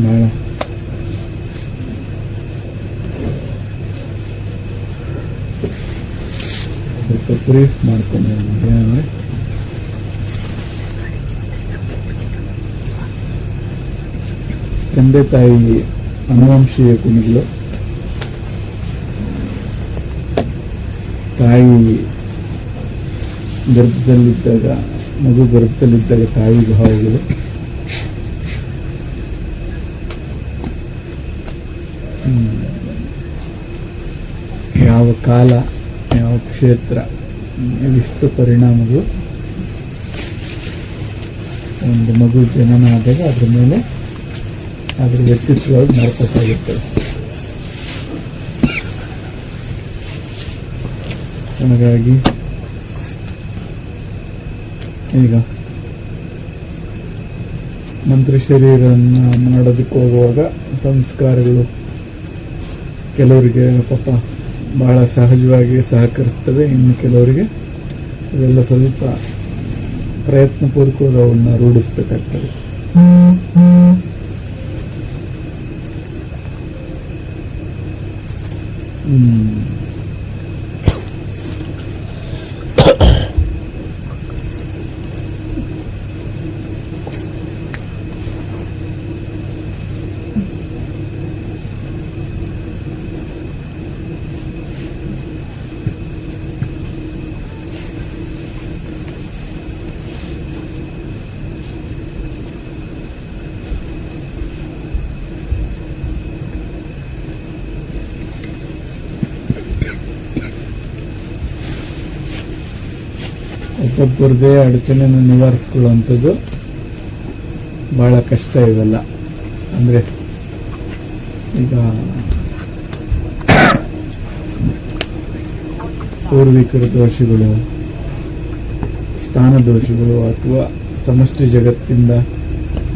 ಭಾಳ ಸ್ವಲ್ಪ ಬ್ರೀಫ್ ಮಾಡ್ಕೊಂಡು ಏನಂದರೆ ತಂದೆ ತಾಯಿ ಅನುವಂಶೀಯ ಗುಣಗಳು, ತಾಯಿ ಗರ್ಭದಲ್ಲಿದ್ದಾಗ, ಮಗು ಗರ್ಭದಲ್ಲಿದ್ದಾಗ ತಾಯಿ ಭಾವಗಳು, ಯಾವ ಕಾಲ, ಯಾವ ಕ್ಷೇತ್ರ, ಇವಿಷ್ಟು ಪರಿಣಾಮಗಳು ಒಂದು ಮಗು ಜನನ ಆದಾಗ ಅದ್ರ ಮೇಲೆ ಅದ್ರ ವ್ಯಕ್ತಿತ್ವವಾಗಿ ಮಾರ್ಪಟ್ಟಾಗಿರ್ತದೆ. ಹಾಗಾಗಿ ಈಗ ಮಂತ್ರ ಶರೀರವನ್ನು ಮಾಡೋದಕ್ಕೆ ಹೋಗುವಾಗ ಸಂಸ್ಕಾರಗಳು ಕೆಲವರಿಗೆ ಪಾಪ ಬಹಳ ಸಹಜವಾಗಿ ಸಹಕರಿಸ್ತವೆ, ಇನ್ನು ಕೆಲವರಿಗೆ ಇವೆಲ್ಲ ಸ್ವಲ್ಪ ಪ್ರಯತ್ನಪೂರ್ವಕವಾಗಿ ಅವನ್ನ ರೂಢಿಸಬೇಕಾಗ್ತದೆ. ಒಬ್ಬೊಬ್ಬರದೇ ಅಡಚಣೆಯನ್ನು ನಿವಾರಿಸ್ಕೊಳ್ಳುವಂಥದ್ದು ಬಹಳ ಕಷ್ಟ. ಇವೆಲ್ಲ ಅಂದರೆ ಈಗ ಪೂರ್ವಿಕರ ದೋಷಗಳು, ಸ್ಥಾನ ದೋಷಗಳು ಅಥವಾ ಸಮಷ್ಟಿ ಜಗತ್ತಿಂದ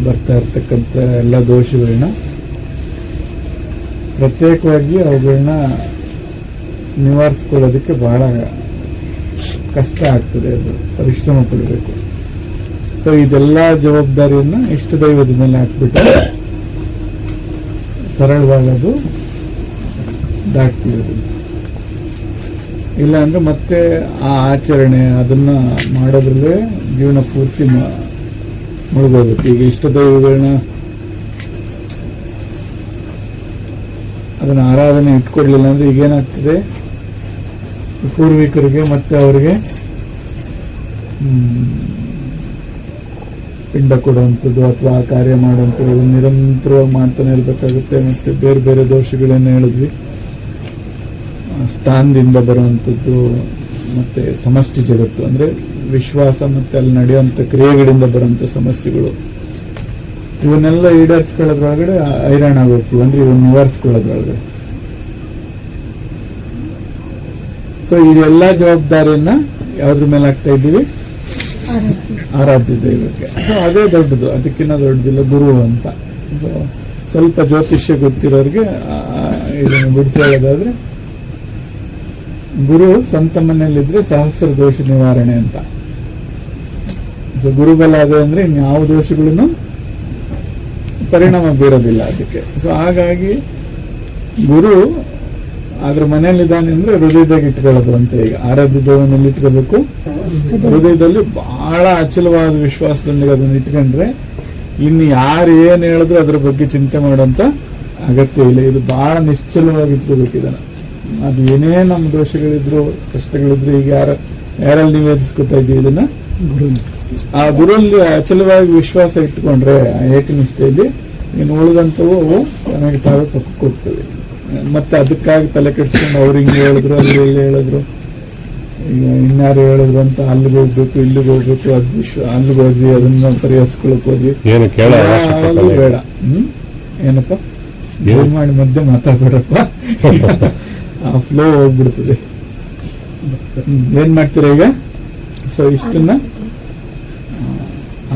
ಬರ್ತಾ ಇರ್ತಕ್ಕಂಥ ಎಲ್ಲ ದೋಷಗಳನ್ನ ಪ್ರತ್ಯೇಕವಾಗಿ ಅವುಗಳನ್ನ ನಿವಾರಿಸ್ಕೊಳ್ಳೋದಕ್ಕೆ ಬಹಳ ಕಷ್ಟ ಆಗ್ತದೆ. ಅದು ಪರಿಶ್ರಮ ಪಡಬೇಕು. ಸೊ ಇದೆಲ್ಲ ಜವಾಬ್ದಾರಿಯನ್ನ ಇಷ್ಟ ದೈವದ ಮೇಲೆ ಹಾಕ್ಬಿಟ್ಟು ಸರಳವಾಗಿ ಅದು ದಾಟ್ತಿರೋದು. ಇಲ್ಲ ಅಂದ್ರೆ ಮತ್ತೆ ಆ ಆಚರಣೆ ಅದನ್ನ ಮಾಡೋದ್ರಲ್ಲೇ ಜೀವನ ಪೂರ್ತಿ ಮುಳುಗೋಗುತ್ತೆ. ಈಗ ಇಷ್ಟ ದೈವಗಳನ್ನ ಅದನ್ನ ಆರಾಧನೆ ಇಟ್ಕೊಡ್ಲಿಲ್ಲ ಅಂದ್ರೆ ಈಗೇನಾಗ್ತದೆ, ಪೂರ್ವಿಕರಿಗೆ ಮತ್ತೆ ಅವರಿಗೆ ಪಿಂಡ ಕೊಡುವಂಥದ್ದು ಅಥವಾ ಆ ಕಾರ್ಯ ಮಾಡುವಂಥದ್ದು ನಿರಂತರವಾಗಿ ಮಾಡ್ತಾನೆ ಇರಬೇಕಾಗುತ್ತೆ. ಮತ್ತೆ ಬೇರೆ ಬೇರೆ ದೋಷಗಳನ್ನ ಹೇಳಿದ್ವಿ, ಸ್ಥಾನದಿಂದ ಬರುವಂಥದ್ದು, ಮತ್ತೆ ಸಮಷ್ಟಿ ಜಗತ್ತು ಅಂದ್ರೆ ವಿಶ್ವಾಸ ಮತ್ತೆ ಅಲ್ಲಿ ನಡೆಯುವಂಥ ಕ್ರಿಯೆಗಳಿಂದ ಬರುವಂಥ ಸಮಸ್ಯೆಗಳು, ಇವನ್ನೆಲ್ಲ ಈಡೇರಿಸ್ಕೊಳ್ಳೋದ್ರೊಳಗಡೆ ಹೈರಾಣ ಆಗೋಗ್ತೀವಿ. ಅಂದ್ರೆ ಇವನ್ನ ನಿವಾರಿಸ್ಕೊಳ್ಳೋದ್ರೊಳಗಡೆ. ಸೊ ಇದೆಲ್ಲ ಜವಾಬ್ದಾರಿಯನ್ನ ಯಾವ್ದ್ರ ಮೇಲೆ ಹಾಕ್ತಾ ಇದ್ದೀವಿ? ಆರಾಧ್ಯ ದೈವಕ್ಕೆ. ಸೊ ಅದೇ ದೊಡ್ಡದು, ಅದಕ್ಕಿಂತ ದೊಡ್ಡದಿಲ್ಲ ಗುರು ಅಂತ. ಸೊ ಸ್ವಲ್ಪ ಜ್ಯೋತಿಷ್ಯ ಗೊತ್ತಿರೋರಿಗೆ ಇದನ್ನು ಬಿಡಿಸಿ ಹೇಳೋದಾದ್ರೆ, ಗುರು ಸ್ವಂತ ಮನೆಯಲ್ಲಿದ್ರೆ ಸಹಸ್ರ ದೋಷ ನಿವಾರಣೆ ಅಂತ. ಸೊ ಗುರುಬಲ ಅದೇ ಅಂದ್ರೆ ಇನ್ಯಾವ ದೋಷಗಳನ್ನು ಪರಿಣಾಮ ಬೀರೋದಿಲ್ಲ ಅದಕ್ಕೆ. ಸೊ ಹಾಗಾಗಿ ಗುರು ಅದ್ರ ಮನೆಯಲ್ಲಿದ್ದಾನೆ ಅಂದ್ರೆ ಹೃದಯದಾಗ ಇಟ್ಕೊಳ್ಳೋದು ಅಂತ. ಈಗ ಆರಾಧ್ಯ ದೈವನಲ್ಲಿ ಇಟ್ಕೋಬೇಕು, ಹೃದಯದಲ್ಲಿ ಬಹಳ ಅಚಲವಾದ ವಿಶ್ವಾಸದೊಂದಿಗೆ ಅದನ್ನ ಇಟ್ಕೊಂಡ್ರೆ ಇನ್ನು ಯಾರು ಏನ್ ಹೇಳಿದ್ರು ಅದ್ರ ಬಗ್ಗೆ ಚಿಂತೆ ಮಾಡುವಂತ ಅಗತ್ಯ ಇಲ್ಲ. ಇದು ಬಹಳ ನಿಶ್ಚಲವಾಗಿ ಇಟ್ಕೋಬೇಕು ಇದನ್ನ. ಅದು ಏನೇ ನಮ್ಮ ದೋಷಗಳಿದ್ರು ಕಷ್ಟಗಳಿದ್ರು ಈಗ ಯಾರಲ್ಲಿ ನಿವೇದಿಸ್ಕೊತಾ ಇದ್ದೀವಿ ಇದನ್ನ ಆ ಗುರುಲ್ಲಿ ಅಚಲವಾಗಿ ವಿಶ್ವಾಸ ಇಟ್ಕೊಂಡ್ರೆ ಆ ಏಕನಿಷ್ಠೆಯಲ್ಲಿ ಇನ್ನು ಉಳಿದಂಥವು ನಮಗೆ ತಾವೇ ಪಕ್ಕಕ್ಕೆ ಹೋಗ್ತವೆ. ಮತ್ತೆ ಅದಕ್ಕಾಗಿ ತಲೆ ಕೆಡಿಸ್ಕೊಂಡು ಅವ್ರು ಹಿಂಗೆ ಹೇಳಿದ್ರು ಅಲ್ಲಿ ಇಲ್ಲಿ ಹೇಳಿದ್ರು, ಈಗ ಇನ್ಯಾರು ಹೇಳಿದ್ರು ಅಂತ ಅಲ್ಲಿಗೆ ಹೋಗ್ಬೇಕು ಇಲ್ಲಿಗೆ ಹೋಗ್ಬೇಕು, ಅಲ್ಲಿಗೆ ಹೋದ್ವಿ ಅದನ್ನ ಪರಿಹರಿಸ್ಕೊಳಕ್ ಹೋದ್ವಿ, ಬೇಡ. ಏನಪ್ಪ ಏನ್ ಮಾಡಿ ಮಧ್ಯೆ ಮಾತಾಡ್ಬೇಡಪ್ಪ, ಆ ಫ್ಲೋ ಹೋಗ್ಬಿಡ್ತದೆ. ಏನ್ ಮಾಡ್ತೀರ ಈಗ? ಸೊ ಇಷ್ಟನ್ನ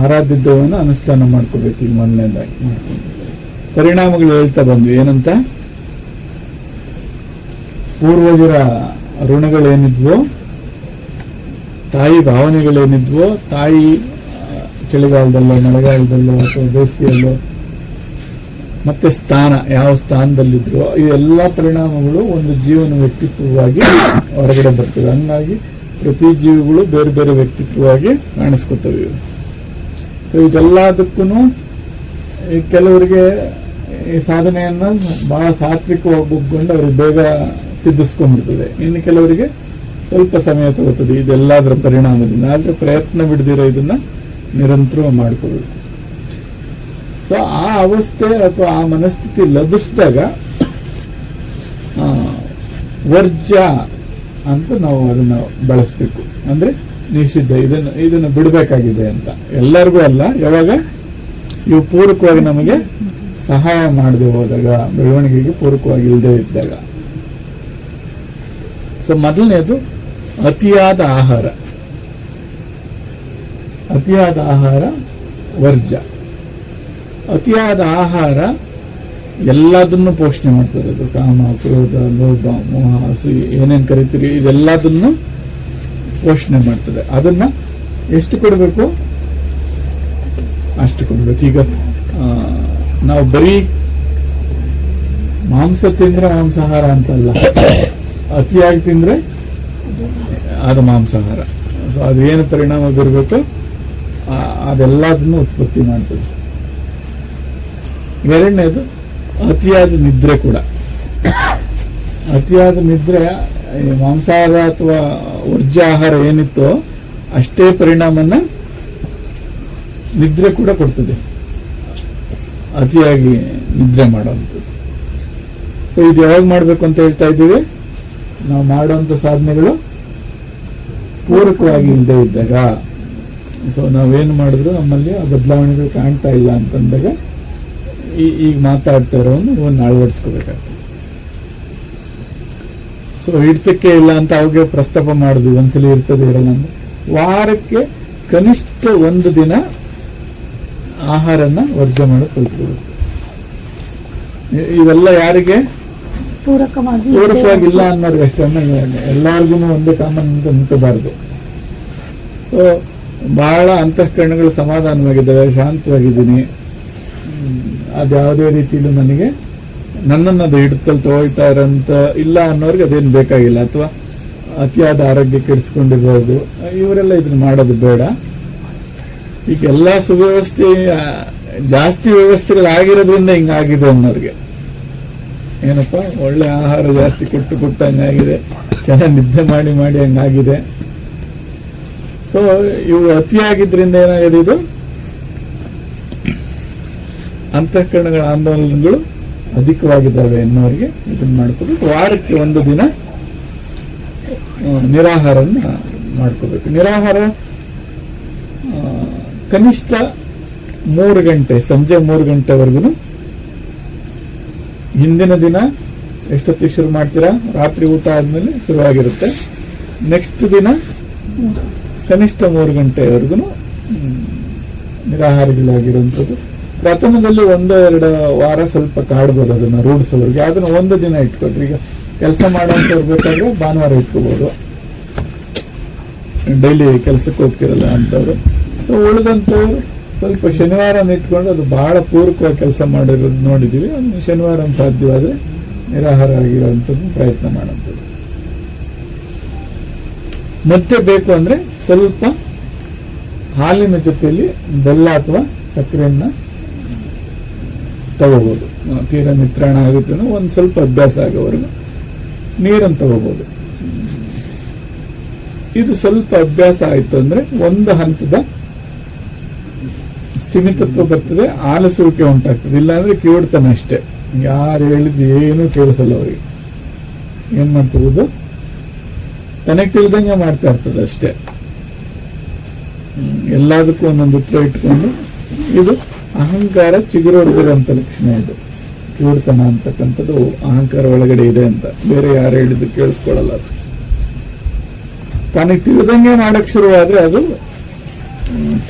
ಆರಾಧಿದ್ದವನ್ನ ಅನುಷ್ಠಾನ ಮಾಡ್ಕೋಬೇಕು. ಈಗ ಮೊದಲನೇದಾಗಿ ಪರಿಣಾಮಗಳು ಹೇಳ್ತಾ ಬಂದ್ವಿ. ಏನಂತ? ಪೂರ್ವಜರ ಋಣಗಳೇನಿದ್ವೋ, ತಾಯಿ ಭಾವನೆಗಳೇನಿದ್ವೋ, ತಾಯಿ ಚಳಿಗಾಲದಲ್ಲೋ ಮಳೆಗಾಲದಲ್ಲೋ ಅಥವಾ ಬೇಸಿಗೆಯಲ್ಲೋ ಮತ್ತೆ ಸ್ಥಾನ, ಯಾವ ಸ್ಥಾನದಲ್ಲಿದ್ರು ಈ ಎಲ್ಲ ಪರಿಣಾಮಗಳು ಒಂದು ಜೀವನ ವ್ಯಕ್ತಿತ್ವವಾಗಿ ಹೊರಗಡೆ ಬರ್ತವೆ. ಹಂಗಾಗಿ ಪ್ರತಿ ಜೀವಿಗಳು ಬೇರೆ ಬೇರೆ ವ್ಯಕ್ತಿತ್ವವಾಗಿ ಕಾಣಿಸ್ಕೊತವೆ. ಸೊ ಇದೆಲ್ಲದಕ್ಕೂ ಕೆಲವರಿಗೆ ಈ ಸಾಧನೆಯನ್ನ ಬಹಳ ಸಾತ್ವಿಕವಾಗಿ ಒಪ್ಕೊಂಡು ಅವ್ರಿಗೆ ಬೇಗ ಸಿದ್ಧಿಸ್ಕೊಂಡ್ಬಿಡ್ತದೆ. ಇನ್ನು ಕೆಲವರಿಗೆ ಸ್ವಲ್ಪ ಸಮಯ ತಗೋತದೆ ಇದೆಲ್ಲದರ ಪರಿಣಾಮದಿಂದ. ಆದ್ರೆ ಪ್ರಯತ್ನ ಬಿಡದಿರೋ ಇದನ್ನ ನಿರಂತರ ಮಾಡ್ಕೋಬೇಕು. ಸೊ ಆ ಅವಸ್ಥೆ ಅಥವಾ ಆ ಮನಸ್ಥಿತಿ ಲಭಿಸಿದಾಗ ವರ್ಜ್ಯ ಅಂತ ನಾವು ಅದನ್ನ ಬಳಸಬೇಕು. ಅಂದ್ರೆ ನಿಷಿದ್ಧ, ಇದನ್ನು ಬಿಡಬೇಕಾಗಿದೆ ಅಂತ. ಎಲ್ಲರಿಗೂ ಅಲ್ಲ, ಯಾವಾಗ ಇವು ಪೂರಕವಾಗಿ ನಮಗೆ ಸಹಾಯ ಮಾಡದೆ ಹೋದಾಗ, ಬೆಳವಣಿಗೆಗೆ ಪೂರಕವಾಗಿ ಇಲ್ಲದೆ ಇದ್ದಾಗ. ಸೊ ಮೊದಲನೇದು ಅತಿಯಾದ ಆಹಾರ. ಅತಿಯಾದ ಆಹಾರ ವರ್ಜ್ಯ. ಅತಿಯಾದ ಆಹಾರ ಎಲ್ಲದನ್ನು ಪೋಷಣೆ ಮಾಡ್ತದೆ. ಅದು ಕಾಮ, ಕ್ರೋಧ, ಲೋಭ, ಮೋಹ, ಅಸೂಯೆ ಏನೇನು ಕರಿತೀರಿ ಇದೆಲ್ಲದನ್ನು ಪೋಷಣೆ ಮಾಡ್ತದೆ. ಅದನ್ನ ಎಷ್ಟು ಕೊಡಬೇಕು ಅಷ್ಟು ಕೊಡಬೇಕು. ಈಗ ನಾವು ಬರೀ ಮಾಂಸ ತಿಂದ್ರೆ ಮಾಂಸಾಹಾರ ಅಂತಲ್ಲ, ಅತಿಯಾಗಿ ತಿಂದ್ರೆ ಅದು ಮಾಂಸಾಹಾರ. ಸೊ ಅದೇನು ಪರಿಣಾಮ ಬೀರಬೇಕು ಅದೆಲ್ಲದನ್ನು ಉತ್ಪತ್ತಿ ಮಾಡ್ತದೆ. ಎರಡನೇದು ಅತಿಯಾದ ನಿದ್ರೆ ಕೂಡ. ಅತಿಯಾದ ನಿದ್ರೆ ಮಾಂಸಾಹಾರ ಅಥವಾ ವರ್ಜ್ಯ ಆಹಾರ ಏನಿತ್ತೋ ಅಷ್ಟೇ ಪರಿಣಾಮನ ನಿದ್ರೆ ಕೂಡ ಕೊಡ್ತದೆ, ಅತಿಯಾಗಿ ನಿದ್ರೆ ಮಾಡುವಂಥದ್ದು. ಸೊ ಇದು ಯಾವಾಗ ಮಾಡಬೇಕು ಅಂತ ಹೇಳ್ತಾ ಇದ್ದೀವಿ, ನಾವು ಮಾಡುವಂಥ ಸಾಧನೆಗಳು ಪೂರಕವಾಗಿ ಇಲ್ಲದೆ ಇದ್ದಾಗ. ಸೊ ನಾವೇನು ಮಾಡಿದ್ರು ನಮ್ಮಲ್ಲಿ ಆ ಬದಲಾವಣೆಗಳು ಕಾಣ್ತಾ ಇಲ್ಲ ಅಂತಂದಾಗ ಈಗ ಮಾತಾಡ್ತಾ ಇರೋವನ್ನು ಇವನ್ನ ಅಳವಡಿಸ್ಕೋಬೇಕಾಗ್ತದೆ. ಸೊ ಹಿಡ್ತಕ್ಕೆ ಇಲ್ಲ ಅಂತ ಅವಾಗ ಪ್ರಸ್ತಾಪ ಮಾಡಿದ್ವಿ, ಒಂದ್ಸಲಿ ಇರ್ತದೆ ಇರಲ್ಲ ಅಂತ. ವಾರಕ್ಕೆ ಕನಿಷ್ಠ ಒಂದು ದಿನ ಆಹಾರನ ವರ್ಜ್ಯ ಮಾಡೋದು ಕಲ್ತ್ಕೊಳ್ಬೇಕು. ಇವೆಲ್ಲ ಯಾರಿಗೆ ಪೂರಕವಾಗಿಲ್ಲ ಅನ್ನೋರ್ಗೆ ಅಷ್ಟೇ, ಎಲ್ಲಾರ್ಗು ಒಂದೇ ಕಾಮನ್ ಅಂತ ಮುಟ್ಟಬಾರದು. ಸೊ ಬಹಳ ಅಂತಃಕರಣಗಳು ಸಮಾಧಾನವಾಗಿದ್ದಾವೆ, ಶಾಂತವಾಗಿದ್ದೀನಿ, ಅದ್ಯಾವುದೇ ರೀತಿಯಲ್ಲೂ ನನಗೆ ನನ್ನನ್ನು ಅದು ಹಿಡಿತಲ್ಲಿ ತಗೊಳ್ತಾ ಇರೋಂಥ ಇಲ್ಲ ಅನ್ನೋರ್ಗೆ ಅದೇನು ಬೇಕಾಗಿಲ್ಲ. ಅಥವಾ ಅತಿಯಾದ ಆರೋಗ್ಯ ಕೆಡಿಸ್ಕೊಂಡಿರ್ಬೋದು, ಇವರೆಲ್ಲ ಇದನ್ನ ಮಾಡೋದು ಬೇಡ. ಈಗ ಎಲ್ಲ ಸುವ್ಯವಸ್ಥೆ ಜಾಸ್ತಿ ವ್ಯವಸ್ಥೆಗಳಾಗಿರೋದ್ರಿಂದ ಹಿಂಗಾಗಿದೆ ಅನ್ನೋರಿಗೆ ಏನಪ್ಪ, ಒಳ್ಳೆ ಆಹಾರ ಜಾಸ್ತಿ ಕೊಟ್ಟು ಹಂಗಾಗಿದೆ, ಚೆನ್ನಾಗಿ ನಿದ್ದೆ ಮಾಡಿ ಹಂಗಾಗಿದೆ. ಸೊ ಇವು ಅತಿಯಾಗಿದ್ರಿಂದ ಏನಾಗಿದೆ, ಇದು ಅಂತಃಕರಣಗಳ ಆಂದೋಲನಗಳು ಅಧಿಕವಾಗಿದ್ದಾವೆ ಎನ್ನುವರಿಗೆ ಇದನ್ನ ಮಾಡ್ಕೋಬೇಕು. ವಾರಕ್ಕೆ ಒಂದು ದಿನ ನಿರಾಹಾರನ್ನ ಮಾಡ್ಕೋಬೇಕು. ನಿರಾಹಾರ ಕನಿಷ್ಠ 3 ಗಂಟೆ, ಸಂಜೆ 3 ಗಂಟೆವರೆಗೂ. ಹಿಂದಿನ ದಿನ ಎಷ್ಟೊತ್ತಿಗೆ ಶುರು ಮಾಡ್ತೀರಾ, ರಾತ್ರಿ ಊಟ ಆದ್ಮೇಲೆ ಶುರುವಾಗಿರುತ್ತೆ. ನೆಕ್ಸ್ಟ್ ದಿನ ಕನಿಷ್ಠ 3 ಗಂಟೆವರೆಗೂ ನಿರಾಹಾರಗಳಾಗಿರುವಂಥದ್ದು. ಪ್ರಥಮದಲ್ಲಿ 1-2 ವಾರ ಸ್ವಲ್ಪ ಕಾಡ್ಬೋದು ಅದನ್ನ ರೂಢಿಸೋರಿಗೆ. ಅದನ್ನ ಒಂದು ದಿನ ಇಟ್ಕೊಟ್ರಿ. ಈಗ ಕೆಲಸ ಮಾಡೋಂಥವ್ರು ಬೇಕಾದ್ರೆ ಭಾನುವಾರ ಇಟ್ಕೋಬಹುದು, ಡೈಲಿ ಕೆಲಸಕ್ಕೆ ಹೋಗ್ತಿರಲ್ಲ ಅಂತವ್ರು. ಸೊ ಉಳಿದಂಥವ್ರು ಸ್ವಲ್ಪ ಶನಿವಾರ ಇಟ್ಕೊಂಡು, ಅದು ಬಹಳ ಪೂರಕವಾಗಿ ಕೆಲಸ ಮಾಡಿರೋದು ನೋಡಿದೀವಿ. ಅದನ್ನು ಶನಿವಾರ ಸಾಧ್ಯವಾದ್ರೆ ನಿರಾಹಾರ ಆಗಿರೋಂಥದ್ದು ಪ್ರಯತ್ನ ಮಾಡೋಂಥದ್ದು. ಮತ್ತೆ ಬೇಕು ಅಂದ್ರೆ ಸ್ವಲ್ಪ ಹಾಲಿನ ಜೊತೆಯಲ್ಲಿ ಬೆಲ್ಲ ಅಥವಾ ಸಕ್ಕರೆಯನ್ನ ತಗೋಬಹುದು. ತೀರಾ ಮಿತ್ರಣ ಆಗುತ್ತೆ, ಒಂದು ಸ್ವಲ್ಪ ಅಭ್ಯಾಸ ಆಗೋವರೆಗೂ ನೀರನ್ನು ತಗೋಬಹುದು. ಇದು ಸ್ವಲ್ಪ ಅಭ್ಯಾಸ ಆಯ್ತು ಅಂದ್ರೆ ಒಂದು ಹಂತದ ಸ್ಥಿಮಿತತ್ವ ಬರ್ತದೆ, ಆಲಸುವಿಕೆ ಉಂಟಾಗ್ತದೆ. ಇಲ್ಲಾಂದ್ರೆ ಕಿವುಡ್ತಾನೆ ಅಷ್ಟೇ, ಯಾರು ಹೇಳಿದ್ ಏನು ಕೇಳಿಸಲ್ಲ ಅವರಿಗೆ. ಏನ್ ಮಾಡ್ತಿರೋದು, ತನಗೆ ತಿಳಿದಂಗೆ ಮಾಡ್ತಾ ಇರ್ತದೆ ಅಷ್ಟೇ. ಎಲ್ಲದಕ್ಕೂ ಒಂದೊಂದು ಉತ್ತರ ಇಟ್ಕೊಂಡು, ಇದು ಅಹಂಕಾರ ಚಿಗುರೊಡೆದಿರೋಂಥ ಲಕ್ಷಣ. ಇದು ಕಿವುಡ್ತನ ಅಂತಕ್ಕಂಥದ್ದು ಅಹಂಕಾರ ಒಳಗಡೆ ಇದೆ ಅಂತ, ಬೇರೆ ಯಾರು ಹೇಳಿದ್ದು ಕೇಳಿಸ್ಕೊಳ್ಳಲ್ಲ. ಅದು ತನಗೆ ತಿಳಿದಂಗೆ ಮಾಡಕ್ ಶುರುವಾದ್ರೆ ಅದು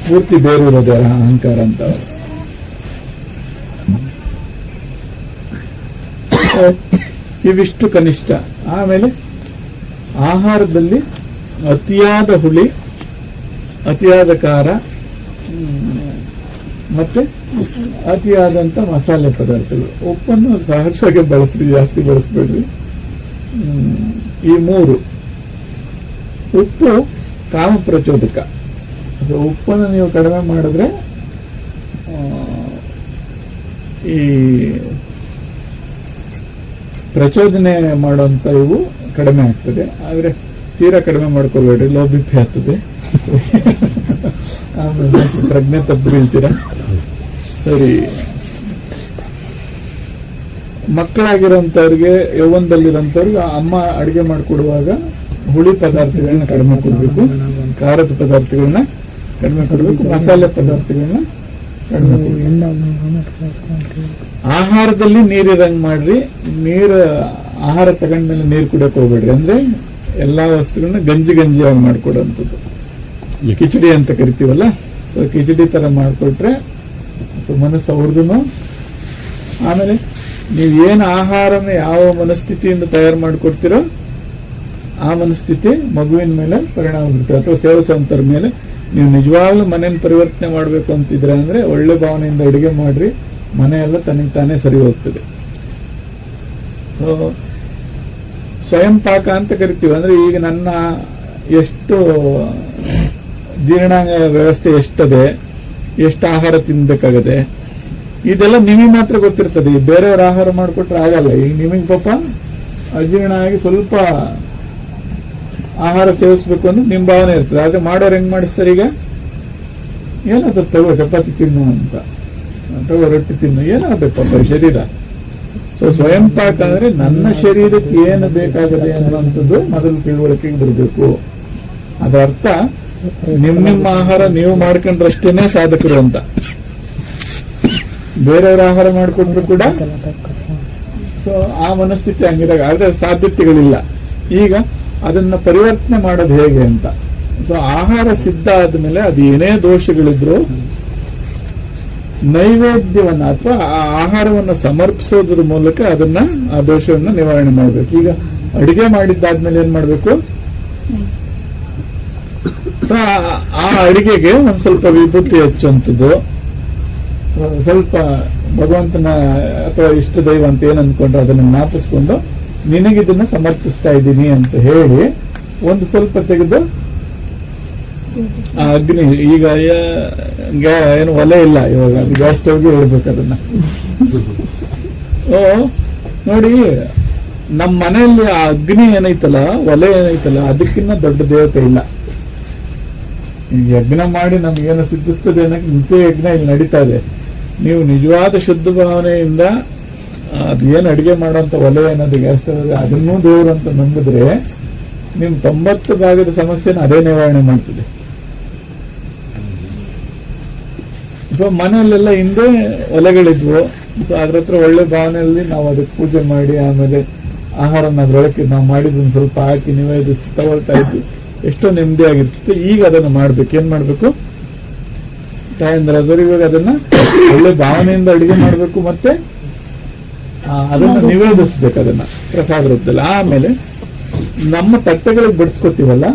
ಪೂರ್ತಿ ಬೇರಿರೋದೆ ಅಹಂಕಾರ ಅಂತ. ಇವಿಷ್ಟು ಕನಿಷ್ಠ. ಆಮೇಲೆ ಆಹಾರದಲ್ಲಿ ಅತಿಯಾದ ಹುಳಿ, ಅತಿಯಾದ ಖಾರ, ಮತ್ತೆ ಅತಿಯಾದಂತ ಮಸಾಲೆ ಪದಾರ್ಥಗಳು. ಉಪ್ಪನ್ನು ಸಹಜವಾಗಿ ಬಳಸ್ರಿ, ಜಾಸ್ತಿ ಬಳಸಬೇಡ್ರಿ. ಈ 3. ಉಪ್ಪು ಕಾಮ ಪ್ರಚೋದಕ. ಉಪ್ಪನ್ನು ನೀವು ಕಡಿಮೆ ಮಾಡಿದ್ರೆ ಈ ಪ್ರಚೋದನೆ ಮಾಡುವಂತ ಇವು ಕಡಿಮೆ ಆಗ್ತದೆ. ಆದ್ರೆ ತೀರಾ ಕಡಿಮೆ ಮಾಡ್ಕೋಬೇಡ್ರಿ, ಲೋ ಬಿ ಪಿ ಆಗ್ತದೆ. ಆಮೇಲೆ ಪ್ರಜ್ಞೆ ತಪ್ಪು ಬೀಳ್ತೀರಾ. ಸರಿ, ಮಕ್ಕಳಾಗಿರೋಂಥವ್ರಿಗೆ, ಯೌವನದಲ್ಲಿರೋಂಥವ್ರಿಗೆ ಅಮ್ಮ ಅಡಿಗೆ ಮಾಡಿಕೊಡುವಾಗ ಹುಳಿ ಪದಾರ್ಥಗಳನ್ನ ಕಡಿಮೆ ಕೊಡಬೇಕು, ಖಾರದ ಪದಾರ್ಥಗಳನ್ನ ಕಡಿಮೆ ಕೊಡಬೇಕು, ಮಸಾಲೆ ಪದಾರ್ಥಗಳನ್ನ ಕಡಿಮೆ ಕೊಡಬೇಕು. ಆಹಾರದಲ್ಲಿ ನೀರಿರಂಗ್ ಮಾಡ್ರಿ. ಆಹಾರ ತಗೊಂಡ್ಮೇಲೆ ನೀರು ಕುಡಿಯಕ್ ಹೋಗ್ಬೇಡ್ರಿ. ಅಂದ್ರೆ ಎಲ್ಲಾ ವಸ್ತುಗಳನ್ನ ಗಂಜಿಯಾಗಿ ಮಾಡ್ಕೊಡುವಂಥದ್ದು. ಕಿಚಡಿ ಅಂತ ಕರಿತೀವಲ್ಲ, ಸೊ ಕಿಚಡಿ ತರ ಮಾಡ್ಕೊಟ್ರೆ ಮನಸ್ಸು ಅವ್ರದ್ದು. ಆಮೇಲೆ ನೀವು ಏನು ಆಹಾರನ ಯಾವ ಮನಸ್ಥಿತಿಯಿಂದ ತಯಾರು ಮಾಡ್ಕೊಡ್ತೀರೋ ಆ ಮನಸ್ಥಿತಿ ಮಗುವಿನ ಮೇಲೆ ಪರಿಣಾಮ ಬೀರುತ್ತೆ. ಅಥವಾ ಸೇವಿಸುವಂತರ ಮೇಲೆ. ನೀವು ನಿಜವಾಗ್ಲೂ ಮನೆಯನ್ನು ಪರಿವರ್ತನೆ ಮಾಡಬೇಕು ಅಂತಿದ್ರೆ ಅಂದ್ರೆ ಒಳ್ಳೆ ಭಾವನೆಯಿಂದ ಅಡುಗೆ ಮಾಡ್ರಿ, ಮನೆಯೆಲ್ಲ ತನಗೆ ತಾನೇ ಸರಿ ಹೋಗ್ತದೆ. ಸೊ ಸ್ವಯಂ ಪಾಕ ಅಂತ ಕರಿತೀವಿ. ಅಂದ್ರೆ ಈಗ ನನ್ನ ಎಷ್ಟು ಜೀರ್ಣಾಂಗ ವ್ಯವಸ್ಥೆ ಎಷ್ಟದೆ, ಎಷ್ಟು ಆಹಾರ ತಿನ್ಬೇಕಾಗದೆ, ಇದೆಲ್ಲ ನಿಮಗೆ ಮಾತ್ರ ಗೊತ್ತಿರ್ತದೆ. ಈ ಬೇರೆಯವ್ರ ಆಹಾರ ಮಾಡಿಕೊಟ್ರೆ ಆಗಲ್ಲ. ಈಗ ನಿಮಗೆ ಪಾಪ ಅಜೀರ್ಣ ಆಗಿ ಸ್ವಲ್ಪ ಆಹಾರ ಸೇವಿಸ್ಬೇಕು ಅಂದ್ರೆ ನಿಮ್ ಭಾವನೆ ಇರ್ತದೆ. ಆದ್ರೆ ಮಾಡೋರು ಹೆಂಗ್ ಮಾಡಿಸ್ತಾರೆ? ಈಗ ಏನಾದ್ರು ತಗೋ ಚಪಾತಿ ತಿನ್ನು ಅಂತ, ತಗೋ ರೊಟ್ಟಿ ತಿನ್ನು, ಏನಾಗಬೇಕು ಪಾಪ ಶರೀರ. ಸೊ ಸ್ವಯಂ ಪಾಕ ಅಂದ್ರೆ ನನ್ನ ಶರೀರಕ್ಕೆ ಏನು ಬೇಕಾಗದೆ ಅನ್ನುವಂಥದ್ದು ಮೊದಲು ತಿಳುವಳಿಕೆಗೆ ಬರಬೇಕು. ಅದರ ಅರ್ಥ ನಿಮ್ಮ ಆಹಾರ ನೀವು ಮಾಡ್ಕೊಂಡ್ರಷ್ಟೇನೆ ಸಾಧಕರು ಅಂತ. ಬೇರೆಯವರ ಆಹಾರ ಮಾಡಿಕೊಂಡ್ರು ಕೂಡ ಸೊ ಆ ಮನಸ್ಥಿತಿ ಹಂಗಿದಾಗ, ಆದ್ರೆ ಸಾಧ್ಯತೆಗಳಿಲ್ಲ. ಈಗ ಅದನ್ನ ಪರಿವರ್ತನೆ ಮಾಡೋದು ಹೇಗೆ ಅಂತ. ಸೊ ಆಹಾರ ಸಿದ್ಧ ಆದ್ಮೇಲೆ ಅದು ಏನೇ ದೋಷಗಳಿದ್ರು ನೈವೇದ್ಯವನ್ನ ಅಥವಾ ಆ ಆಹಾರವನ್ನು ಸಮರ್ಪಿಸೋದ್ರ ಮೂಲಕ ಅದನ್ನ ಆ ದೋಷವನ್ನ ನಿವಾರಣೆ ಮಾಡಬೇಕು. ಈಗ ಅಡಿಗೆ ಮಾಡಿದ್ದಾದ್ಮೇಲೆ ಏನ್ ಮಾಡ್ಬೇಕು? ಆ ಅಡಿಗೆಗೆ ಒಂದ್ ಸ್ವಲ್ಪ ವಿಭೂತಿ ಹಚ್ಚುವಂಥದ್ದು, ಸ್ವಲ್ಪ ಭಗವಂತನ ಅಥವಾ ಇಷ್ಟ ದೈವ ಅಂತ ಏನ್ ಅನ್ಕೊಂಡ್ರೆ ಅದನ್ನ ಜ್ಞಾಪಿಸ್ಕೊಂಡು ನಿನಗಿದನ್ನ ಸಮರ್ಪಿಸ್ತಾ ಇದ್ದೀನಿ ಅಂತ ಹೇಳಿ ಒಂದು ಸ್ವಲ್ಪ ತೆಗೆದು ಆ ಅಗ್ನಿ, ಈಗ ಏನು ಒಲೆ ಇಲ್ಲ ಇವಾಗ, ಅದು ಗ್ಯಾಸ್ ಸ್ಟವ್ಗೆ ಹೇಳ್ಬೇಕು ಅದನ್ನ. ನೋಡಿ, ನಮ್ಮ ಮನೆಯಲ್ಲಿ ಆ ಅಗ್ನಿ ಏನೈತಲ್ಲ, ಒಲೆ ಏನೈತಲ್ಲ, ಅದಕ್ಕಿಂತ ದೊಡ್ಡ ದೇವತೆ ಇಲ್ಲ. ಯಜ್ಞ ಮಾಡಿ ನಮ್ಗೇನು ಸಿದ್ಧಿಸ್ತದೆ ಅನ್ನಕ್ಕೆ ನಿತ್ಯ ಯಜ್ಞ ಇಲ್ಲಿ ನಡೀತಾ ಇದೆ. ನೀವು ನಿಜವಾದ ಶುದ್ಧ ಭಾವನೆಯಿಂದ ಅದು ಏನು ಅಡಿಗೆ ಮಾಡುವಂತ ಒಲೆ ಏನದು ಗ್ಯಾಸ್ ಸ್ಟವ್, ಅದನ್ನೂ ದೇವರು ಅಂತ ನಂಬಿದ್ರೆ ನಿಮ್ 90% ಸಮಸ್ಯೆನ ಅದೇ ನಿವಾರಣೆ ಮಾಡ್ತದೆ. ಸೊ ಮನೆಯಲ್ಲೆಲ್ಲ ಹಿಂದೆ ಒಲೆಗಳಿದ್ವು. ಸೊ ಅದ್ರ ಹತ್ರ ಒಳ್ಳೆ ಭಾವನೆಯಲ್ಲಿ ನಾವು ಅದಕ್ಕೆ ಪೂಜೆ ಮಾಡಿ ಆಮೇಲೆ ಆಹಾರನ ಅದ್ರೊಳಕ್ಕೆ ನಾವು ಮಾಡಿದ್ದನ್ನು ಸ್ವಲ್ಪ ಹಾಕಿ ನಿವೇದಿಸಿ ತಗೊಳ್ತಾ ಇದ್ವಿ. ಎಷ್ಟೋ ನೆಮ್ಮದಿ ಆಗಿರ್ತಿತ್ತು. ಈಗ ಅದನ್ನು ಮಾಡ್ಬೇಕು. ಏನ್ ಮಾಡ್ಬೇಕು? ತಾಯಂದ್ರ ಇವಾಗ ಅದನ್ನ ಒಳ್ಳೆ ಭಾವನೆಯಿಂದ ಅಡಿಗೆ ಮಾಡ್ಬೇಕು, ಮತ್ತೆ ಅದನ್ನ ನಿವೇದಿಸ್ಬೇಕು, ಅದನ್ನ ಪ್ರಸಾದ ರೂಪದಲ್ಲಿ. ಆಮೇಲೆ ನಮ್ಮ ತಟ್ಟೆಗಳಿಗೆ ಬಡಿಸ್ಕೊತೀವಲ್ಲ,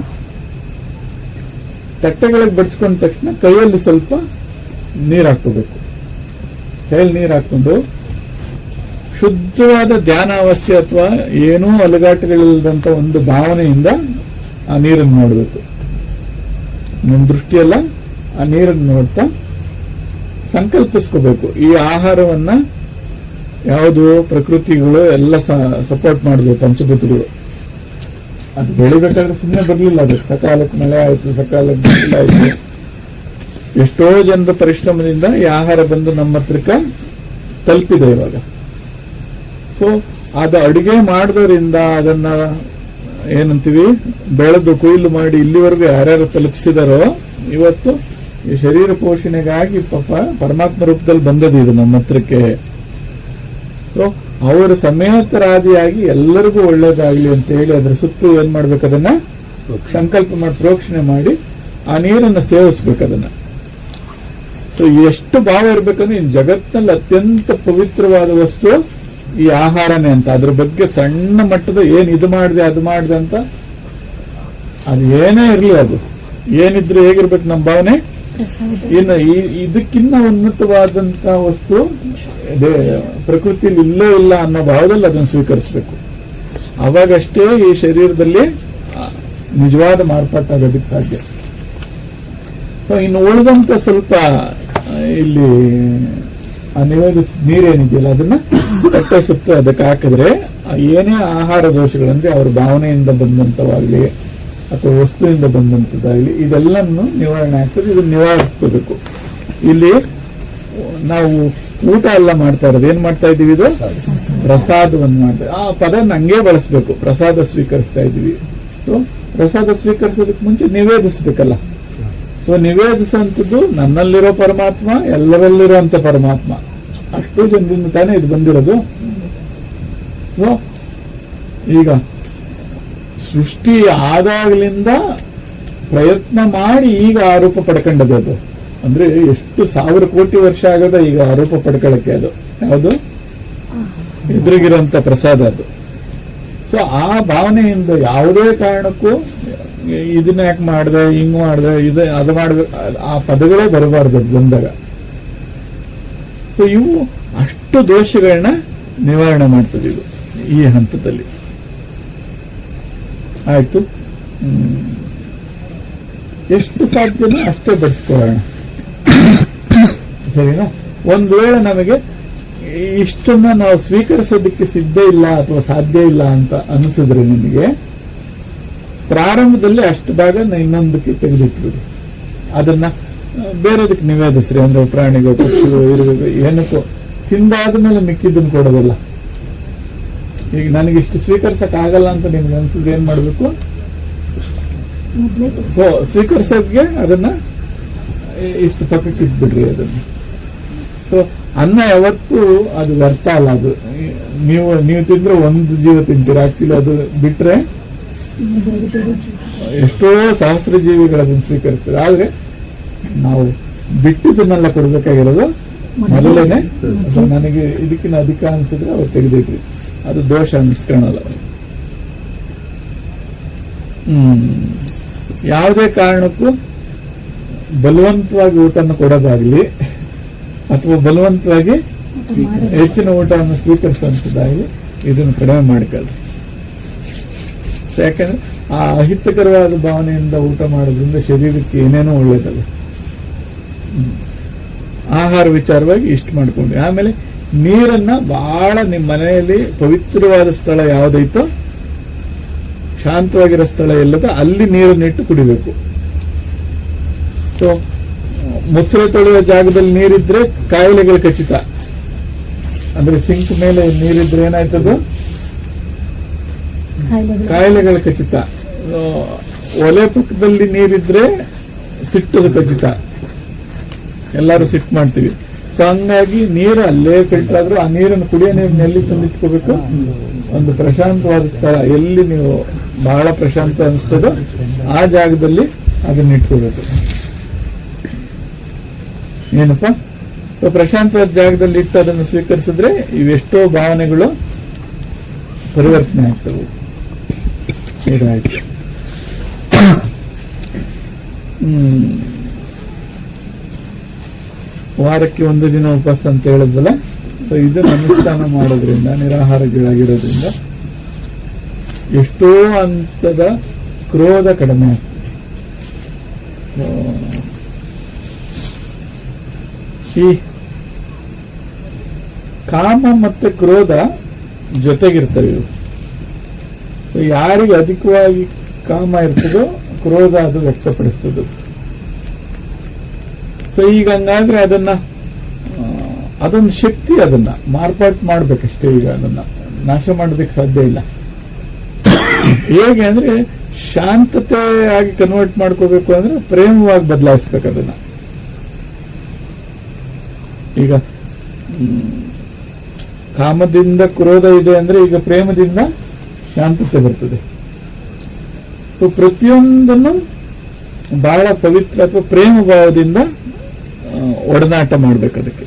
ತಟ್ಟೆಗಳಿಗೆ ಬಡಿಸ್ಕೊಂಡ ತಕ್ಷಣ ಕೈಯಲ್ಲಿ ಸ್ವಲ್ಪ ನೀರು ಹಾಕೋಬೇಕು. ಕೈಯಲ್ಲಿ ನೀರು ಹಾಕೊಂಡು ಶುದ್ಧವಾದ ಧ್ಯಾನಾವಸ್ಥೆ ಅಥವಾ ಏನೂ ಅಲುಗಾಟಗಳಿಲ್ಲದಂತ ಒಂದು ಭಾವನೆಯಿಂದ ಆ ನೀರನ್ನು ನೋಡಬೇಕು. ನಮ್ಮ ದೃಷ್ಟಿಯೆಲ್ಲ ಆ ನೀರನ್ನು ನೋಡ್ತಾ ಸಂಕಲ್ಪಿಸ್ಕೋಬೇಕು. ಈ ಆಹಾರವನ್ನ ಯಾವುದು ಪ್ರಕೃತಿಗಳು ಎಲ್ಲ ಸಪೋರ್ಟ್ ಮಾಡಿದ್ವು, ಪಂಚಭೂತಗಳು. ಅದು ಬೆಳಿಬೇಕಾದ್ರೆ ಸುಮ್ಮನೆ ಬರ್ಲಿಲ್ಲ. ಅದು ಸಕಾಲಕ್ಕೆ ಮಳೆ ಆಯ್ತು, ಸಕಾಲಕ್ಕೆ ಬಿಸಿಲು ಆಯ್ತು. ಎಷ್ಟೋ ಜನರ ಪರಿಶ್ರಮದಿಂದ ಈ ಆಹಾರ ಬಂದು ನಮ್ಮ ಹತ್ರಕ್ಕೆ ತಲುಪಿದೆ ಇವಾಗ. ಸೊ ಅದು ಅಡಿಗೆ ಮಾಡಿದವರಿಂದ ಅದನ್ನ ಏನಂತೀವಿ, ಬೆಳೆದು ಕೊಯ್ಲು ಮಾಡಿ ಇಲ್ಲಿವರೆಗೂ ಯಾರ್ಯಾರು ತಲುಪಿಸಿದಾರೋ ಇವತ್ತು ಈ ಶರೀರ ಪೋಷಣೆಗಾಗಿ ಪಾಪ ಪರಮಾತ್ಮ ರೂಪದಲ್ಲಿ ಬಂದದ್ದು ಇದು ನಮ್ಮ ಹತ್ರಕ್ಕೆ. ಸೊ ಅವರ ಸಮೇತರಾದಿಯಾಗಿ ಎಲ್ಲರಿಗೂ ಒಳ್ಳೇದಾಗ್ಲಿ ಅಂತ ಹೇಳಿ ಅದ್ರ ಸುತ್ತು ಏನ್ ಮಾಡ್ಬೇಕು, ಅದನ್ನ ಸಂಕಲ್ಪ ಮಾಡಿ ಪ್ರೋಕ್ಷಣೆ ಮಾಡಿ ಆ ನೀರನ್ನು ಸೇವಿಸ್ಬೇಕು ಅದನ್ನ. ಸೊ ಎಷ್ಟು ಭಾವ ಇರ್ಬೇಕಂದ್ರೆ ಈ ಜಗತ್ತಿನಲ್ಲಿ ಅತ್ಯಂತ ಪವಿತ್ರವಾದ ವಸ್ತು ಈ ಆಹಾರನೇ ಅಂತ. ಅದ್ರ ಬಗ್ಗೆ ಸಣ್ಣ ಮಟ್ಟದ ಏನ್ ಇದು ಮಾಡಿದೆ ಅದು ಮಾಡಿದೆ ಅಂತ ಅದು ಏನೇ ಇರ್ಲಿ, ಅದು ಏನಿದ್ರು ಹೇಗಿರ್ಬೇಕು ನಮ್ಮ ಭಾವನೆ, ಇನ್ನು ಇದಕ್ಕಿನ್ನ ಉನ್ನತವಾದಂತ ವಸ್ತು ಪ್ರಕೃತಿಯಲ್ಲಿ ಇಲ್ಲೇ ಇಲ್ಲ ಅನ್ನೋ ಭಾವದಲ್ಲಿ ಅದನ್ನು ಸ್ವೀಕರಿಸಬೇಕು. ಅವಾಗಷ್ಟೇ ಈ ಶರೀರದಲ್ಲಿ ನಿಜವಾದ ಮಾರ್ಪಾಟಾಗೋದಕ್ಕೆ ಸಾಧ್ಯ. ಸೊ ಇನ್ನು ಉಳಿದಂತ ಸ್ವಲ್ಪ ಇಲ್ಲಿ ನಿವೇದಿಸ ನೀರೇನಿದೆಯಲ್ಲ ಅದನ್ನ ಹೊಟ್ಟೆ ಸುತ್ತ ಅದಕ್ಕೆ ಹಾಕಿದ್ರೆ ಏನೇ ಆಹಾರ ದೋಷಗಳಂದ್ರೆ ಅವ್ರ ಭಾವನೆಯಿಂದ ಬಂದಂತವಾಗ್ಲಿ ಅಥವಾ ವಸ್ತುವಿಂದ ಬಂದಂತದ್ದಾಗ್ಲಿ ಇದೆಲ್ಲನ್ನು ನಿವಾರಣೆ ಆಗ್ತದೆ. ಇದನ್ನ ನಿವಾರಿಸ್ಕೋಬೇಕು. ಇಲ್ಲಿ ನಾವು ಊಟ ಎಲ್ಲ ಮಾಡ್ತಾ ಇರೋದು ಏನ್ ಮಾಡ್ತಾ ಇದೀವಿ? ಇದು ಪ್ರಸಾದವನ್ನು ಮಾಡ್ತಾ ಆ ಪದ ಹಂಗೆ ಬಳಸ್ಬೇಕು. ಪ್ರಸಾದ ಸ್ವೀಕರಿಸ್ತಾ ಇದೀವಿ. ಸೊ ಪ್ರಸಾದ ಸ್ವೀಕರಿಸೋದಕ್ಕೆ ಮುಂಚೆ ನಿವೇದಿಸ್ಬೇಕಲ್ಲ. ಸೊ ನಿವೇದಿಸುವಂಥದ್ದು ನನ್ನಲ್ಲಿರೋ ಪರಮಾತ್ಮ, ಎಲ್ಲರಲ್ಲಿರುವಂತ ಪರಮಾತ್ಮ. ಅಷ್ಟು ಜನರಿಂದ ತಾನೇ ಇದು ಬಂದಿರೋದು. ಸೊ ಈಗ ಸೃಷ್ಟಿ ಆದಾಗಲಿಂದ ಪ್ರಯತ್ನ ಮಾಡಿ ಈಗ ಆರೋಪ ಪಡ್ಕೊಂಡದ್ದು ಅದು. ಅಂದ್ರೆ ಎಷ್ಟು 1000 ಕೋಟಿ ವರ್ಷ ಆಗದ ಈಗ ಆರೋಪ ಪಡ್ಕೊಳ್ಳಕ್ಕೆ. ಅದು ಯಾವುದು? ಎದುರಿಗಿರೋಂಥ ಪ್ರಸಾದ ಅದು. ಸೊ ಆ ಭಾವನೆಯಿಂದ ಯಾವುದೇ ಕಾರಣಕ್ಕೂ ಇದನ್ನ ಯಾಕೆ ಮಾಡಿದೆ, ಹಿಂಗ್ ಮಾಡಿದೆ, ಅದು ಮಾಡ್ಬೇಕು, ಆ ಪದಗಳೇ ಬರಬಾರ್ದು ಅದು ಬಂದಾಗ. ಸೊ ಇವು ಅಷ್ಟು ದೋಷಗಳನ್ನ ನಿವಾರಣೆ ಮಾಡ್ತದೆ ಇದು ಈ ಹಂತದಲ್ಲಿ. ಆಯ್ತು, ಎಷ್ಟು ಸಾಧ್ಯನೋ ಅಷ್ಟೇ ಬಡಿಸ್ಕೊಳ್ಳೋಣ, ಸರಿನಾ? ಒಂದ್ ವೇಳೆ ನಮಗೆ ಇಷ್ಟನ್ನ ನಾವು ಸ್ವೀಕರಿಸೋದಕ್ಕೆ ಸಿದ್ಧ ಇಲ್ಲ ಅಥವಾ ಸಾಧ್ಯ ಇಲ್ಲ ಅಂತ ಅನಿಸಿದ್ರೆ ನಿಮಗೆ ಪ್ರಾರಂಭದಲ್ಲಿ ಅಷ್ಟು ಭಾಗ ಇನ್ನೊಂದಕ್ಕೆ ತೆಗೆದಿಟ್ಬಿಡಿ. ಅದನ್ನ ಬೇರೆದಕ್ಕೆ ನಿವೇದಿಸ್ರಿ. ಅಂದ್ರೆ ಪ್ರಾಣಿಗಳು, ಪಕ್ಷಿಗಳು, ಇರುವೆಗಳು ಏನಕ್ಕೋ ತಿಂದಾದ್ಮೇಲೆ ಮಿಕ್ಕಿದ್ದನ್ನು ಕೊಡೋದಿಲ್ಲ. ಈಗ ನನಗಿಷ್ಟು ಸ್ವೀಕರಿಸಕ್ ಆಗಲ್ಲ ಅಂತ ನಿಮ್ಗೆ ಅನ್ಸಿದ್ರೆ ಏನ್ ಮಾಡ್ಬೇಕು? ಸೊ ಸ್ವೀಕರಿಸೋದ್ಗೆ ಅದನ್ನ ಇಷ್ಟು ಪಕ್ಕಕ್ಕೆ ಇಟ್ಬಿಡ್ರಿ ಅದನ್ನ. ಸೊ ಅನ್ನ ಯಾವತ್ತೂ ಅದು ವ್ಯರ್ಥ ಅಲ್ಲ. ಅದು ನೀವು ತಿಂದ್ರೆ ಒಂದು ಜೀವ ತಿಂತೀರ. ಆಕ್ಚುಲಿ ಅದು ಬಿಟ್ರೆ ಎಷ್ಟೋ ಸಹಸ್ರ ಜೀವಿಗಳದನ್ನು ಸ್ವೀಕರಿಸ್ತಾರೆ. ಆದ್ರೆ ನಾವು ಬಿಟ್ಟಿದ್ದನ್ನೆಲ್ಲ ಕೊಡ್ಬೇಕಾಗಿರೋದು ಮೊದಲೇನೆ. ನನಗೆ ಇದಕ್ಕಿಂತ ಅಧಿಕ ಅನ್ಸಿದ್ರೆ ಅವ್ರು ತೆಗೆದಿಟ್ರಿ, ಅದು ದೋಷ ಅನ್ಸ್ಕೊಳಲ್ಲ. ಯಾವುದೇ ಕಾರಣಕ್ಕೂ ಬಲವಂತವಾಗಿ ಊಟವನ್ನು ಕೊಡೋದಾಗ್ಲಿ ಅಥವಾ ಬಲವಂತವಾಗಿ ಹೆಚ್ಚಿನ ಊಟವನ್ನು ಸ್ವೀಕರಿಸುವಂಥದ್ದಾಗಲಿ ಇದನ್ನು ಕಡಿಮೆ ಮಾಡಿಕೊಳ್ಳಿ. ಯಾಕಂದ್ರೆ ಆ ಅಹಿತಕರವಾದ ಭಾವನೆಯಿಂದ ಊಟ ಮಾಡೋದ್ರಿಂದ ಶರೀರಕ್ಕೆ ಏನೇನೋ ಒಳ್ಳೇದಲ್ಲ. ಆಹಾರ ವಿಚಾರವಾಗಿ ಇಷ್ಟು ಮಾಡ್ಕೊಂಡ್ರಿ. ಆಮೇಲೆ ನೀರನ್ನ ಬಹಳ ನಿಮ್ಮ ಮನೆಯಲ್ಲಿ ಪವಿತ್ರವಾದ ಸ್ಥಳ ಯಾವುದೈತೋ, ಶಾಂತವಾಗಿರೋ ಸ್ಥಳ ಎಲ್ಲದ ಅಲ್ಲಿ ನೀರನ್ನಿಟ್ಟು ಕುಡಿಬೇಕು. ಸೊ ಮುಚ್ಚಳೆ ತೊಳೆಯುವ ಜಾಗದಲ್ಲಿ ನೀರಿದ್ರೆ ಕಾಯಿಲೆಗಳು ಖಚಿತ. ಅಂದ್ರೆ ಸಿಂಕ್ ಮೇಲೆ ನೀರಿದ್ರೆ ಏನಾಯ್ತದು? ಕಾಯಿಲೆಗಳ ಖಚಿತ. ಒಲೆ ಪಕ್ಕದಲ್ಲಿ ನೀರಿದ್ರೆ ಸಿಟ್ಟದು ಖಚಿತ. ಎಲ್ಲರೂ ಸಿಟ್ಟು ಮಾಡ್ತೀವಿ. ಸೊ ಹಂಗಾಗಿ ನೀರು ಅಲ್ಲೇ ಫಿಲ್ಟರ್ ಆದ್ರೂ ಆ ನೀರನ್ನು ಕುಡಿಯೋ ನೀರನ್ನ ಎಲ್ಲಿ ತಂದಿಟ್ಕೋಬೇಕು? ಒಂದು ಪ್ರಶಾಂತವಾದ ಸ್ಥಳ, ಎಲ್ಲಿ ನೀವು ಬಹಳ ಪ್ರಶಾಂತ ಅನಿಸ್ತದೋ ಆ ಜಾಗದಲ್ಲಿ ಅದನ್ನ ಇಟ್ಕೋಬೇಕು. ಏನಪ್ಪಾ? ಸೊ ಪ್ರಶಾಂತವಾದ ಜಾಗದಲ್ಲಿ ಇಟ್ಟು ಅದನ್ನು ಸ್ವೀಕರಿಸಿದ್ರೆ ಇವೆಷ್ಟೋ ಭಾವನೆಗಳು ಪರಿವರ್ತನೆ ಆಗ್ತವೆ. ಇದಾಯ್ತು. ವಾರಕ್ಕೆ 1 ದಿನ ಉಪವಾಸ ಅಂತ ಹೇಳಿದ್ವಲ್ಲ. ಸೊ ಇದನ್ನು ಅನುಷ್ಠಾನ ಮಾಡೋದ್ರಿಂದ, ನಿರಾಹಾರಗಳಾಗಿರೋದ್ರಿಂದ ಎಷ್ಟೋ ಹಂತದ ಕ್ರೋಧ ಕಡಿಮೆ ಆಗ್ತದೆ. ಈ ಕಾಮ ಮತ್ತೆ ಕ್ರೋಧ ಜೊತೆಗಿರ್ತವೆ ಇವು. ಯಾರಿಗೆ ಅಧಿಕವಾಗಿ ಕಾಮ ಇರ್ತದೋ ಕ್ರೋಧ ಅದು ವ್ಯಕ್ತಪಡಿಸ್ತದೆ. ಸೊ ಈಗ ಹಂಗಾದ್ರೆ ಅದೊಂದು ಶಕ್ತಿ, ಅದನ್ನ ಮಾರ್ಪಾಟು ಮಾಡ್ಬೇಕಷ್ಟೇ. ಈಗ ಅದನ್ನ ನಾಶ ಮಾಡೋದಕ್ಕೆ ಸಾಧ್ಯ ಇಲ್ಲ. ಹೇಗೆ ಅಂದ್ರೆ ಶಾಂತತೆ ಆಗಿ ಕನ್ವರ್ಟ್ ಮಾಡ್ಕೋಬೇಕು ಅಂದ್ರೆ ಪ್ರೇಮವಾಗಿ ಬದಲಾಯಿಸ್ಬೇಕು ಅದನ್ನ. ಈಗ ಕಾಮದಿಂದ ಕ್ರೋಧ ಇದೆ ಅಂದ್ರೆ ಈಗ ಪ್ರೇಮದಿಂದ ಶಾಂತತೆ ಬರ್ತದೆ. ಸೊ ಪ್ರತಿಯೊಂದನ್ನು ಬಹಳ ಪವಿತ್ರ ಅಥವಾ ಪ್ರೇಮ ಭಾವದಿಂದ ಒಡನಾಟ ಮಾಡ್ಬೇಕು. ಅದಕ್ಕೆ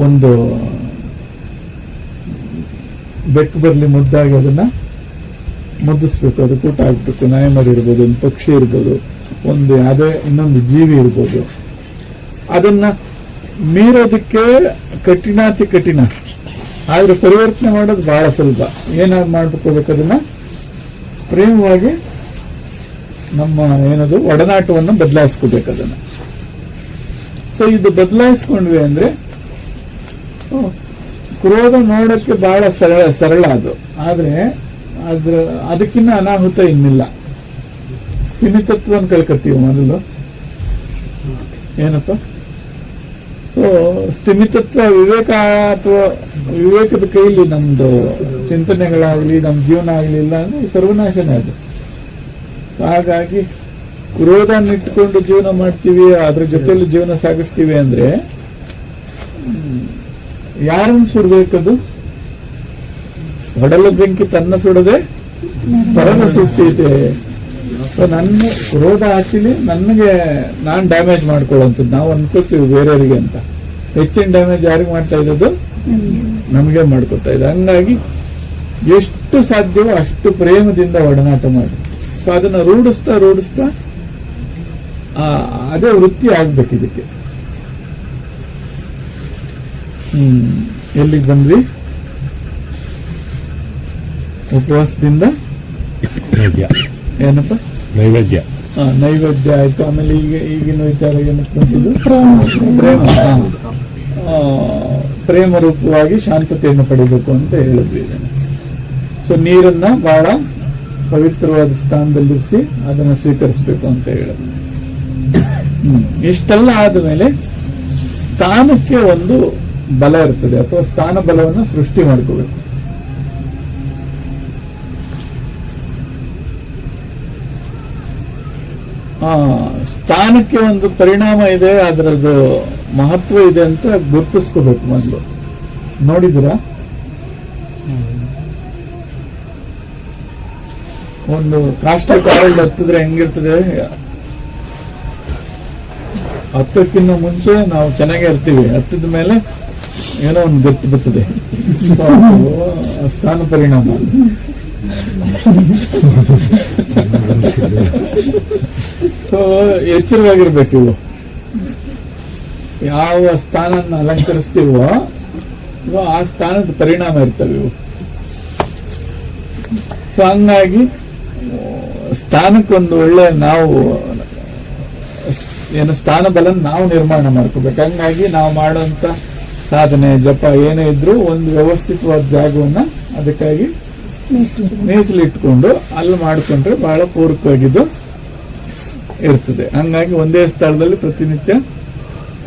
ಒಂದು ಬೆಕ್ಕು ಬರಲಿ ಮುದ್ದಾಗಿ ಅದನ್ನ ಮುದ್ದಿಸ್ಬೇಕು. ಅದು ಕೂಟ ಆಗ್ಬೇಕು. ನಾಯಿ ಮರಿ ಇರ್ಬೋದು, ಒಂದು ಪಕ್ಷಿ ಇರ್ಬೋದು, ಒಂದು ಯಾವುದೇ ಇನ್ನೊಂದು ಜೀವಿ ಇರ್ಬೋದು, ಅದನ್ನ ಮೀರೋದಕ್ಕೆ ಕಠಿಣಾತಿ ಕಠಿಣ, ಆದ್ರೆ ಪರಿವರ್ತನೆ ಮಾಡೋದು ಬಹಳ ಸುಲಭ. ಏನಾದ್ರು ಮಾಡ್ಕೋಬೇಕು, ಅದನ್ನ ಪ್ರೇಮವಾಗಿ ನಮ್ಮ ಏನದು ಒಡನಾಟವನ್ನು ಬದಲಾಯಿಸ್ಕೋಬೇಕು ಅದನ್ನ. ಸೊ ಇದು ಬದಲಾಯಿಸ್ಕೊಂಡ್ವಿ ಅಂದ್ರೆ ಕ್ರೋಧ ನೋಡಕ್ಕೆ ಬಹಳ ಸರಳ ಅದು, ಆದ್ರೆ ಅದಕ್ಕಿನ್ನ ಅನಾಹುತ ಇನ್ನಿಲ್ಲ. ಸ್ಥಿಮಿತತ್ವವನ್ನು ಕಳ್ಕೊತೀವಿ ಮೊದಲು. ಏನಪ್ಪ? ಸೊ ಸ್ಥಿಮಿತತ್ವ ವಿವೇಕ ಅಥವಾ ವಿವೇಕದ ಕೈಲಿ ನಮ್ದು ಚಿಂತನೆಗಳಾಗ್ಲಿ ನಮ್ಮ ಜೀವನ ಆಗ್ಲಿಲ್ಲ ಅಂದ್ರೆ ಸರ್ವನಾಶನೇ ಅದು. ಹಾಗಾಗಿ ಕ್ರೋಧನ ಇಟ್ಕೊಂಡು ಜೀವನ ಮಾಡ್ತೀವಿ, ಅದ್ರ ಜೊತೆಯಲ್ಲಿ ಜೀವನ ಸಾಗಿಸ್ತೀವಿ ಅಂದ್ರೆ ಯಾರನ್ನು ಸುಡ್ಬೇಕದು? ಹೊಡಲ ಬೆಂಕಿ ತನ್ನ ಸುಡದೆ ಪರನ ಸುಡ್ತೈತೆ. ನನ್ನ ಕ್ರೋಧ ಆಕ್ಚುಲಿ ನನಗೆ ನಾನ್ ಡ್ಯಾಮೇಜ್ ಮಾಡ್ಕೊಳ್ಳೋಂಥದ್ದು. ನಾವು ಅನ್ಕೋತೀವಿ ಬೇರೆಯವರಿಗೆ ಅಂತ, ಹೆಚ್ಚಿನ ಡ್ಯಾಮೇಜ್ ಯಾರಿಗೆ ಮಾಡ್ತಾ ಇರೋದು? ನಮಗೆ ಮಾಡ್ಕೊತಾ ಇದೆ. ಹಂಗಾಗಿ ಎಷ್ಟು ಸಾಧ್ಯವೋ ಅಷ್ಟು ಪ್ರೇಮದಿಂದ ಒಡನಾಟ ಮಾಡಿ. ಸೊ ಅದನ್ನ ರೂಢಿಸ್ತಾ ಅದೇ ವೃತ್ತಿ ಆಗ್ಬೇಕು ಇದಕ್ಕೆ. ಎಲ್ಲಿಗೆ ಬಂದ್ವಿ? ಉಪವಾಸದಿಂದ ಏನಪ್ಪ? ನೈವೇದ್ಯ. ನೈವೇದ್ಯ ಆಯ್ತು. ಆಮೇಲೆ ಈಗಿನ ವಿಚಾರ ಏನಕ್ಕೆ ಬಂದಿದ್ದು? ಪ್ರೇಮ ರೂಪವಾಗಿ ಶಾಂತತೆಯನ್ನು ಪಡಿಬೇಕು ಅಂತ ಹೇಳಿದ್ವಿ ಇದನ್ನು. ಸೊ ನೀರನ್ನ ಬಹಳ ಪವಿತ್ರವಾದ ಸ್ಥಾನದಲ್ಲಿರಿಸಿ ಅದನ್ನು ಸ್ವೀಕರಿಸಬೇಕು ಅಂತ ಹೇಳಿದ್ವಿ. ಇಷ್ಟೆಲ್ಲ ಆದ್ಮೇಲೆ ಸ್ಥಾನಕ್ಕೆ ಒಂದು ಬಲ ಇರ್ತದೆ, ಅಥವಾ ಸ್ಥಾನ ಬಲವನ್ನು ಸೃಷ್ಟಿ ಮಾಡ್ಕೋಬೇಕು. ಸ್ಥಾನಕ್ಕೆ ಒಂದು ಪರಿಣಾಮ ಇದೆ, ಅದರದ್ದು ಮಹತ್ವ ಇದೆ ಅಂತ ಗುರುತಿಸ್ಕೋಬೇಕು ಮೊದಲು. ನೋಡಿದಿರಾ? ಒಂದು ಕಾಸ್ಟಲ್ ಕಾರಲ್ಲಿ ಹತ್ತಿದ್ರೆ ಹೆಂಗಿರ್ತದೆ? ಹತ್ತಕ್ಕಿಂತ ಮುಂಚೆ ನಾವು ಚೆನ್ನಾಗೇ ಇರ್ತೀವಿ, ಹತ್ತಿದ ಮೇಲೆ ಏನೋ ಒಂದು ಗತ್ತು ಬರ್ತದೆ. ಸ್ಥಾನ ಪರಿಣಾಮ. ಸೊ ಎಚ್ಚರವಾಗಿರ್ಬೇಕು. ಇವು ಯಾವ ಸ್ಥಾನ ಅಲಂಕರಿಸ್ತೀವೋ ಆ ಸ್ಥಾನದ ಪರಿಣಾಮ ಇರ್ತವೆ ಇವು. ಸೊ ಹಂಗಾಗಿ ಸ್ಥಾನಕ್ಕೊಂದು ಒಳ್ಳೆ ನಾವು ಏನು ಸ್ಥಾನ ಬಲ ನಾವು ನಿರ್ಮಾಣ ಮಾಡ್ಕೋಬೇಕು. ಹಂಗಾಗಿ ನಾವು ಮಾಡುವಂತ ಸಾಧನೆ ಜಪ ಏನೇ ಇದ್ರೂ ಒಂದು ವ್ಯವಸ್ಥಿತವಾದ ಜಾಗವನ್ನ ಅದಕ್ಕಾಗಿ ಮೀಸಲಿಟ್ಕೊಂಡು ಅಲ್ಲಿ ಮಾಡಿಕೊಂಡ್ರೆ ಬಹಳ ಪೂರಕವಾಗಿದ್ದು ಇರ್ತದೆ. ಹಂಗಾಗಿ ಒಂದೇ ಸ್ಥಳದಲ್ಲಿ ಪ್ರತಿನಿತ್ಯ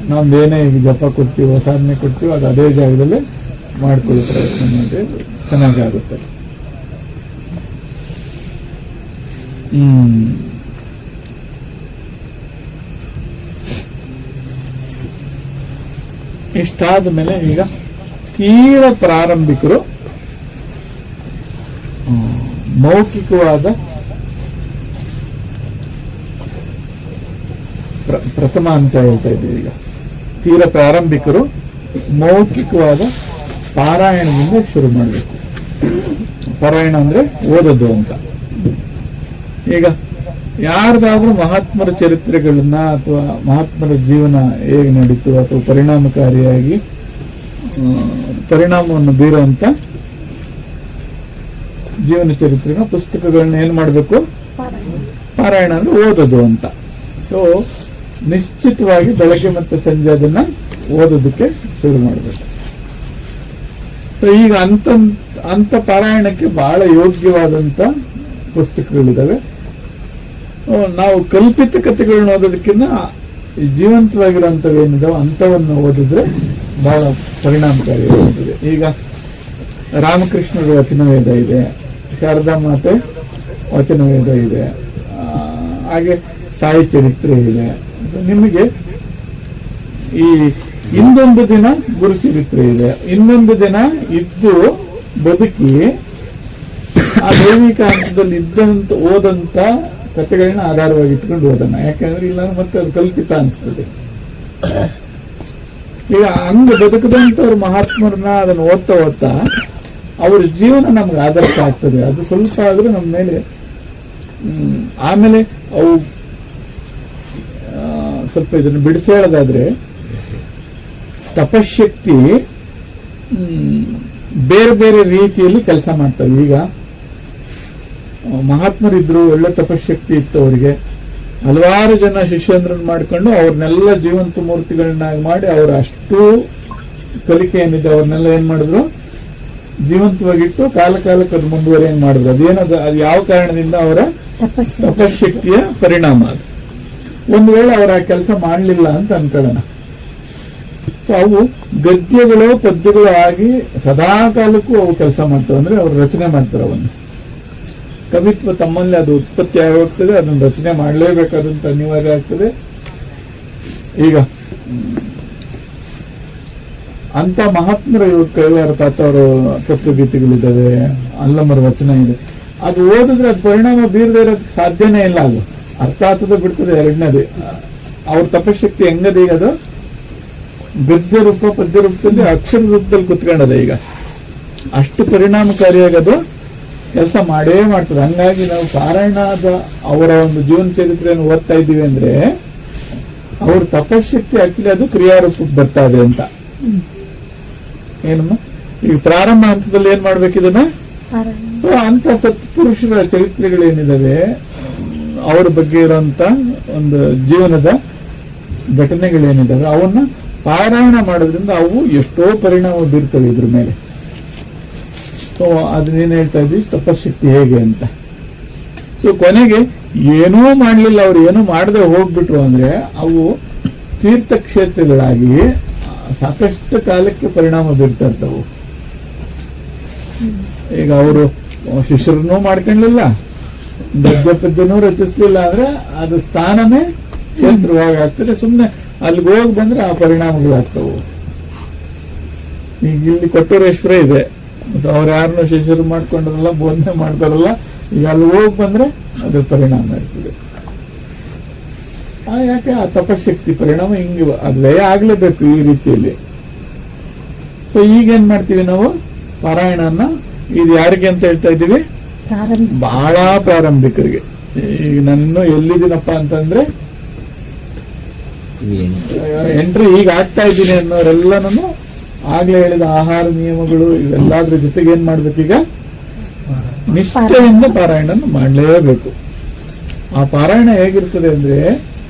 ನಾವು ಏನೇ ಈಗ ಜಪ ಕೊಡ್ತೀವೋ ಸಾಧನೆ ಕೊಡ್ತೀವೋ ಅದು ಅದೇ ಜಾಗದಲ್ಲಿ ಮಾಡ್ಕೊಳ್ಳೋ ಪ್ರಯತ್ನ ಮಾಡಿದ್ರೆ ಚೆನ್ನಾಗಿ ಆಗುತ್ತೆ. ಇಷ್ಟಾದ ಮೇಲೆ ಈಗ ತೀರ ಪ್ರಾರಂಭಿಕರು ಮೌಖಿಕವಾದ ಪ್ರಥಮ ಅಂತ ಹೇಳ್ತಾ ಇದ್ದೀವಿ. ಈಗ ತೀರ ಪ್ರಾರಂಭಿಕರು ಮೌಖಿಕವಾದ ಪಾರಾಯಣದಿಂದ ಶುರು ಮಾಡಬೇಕು. ಪಾರಾಯಣ ಅಂದ್ರೆ ಓದೋದು ಅಂತ. ಈಗ ಯಾರ್ದಾದ್ರೂ ಮಹಾತ್ಮರ ಚರಿತ್ರೆಗಳನ್ನ ಅಥವಾ ಮಹಾತ್ಮರ ಜೀವನ ಹೇಗೆ ನಡೀತು ಅಥವಾ ಪರಿಣಾಮಕಾರಿಯಾಗಿ ಪರಿಣಾಮವನ್ನು ಬೀರುವಂತ ಜೀವನ ಚರಿತ್ರೆನ ಪುಸ್ತಕಗಳನ್ನ ಏನ್ ಮಾಡಬೇಕು? ಪಾರಾಯಣ ಅಂದ್ರೆ ಓದೋದು ಅಂತ. ಸೊ ನಿಶ್ಚಿತವಾಗಿ ಬೆಳಗ್ಗೆ ಮತ್ತೆ ಸಂಜೆ ಅದನ್ನ ಓದೋದಕ್ಕೆ ಶುರು ಮಾಡಬೇಕು. ಸೊ ಈಗ ಅಂತ ಪಾರಾಯಣಕ್ಕೆ ಬಹಳ ಯೋಗ್ಯವಾದಂತ ಪುಸ್ತಕಗಳಿದಾವೆ. ನಾವು ಕಲ್ಪಿತ ಕಥೆಗಳನ್ನ ಓದೋದಕ್ಕಿಂತ ಜೀವಂತವಾಗಿರುವಂತವೇನಿದಾವೆ ಅಂಥವನ್ನು ಓದಿದ್ರೆ ಬಹಳ ಪರಿಣಾಮಕಾರಿಯಾಗುತ್ತದೆ. ಈಗ ರಾಮಕೃಷ್ಣರ ವಚನವೇದ ಇದೆ, ಶಾರದಾ ಮಾತೆ ವಚನವೇದ ಇದೆ, ಹಾಗೆ ಸಾಯಿ ಚರಿತ್ರೆ ಇದೆ. ನಿಮಗೆ ಈ ಇನ್ನೊಂದು ದಿನ ಗುರುಚರಿತ್ರೆ ಇದೆ, ಇನ್ನೊಂದು ದಿನ ಇದ್ದು ಬದುಕಿ ಆ ದೈವಿಕ ಹಂತದಲ್ಲಿ ಇದ್ದಂತ ಓದಂತ ಕಥೆಗಳನ್ನ ಆಧಾರವಾಗಿ ಇಟ್ಕೊಂಡು ಓದೋಣ. ಯಾಕಂದ್ರೆ ಇಲ್ಲ ಮತ್ತೆ ಅದು ಕಲ್ಪಿತ ಅನಿಸ್ತದೆ. ಈಗ ಹಂಗ ಬದುಕದಂತವ್ರ ಮಹಾತ್ಮರನ್ನ ಅದನ್ನ ಓದ್ತಾ ಅವ್ರ ಜೀವನ ನಮ್ಗೆ ಆದರ್ಶ ಆಗ್ತದೆ. ಅದು ಸ್ವಲ್ಪ ಆದ್ರೂ ನಮ್ಮ ಮೇಲೆ ಆಮೇಲೆ ಅವು ಸ್ವಲ್ಪ ಇದನ್ನು ಬಿಡಿಸಿ ಹೇಳೋದಾದ್ರೆ, ತಪಶಕ್ತಿ ಬೇರೆ ಬೇರೆ ರೀತಿಯಲ್ಲಿ ಕೆಲಸ ಮಾಡ್ತಾರೆ. ಈಗ ಮಹಾತ್ಮರಿದ್ರು, ಒಳ್ಳೆ ತಪಶಕ್ತಿ ಇತ್ತು ಅವರಿಗೆ, ಹಲವಾರು ಜನ ಶಿಷ್ಯಂದ್ರನ್ನ ಮಾಡ್ಕೊಂಡು ಅವ್ರನ್ನೆಲ್ಲ ಜೀವಂತ ಮೂರ್ತಿಗಳನ್ನಾಗಿ ಮಾಡಿ ಅವರ ಅಷ್ಟು ಕಲಿಕೆ ಏನಿದೆ ಅವ್ರನ್ನೆಲ್ಲ ಏನ್ ಮಾಡಿದ್ರು, ಜೀವಂತವಾಗಿಟ್ಟು ಕಾಲಕ್ಕೆ ಅದು ಮುಂದುವರಿಯಂಗ್ ಮಾಡಿದ್ರು. ಅದೇನದು, ಅದು ಯಾವ ಕಾರಣದಿಂದ? ಅವರ ತಪಶಕ್ತಿಯ ಪರಿಣಾಮ ಅದು. ಒಂದು ವೇಳೆ ಅವರ ಆ ಕೆಲಸ ಮಾಡಲಿಲ್ಲ ಅಂತ ಅನ್ಕೊಳ್ಳೋಣ, ಸೊ ಅವು ಗದ್ಯಗಳು ಪದ್ಯಗಳು ಆಗಿ ಸದಾ ಕಾಲಕ್ಕೂ ಅವು ಕೆಲಸ ಮಾಡ್ತವೆ. ಅಂದ್ರೆ ಅವರು ರಚನೆ ಮಾಡ್ತಾರೆ ಅವನ್ನು. ಕವಿತ್ವ ತಮ್ಮಲ್ಲಿ ಅದು ಉತ್ಪತ್ತಿ ಆಗೋಗ್ತದೆ, ಅದನ್ನು ರಚನೆ ಮಾಡಲೇಬೇಕಾದಂತ ಅನಿವಾರ್ಯ ಆಗ್ತದೆ. ಈಗ ಅಂತ ಮಹಾತ್ಮರ ಕೈವಾರ ತಾತವರ ತತ್ವಗೀತೆಗಳಿದ್ದಾವೆ, ಅಲ್ಲಮರ ವಚನ ಇದೆ. ಅದು ಓದಿದ್ರೆ ಅದು ಪರಿಣಾಮ ಬೀರದೇ ಇರೋದಕ್ಕೆ ಸಾಧ್ಯನೇ ಇಲ್ಲ. ಅದು ಅರ್ಥ ಆಗ್ತದೆ ಬಿಡ್ತದೆ. ಎರಡನೇದು, ಅವ್ರ ತಪಶಕ್ತಿ ಹೆಂಗದೆ ಈಗ, ಅದು ಗದ್ಯ ರೂಪ ಪದ್ಯ ರೂಪದಲ್ಲಿ ಅಕ್ಷರ ರೂಪದಲ್ಲಿ ಕುತ್ಕೊಂಡದೆ. ಈಗ ಅಷ್ಟು ಪರಿಣಾಮಕಾರಿಯಾಗದು ಕೆಲಸ ಮಾಡೇ ಮಾಡ್ತದೆ. ಹಂಗಾಗಿ ನಾವು ಪಾರಾಯಣದ ಅವರ ಒಂದು ಜೀವನ ಚರಿತ್ರೆಯನ್ನು ಓದ್ತಾ ಇದ್ದೀವಿ ಅಂದ್ರೆ ಅವ್ರ ತಪಶಕ್ತಿ ಆಕ್ಚುಲಿ ಅದು ಕ್ರಿಯಾರೂಪಕ್ಕೆ ಬರ್ತಾ ಇದೆ ಅಂತ. ಏನಮ್ಮ, ಈಗ ಪ್ರಾರಂಭ ಹಂತದಲ್ಲಿ ಏನ್ ಮಾಡ್ಬೇಕಿದನ್ನ, ಅಂತ ಸತ್ಪುರುಷರ ಚರಿತ್ರೆಗಳೇನಿದಾವೆ ಅವರ ಬಗ್ಗೆ ಇರುವಂತ ಒಂದು ಜೀವನದ ಘಟನೆಗಳೇನಿದಾವೆ ಅವನ್ನ ಪಾರಾಯಣ ಮಾಡೋದ್ರಿಂದ ಅವು ಎಷ್ಟೋ ಪರಿಣಾಮ ಬೀರ್ತವೆ ಇದ್ರ ಮೇಲೆ. ಸೊ ಅದನ್ನೇನ್ ಹೇಳ್ತಾ ಇದ್ವಿ, ತಪಶಕ್ತಿ ಹೇಗೆ ಅಂತ. ಸೊ ಕೊನೆಗೆ ಏನೂ ಮಾಡ್ಲಿಲ್ಲ, ಅವ್ರು ಏನೂ ಮಾಡದೆ ಹೋಗ್ಬಿಟ್ರು ಅಂದ್ರೆ ಅವು ತೀರ್ಥಕ್ಷೇತ್ರಗಳಾಗಿ ಸಾಕಷ್ಟು ಕಾಲಕ್ಕೆ ಪರಿಣಾಮ ಬೀರ್ತಾ ಇರ್ತವು. ಈಗ ಅವರು ಶಿಷ್ಯರನ್ನೂ ಮಾಡ್ಕೊಳ್ಳಿಲ್ಲ, ಗದ್ಯ ಪದ್ಯನೂ ರಚಿಸ್ಲಿಲ್ಲ ಅಂದ್ರೆ ಅದು ಸ್ಥಾನನೇ ಕ್ಷೇತ್ರವಾಗಿ ಆಗ್ತದೆ. ಸುಮ್ಮನೆ ಅಲ್ಲಿಗೆ ಹೋಗಿ ಬಂದ್ರೆ ಆ ಪರಿಣಾಮಗಳಾಗ್ತವು. ಈಗ ಇಲ್ಲಿ ಕೊಟ್ಟೂರೇಶ್ವರ ಇದೆ, ಅವ್ರು ಯಾರನ್ನೂ ಶಿಷ್ಯರು ಮಾಡ್ಕೊಂಡ್ರಲ್ಲ, ಬೋಧನೆ ಮಾಡ್ತಾರಲ್ಲ, ಈಗ ಅಲ್ಲಿ ಹೋಗಿ ಬಂದ್ರೆ ಅದ್ರ ಪರಿಣಾಮ ಇರ್ತದೆ. ಯಾಕೆ ಆ ತಪಶಕ್ತಿ ಪರಿಣಾಮ ಹಿಂಗೆ ಅದು ಲಯ ಆಗ್ಲೇಬೇಕು ಈ ರೀತಿಯಲ್ಲಿ. ಸೊ ಈಗೇನ್ ಮಾಡ್ತೀವಿ ನಾವು ಪಾರಾಯಣನ, ಇದು ಯಾರಿಗೆ ಅಂತ ಹೇಳ್ತಾ ಇದ್ದೀವಿ, ಬಹಳ ಪ್ರಾರಂಭಿಕರಿಗೆ. ಈಗ ನಾನು ಎಲ್ಲಿದ್ದೀನಪ್ಪ ಅಂತಂದ್ರೆ ಎಂಟ್ರಿ ಈಗ ಆಗ್ತಾ ಇದ್ದೀನಿ ಅನ್ನೋರೆಲ್ಲನೂ ಆಗ್ಲೇ ಹೇಳಿದ ಆಹಾರ ನಿಯಮಗಳು ಇವೆಲ್ಲದ್ರ ಜೊತೆಗೆ ಏನ್ ಮಾಡ್ಬೇಕೀಗ, ನಿಷ್ಠೆಯಿಂದ ಪಾರಾಯಣ ಮಾಡಲೇಬೇಕು. ಆ ಪಾರಾಯಣ ಹೇಗಿರ್ತದೆ ಅಂದ್ರೆ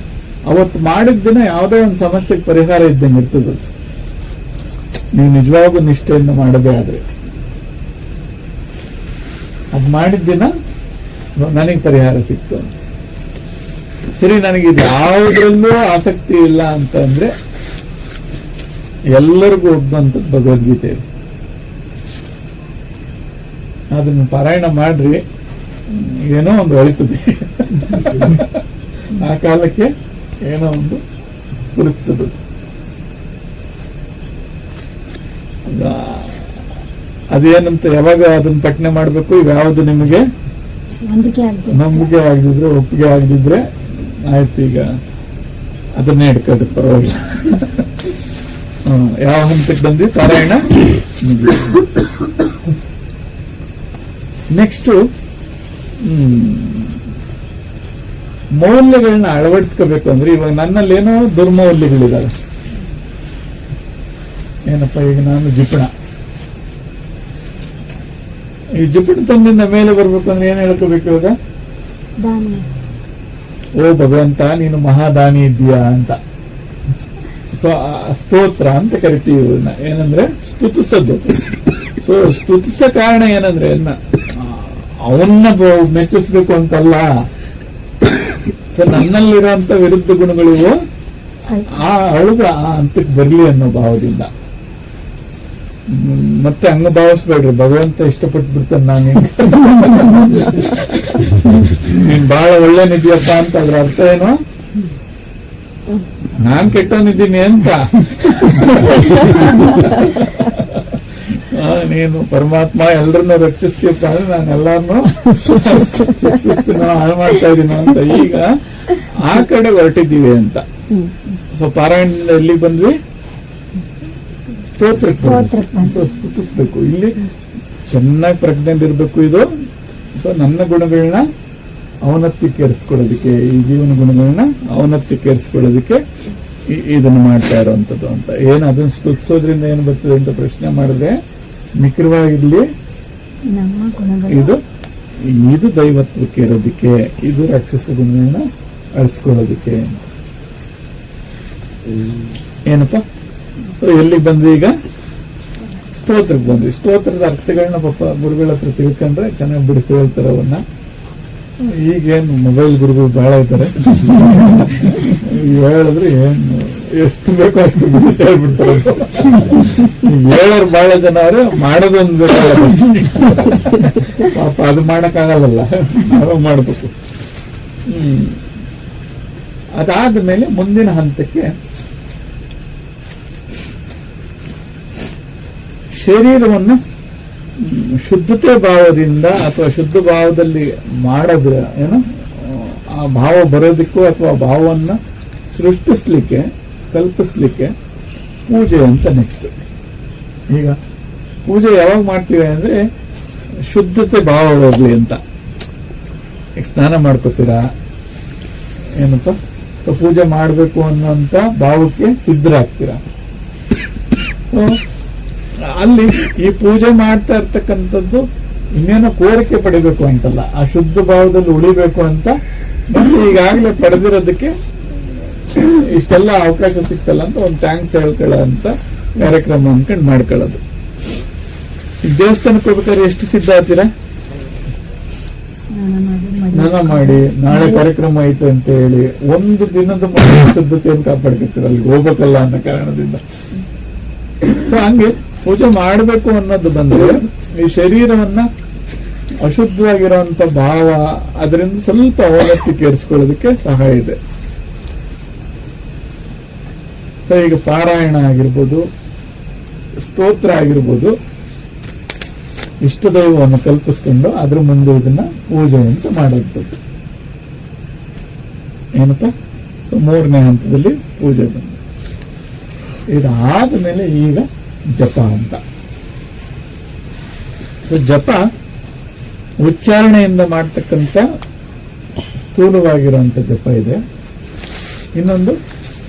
ಅವತ್ತು ಮಾಡಿದ ದಿನ ಯಾವುದೇ ಒಂದು ಸಮಸ್ಯೆಗೆ ಪರಿಹಾರ ಇದ್ದಂಗೆ ಇರ್ತದೆ. ನೀವು ನಿಜವಾಗೂ ನಿಷ್ಠೆಯನ್ನು ಮಾಡದೇ ಆದ್ರೆ ಅದು ಮಾಡಿದ ದಿನ ನನಗೆ ಪರಿಹಾರ ಸಿಕ್ತು. ಸರಿ, ನನಗೆ ಇದು ಯಾವುದ್ರಲ್ಲೂ ಆಸಕ್ತಿ ಇಲ್ಲ ಅಂತಂದ್ರೆ ಎಲ್ಲರಿಗೂ ಒಬ್ಬಂತ ಭಗವದ್ಗೀತೆ ಇದೆ, ಅದನ್ನು ಪಾರಾಯಣ ಮಾಡ್ರಿ, ಏನೋ ಒಂದು ಒಳಿತದೆ. ಆ ಕಾಲಕ್ಕೆ ಏನೋ ಒಂದು ಸ್ಫುರಿಸ್ತದೆ. ಅದೇನಂತ ಯಾವಾಗ ಅದನ್ನ ಪಠನೆ ಮಾಡ್ಬೇಕು, ಇವ್ಯಾವುದು ನಿಮಗೆ ನಂಬಿಕೆ ಆಗದಿದ್ರೆ, ಒಪ್ಪಿಗೆ ಆಗದಿದ್ರೆ ಆಯ್ತು, ಈಗ ಅದನ್ನೇ ಹಿಡ್ಕೋದು, ಪರವಾಗಿಲ್ಲ. ಯಾವ ಹಂತಕ್ಕೆ ಬಂದ್ವಿ, ಪಾರಾಯಣ. ನೆಕ್ಸ್ಟ್ ಮೌಲ್ಯಗಳನ್ನ ಅಳವಡಿಸ್ಕೋಬೇಕು ಅಂದ್ರೆ, ಇವಾಗ ನನ್ನಲ್ಲಿ ಏನೋ ದುರ್ಮೌಲ್ಯಗಳಿದಾವೆ. ಏನಪ್ಪ, ಈಗ ನಾನು ಜಿಪಣ, ಈ ಜಿಪಣತನದಿಂದ ಮೇಲೆ ಬರ್ಬೇಕು ಅಂದ್ರೆ ಏನ್ ಹೇಳ್ಕೋಬೇಕು ಇವಾಗ, ಓ ಭಗವಂತ ನೀನು ಮಹಾದಾನಿ ಇದ್ದೀಯಾ ಅಂತ. ಸೊ ಸ್ತೋತ್ರ ಅಂತ ಕರಿತೀವಿ ಇವನ್ನ, ಏನಂದ್ರೆ ಸ್ತುತಿಸೋದು. ಸೊ ಸ್ತುತಿಸ ಕಾರಣ ಏನಂದ್ರೆ ಅವನ್ನ ಮೆಚ್ಚಿಸ್ಬೇಕು ಅಂತಲ್ಲ. ಸೊ ನನ್ನಲ್ಲಿರುವಂತ ವಿರುದ್ಧ ಗುಣಗಳಿವು, ಆ ಅಳುಗ ಆ ಹಂತಕ್ಕೆ ಬರ್ಲಿ ಅನ್ನೋ ಭಾವದಿಂದ. ಮತ್ತೆ ಹಂಗ ಭಾವಿಸ್ಬೇಡ್ರಿ, ಭಗವಂತ ಇಷ್ಟಪಟ್ಟು ಬಿಡ್ತಾನೆ, ನಾನು ನೀನ್ ಬಹಳ ಒಳ್ಳೆನಿದ್ಯಪ್ಪ ಅಂತ. ಅದ್ರ ಅರ್ಥ ಏನು, ನಾನ್ ಕೆಟ್ಟವನಿದ್ದೀನಿ ಅಂತ. ನೀನು ಪರಮಾತ್ಮ ಎಲ್ರನ್ನೂ ರಕ್ಷಿಸ್ತೀಯಪ್ಪ ಅಂದ್ರೆ ನಾನು ಎಲ್ಲಾರನ್ನೂ ಹಾಳು ಮಾಡ್ತಾ ಇದೀನ ಅಂತ. ಈಗ ಆ ಕಡೆ ಹೊರಟಿದ್ದೀವಿ ಅಂತ. ಸೊ ಪಾರಾಯಣದಿಂದ ಎಲ್ಲಿಗೆ ಬಂದ್ವಿ, ಸ್ತುತಿಸ್ಬೇಕು. ಇಲ್ಲಿ ಚೆನ್ನಾಗಿ ಪ್ರಜ್ಞೆಯಿಂದ ಇರ್ಬೇಕು ಇದು. ಸೊ ನನ್ನ ಗುಣಗಳನ್ನ ಔನ್ನತ್ಯಕ್ಕೇರಿಸ್ಕೊಳ್ಳೋದಕ್ಕೆ, ಈ ಜೀವನ ಗುಣಗಳನ್ನ ಔನ್ನತ್ಯಕ್ಕೇರಿಸ್ಕೊಳ್ಳೋದಕ್ಕೆ ಇದನ್ನು ಮಾಡ್ತಾ ಇರುವಂತದ್ದು ಅಂತ. ಏನು ಅದನ್ನ ಸ್ತುತಿಸೋದ್ರಿಂದ ಏನು ಬರ್ತದೆ ಅಂತ ಪ್ರಶ್ನೆ ಮಾಡಿದ್ರೆ, ನಿಖರವಾಗಿರ್ಲಿ ಇದು ದೈವತ್ವಕ್ಕೆ ಇರೋದಕ್ಕೆ, ಇದು ರಾಕ್ಷಸ ಗುಣಗಳನ್ನ ಅಳಿಸ್ಕೊಳ್ಳೋದಕ್ಕೆ. ಏನಪ್ಪ ಎಲ್ಲಿಗೆ ಬಂದ್ವಿ ಈಗ? ಸ್ತೋತ್ರಕ್ಕೆ ಬಂದ್ವಿ. ಸ್ತೋತ್ರದ ಅರ್ಥಗಳನ್ನ ಪಾಪ ಗುರುಗಳ ಹತ್ರ ತಿಳ್ಕೊಂಡ್ರೆ ಚೆನ್ನಾಗಿ ಬಿಡಿಸಿ ಹೇಳ್ತಾರೆ ಅವನ್ನ. ಈಗೇನು ಮೊಬೈಲ್ ಗುರುಗಳು ಬಹಳ ಇದ್ದಾರೆ, ಹೇಳಿದ್ರೆ ಏನು ಎಷ್ಟು ಬೇಕೋ ಅಷ್ಟು ಬಿಡಿಸಿ ಹೇಳ್ಬಿಡ್ತಾರೆ. ಹೇಳೋರು ಬಹಳ ಜನ ಅವ್ರೆ, ಮಾಡೋದೊಂದು ಬೇಕಲ್ಲ ಪಾಪ, ಅದು ಮಾಡಕ್ಕಾಗಲ್ಲ, ನಾವು ಮಾಡ್ಬೇಕು. ಅದಾದ ಮೇಲೆ ಮುಂದಿನ ಹಂತಕ್ಕೆ ಶರೀರವನ್ನು ಶುದ್ಧತೆ ಭಾವದಿಂದ ಅಥವಾ ಶುದ್ಧ ಭಾವದಲ್ಲಿ ಮಾಡಿದ್ರೆ ಏನು ಆ ಭಾವ ಬರೋದಕ್ಕೂ ಅಥವಾ ಭಾವವನ್ನು ಸೃಷ್ಟಿಸ್ಲಿಕ್ಕೆ, ಕಲ್ಪಿಸ್ಲಿಕ್ಕೆ ಪೂಜೆ ಅಂತ ನೆಕ್ಸ್ಟ್. ಈಗ ಪೂಜೆ ಯಾವಾಗ ಮಾಡ್ತೀವಿ ಅಂದ್ರೆ ಶುದ್ಧತೆ ಭಾವ ಹೋಗ್ಲಿ ಅಂತ. ಈಗ ಸ್ನಾನ ಮಾಡ್ಕೋತೀರಾ ಏನಪ್ಪ, ಪೂಜೆ ಮಾಡಬೇಕು ಅನ್ನುವಂತ ಭಾವಕ್ಕೆ ಸಿದ್ಧರಾಗ್ತೀರಾ. ಅಲ್ಲಿ ಈ ಪೂಜೆ ಮಾಡ್ತಾ ಇರ್ತಕ್ಕಂಥದ್ದು ಇನ್ನೇನೋ ಕೋರಿಕೆ ಪಡಿಬೇಕು ಅಂತಲ್ಲ, ಆ ಶುದ್ಧ ಭಾವದಲ್ಲಿ ಉಳಿಬೇಕು ಅಂತ. ಮತ್ತೆ ಈಗಾಗಲೇ ಪಡೆದಿರೋದಕ್ಕೆ ಇಷ್ಟೆಲ್ಲ ಅವಕಾಶ ಸಿಕ್ತಲ್ಲ ಅಂತ ಒಂದು ಥ್ಯಾಂಕ್ಸ್ ಹೇಳ್ಕೊಳ್ಳೋ ಅಂತ ಕಾರ್ಯಕ್ರಮ ಅನ್ಕೊಂಡು ಮಾಡ್ಕೊಳ್ಳೋದು. ಈ ದೇವಸ್ಥಾನಕ್ಕೆ ಹೋಗ್ಬೇಕಾದ್ರೆ ಎಷ್ಟು ಸಿದ್ಧ ಆಗ್ತೀರಾ? ಸ್ನಾನ ಮಾಡಿ ನಾಳೆ ಕಾರ್ಯಕ್ರಮ ಐತೆ ಅಂತ ಹೇಳಿ ಒಂದು ದಿನದ ಶುದ್ಧತೆಯನ್ನು ಕಾಪಾಡ್ಕೊತೀರ ಅಲ್ಲಿ ಹೋಗ್ಬೇಕಲ್ಲ ಅನ್ನೋ ಕಾರಣದಿಂದ. ಹಂಗೆ ಪೂಜೆ ಮಾಡಬೇಕು ಅನ್ನೋದು ಬಂದ್ರೆ ಈ ಶರೀರವನ್ನ ಅಶುದ್ಧವಾಗಿರುವಂತ ಭಾವ ಅದರಿಂದ ಸ್ವಲ್ಪ ಔನ್ನತ್ಯಕ್ಕೇರಿಸ್ಕೊಳ್ಳೋದಕ್ಕೆ ಸಹಾಯ ಇದೆ. ಸೊ ಈಗ ಪಾರಾಯಣ ಆಗಿರ್ಬೋದು, ಸ್ತೋತ್ರ ಆಗಿರ್ಬೋದು, ಇಷ್ಟ ದೈವವನ್ನು ಕಲ್ಪಿಸ್ಕೊಂಡು ಅದ್ರ ಮುಂದೆ ಇದನ್ನ ಪೂಜೆ ಅಂತ ಮಾಡುವಂಥದ್ದು ಏನಪ್ಪ. ಸೊ 3ನೇ ಹಂತದಲ್ಲಿ ಪೂಜೆ ಬಂದು ಇದಾದ ಮೇಲೆ ಈಗ ಜಪ ಅಂತ. ಸೊ ಜಪ ಉಚ್ಚಾರಣೆಯಿಂದ ಮಾಡ್ತಕ್ಕಂಥ ಸ್ಥೂಲವಾಗಿರುವಂತ ಜಪ ಇದೆ, ಇನ್ನೊಂದು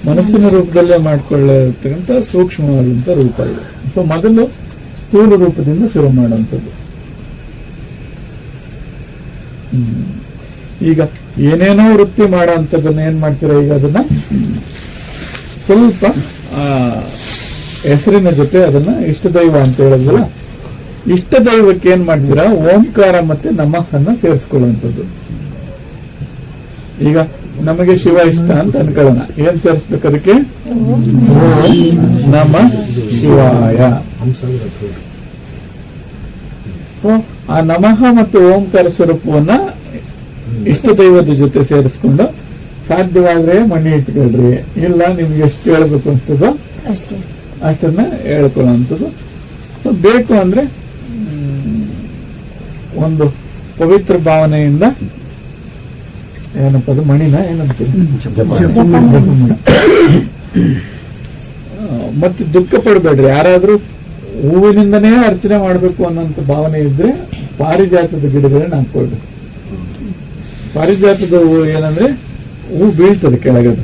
ಮನಸ್ಸಿನ ರೂಪದಲ್ಲೇ ಮಾಡ್ಕೊಳ್ಳತಕ್ಕಂಥ ಸೂಕ್ಷ್ಮವಾದಂತ ರೂಪ ಇದೆ. ಸೊ ಮೊದಲು ಸ್ಥೂಲ ರೂಪದಿಂದ ಶುರು ಮಾಡುವಂಥದ್ದು. ಈಗ ಏನೇನೋ ವೃತ್ತಿ ಮಾಡೋಂಥದ್ದನ್ನ ಏನ್ ಮಾಡ್ತೀರಾ, ಈಗ ಅದನ್ನ ಸ್ವಲ್ಪ ಹೆಸರಿನ ಜೊತೆ ಅದನ್ನ ಇಷ್ಟ ದೈವ ಅಂತ ಹೇಳಿದ್ರಲ್ಲ, ಇಷ್ಟ ದೈವಕ್ಕೆ ಏನ್ ಮಾಡ್ತೀರಾ, ಓಂಕಾರ ಮತ್ತೆ ನಮಃ ಅನ್ನ ಸೇರಿಸ್ಕೊಳ್ಳುವಂಥದ್ದು. ಈಗ ನಮಗೆ ಶಿವ ಇಷ್ಟ ಅಂತ ಅನ್ಕೊಳ್ಳೋಣ, ಏನ್ ಸೇರಿಸ್ಬೇಕು ಅದಕ್ಕೆ? ನಮ ಶಿವಾಯ. ಆ ನಮಃ ಮತ್ತು ಓಂಕಾರ ಸ್ವರೂಪವನ್ನ ಇಷ್ಟ ದೈವದ ಜೊತೆ ಸೇರಿಸ್ಕೊಂಡು ಸಾಧ್ಯವಾದ್ರೆ ಮಣ್ಣಿ ಇಟ್ಕೊಳ್ರಿ, ಇಲ್ಲ ನಿಮ್ಗೆ ಎಷ್ಟು ಹೇಳ್ಬೇಕು ಅನ್ಸ್ತದೋ ಅಷ್ಟನ್ನ ಹೇಳ್ಕೊಳ್ಳುವಂಥದ್ದು. ಸೊ ಬೇಕು ಅಂದ್ರೆ ಒಂದು ಪವಿತ್ರ ಭಾವನೆಯಿಂದ ಏನಪ್ಪ ಅದು ಮಣಿನ ಏನಂತೀವಿ, ಮತ್ತೆ ದುಃಖ ಪಡಬೇಡ್ರಿ. ಯಾರಾದ್ರೂ ಹೂವಿನಿಂದನೇ ಅರ್ಚನೆ ಮಾಡ್ಬೇಕು ಅನ್ನೋಂಥ ಭಾವನೆ ಇದ್ರೆ ಪಾರಿಜಾತದ ಗಿಡಗಳನ್ನ ಹಾಕೊಳ್ಬೇಕು. ಪಾರಿಜಾತದ ಹೂವು ಏನಂದ್ರೆ ಹೂ ಬೀಳ್ತದೆ ಕೆಳಗದು,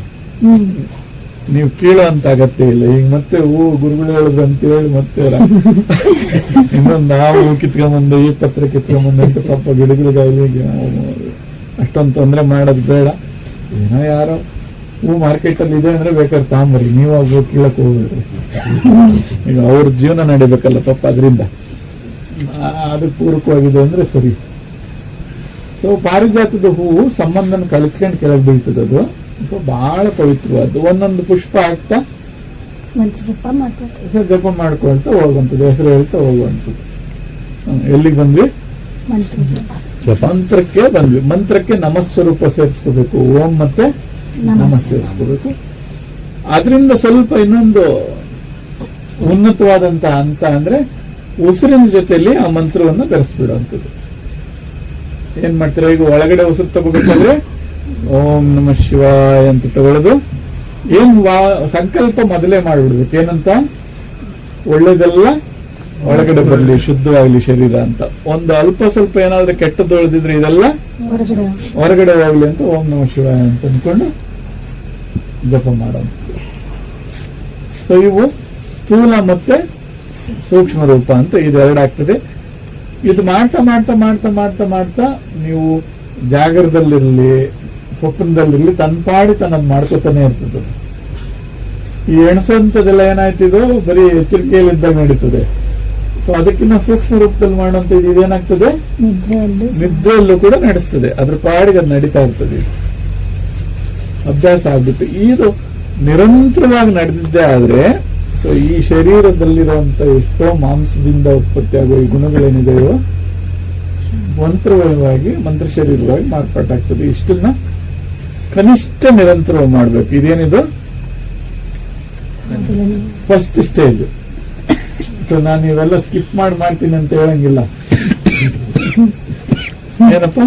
ನೀವು ಕೀಳೋ ಅಂತ ಅಗತ್ಯ ಇಲ್ಲ. ಈಗ ಮತ್ತೆ ಹೂ ಗುರುಗಳು ಹೇಳುದು ಅಂತ ಹೇಳಿ ಮತ್ತೆ ಇನ್ನೊಂದು ಆ ಹೂ ಕಿತ್ಕೊಂಬಂದು ಈ ಪತ್ರ ಕಿತ್ಕೊಂಬಂದು ಅಂತ ಪಾಪ ಗಿಡಗಳಿಗಾಗಲಿ ಅಷ್ಟೊಂದು ತೊಂದರೆ ಮಾಡೋದು ಬೇಡ. ಏನೋ ಯಾರೋ ಹೂ ಮಾರ್ಕೆಟ್ ಅಲ್ಲಿ ಇದೆ ಅಂದ್ರೆ ಬೇಕಾದ್ರೆ ತಾಂಬರಿ, ನೀವು ಆ ಹೂ ಕೀಳಕ್ ಹೋಗ್ಬಿಡ್ರಿ. ಈಗ ಅವ್ರ ಜೀವನ ನಡಿಬೇಕಲ್ಲ ಪಾಪ, ಅದರಿಂದ ಅದು ಪೂರಕವಾಗಿದೆ ಅಂದ್ರೆ ಸರಿ. ಸೊ ಪಾರಿಜಾತದ ಹೂವು ಸಂಬಂಧನ ಕಳಿಸ್ಕೊಂಡು ಕೆಳಗೆ ಬೀಳ್ತದೆ. ಅದು ಸೊ ಬಹಳ ಪವಿತ್ರವಾದ್ದು. ಒಂದೊಂದು ಪುಷ್ಪ ಹಾಕ್ತಾ ಜಪ ಮಾಡ್ಕೊಳ್ತಾ ಹೋಗುವಂಥದ್ದು, ಹೆಸರು ಹೇಳ್ತಾ ಹೋಗುವಂಥದ್ದು. ಎಲ್ಲಿಗೆ ಬಂದ್ವಿ? ಮಂತ್ರಕ್ಕೆ ಬಂದ್ವಿ. ಮಂತ್ರಕ್ಕೆ ನಮಸ್ವರೂಪ ಸೇರಿಸ್ಕೋಬೇಕು, ಓಂ ಮತ್ತೆ ನಮ ಸೇರಿಸ್ಕೋಬೇಕು. ಅದರಿಂದ ಸ್ವಲ್ಪ ಇನ್ನೊಂದು ಉನ್ನತವಾದಂತ ಹಂತ ಅಂದ್ರೆ ಉಸಿರಿನ ಜೊತೆಯಲ್ಲಿ ಆ ಮಂತ್ರವನ್ನು ಬೆರೆಸ್ಬಿಡುವಂಥದ್ದು. ಏನ್ ಮಾಡ್ತೀರಾ, ಈಗ ಒಳಗಡೆ ಉಸಿರು ತಗೋಬೇಕಾದ್ರೆ ಓಂ ನಮಃ ಶಿವಾಯ ಅಂತ ತಗೊಳ್ಳೋದು. ಏನ್ ಸಂಕಲ್ಪ ಮೊದಲೇ ಮಾಡ್ಬಿಡ್ಬೇಕು, ಏನಂತ? ಒಳ್ಳೇದೆಲ್ಲ ಒಳಗಡೆ ಬರಲಿ, ಶುದ್ಧವಾಗ್ಲಿ ಶರೀರ ಅಂತ. ಒಂದು ಅಲ್ಪ ಸ್ವಲ್ಪ ಏನಾದ್ರೂ ಕೆಟ್ಟದ್ದು ಉಳಿದಿದ್ರೆ ಇದೆಲ್ಲ ಹೊರಗಡೆ ಹೋಗ್ಲಿ ಅಂತ ಓಂ ನಮಃ ಶಿವಾಯ ಅಂತ ಅಂದ್ಕೊಂಡು ಜಪ ಮಾಡೋದು. ಸೊ ಇವು ಸ್ಥೂಲ ಮತ್ತೆ ಸೂಕ್ಷ್ಮ ರೂಪ ಅಂತ ಇದೆರಡಾಗ್ತದೆ. ಇದು ಮಾಡ್ತಾ ಮಾಡ್ತಾ ಮಾಡ್ತಾ ಮಾಡ್ತಾ ಮಾಡ್ತಾ ನೀವು ಜಾಗರದಲ್ಲಿರ್ಲಿ ಸ್ವಪ್ನದಲ್ಲಿರ್ಲಿ ತನ್ಪಾಡಿ ತನ್ನದು ಮಾಡ್ಕೋತಾನೆ ಇರ್ತದೆ. ಈ ಎಣಸಂತದೆಲ್ಲ ಏನಾಯ್ತಿದೋ ಬರೀ ಎಚ್ಚರಿಕೆಯಲ್ಲಿದ್ದಾಗ ನಡೀತದೆ. ಸೊ ಅದಕ್ಕಿಂತ ಸೂಕ್ಷ್ಮ ರೂಪದಲ್ಲಿ ಮಾಡುವಂತ ಇದೇನಾಗ್ತದೆ, ನಿದ್ರೆಯಲ್ಲೂ ಕೂಡ ನಡೆಸ್ತದೆ, ಅದ್ರ ಪಾಡಿಗೆ ಅದು ನಡೀತಾ ಇರ್ತದೆ. ಅಭ್ಯಾಸ ಆಗ್ಬಿಟ್ಟು ಇದು ನಿರಂತರವಾಗಿ ನಡೆದಿದ್ದೇ ಆದ್ರೆ, ಸೊ ಈ ಶರೀರದಲ್ಲಿರುವಂತ ಎಷ್ಟೋ ಮಾಂಸದಿಂದ ಉತ್ಪತ್ತಿ ಆಗುವ ಈ ಗುಣಗಳೇನಿದೆಯೋ ಮಂತ್ರ ಶರೀರವಾಗಿ ಮಾರ್ಪಾಟಾಗ್ತದೆ. ಇಷ್ಟನ್ನ ಕನಿಷ್ಠ ನಿರಂತರವಾಗಿ ಮಾಡ್ಬೇಕು. ಇದೇನಿದು ಫಸ್ಟ್ ಸ್ಟೇಜ್. ಸೊ ನಾನು ಇವೆಲ್ಲ ಸ್ಕಿಪ್ ಮಾಡ್ತೀನಿ ಅಂತ ಹೇಳಂಗಿಲ್ಲ. ಏನಪ್ಪ,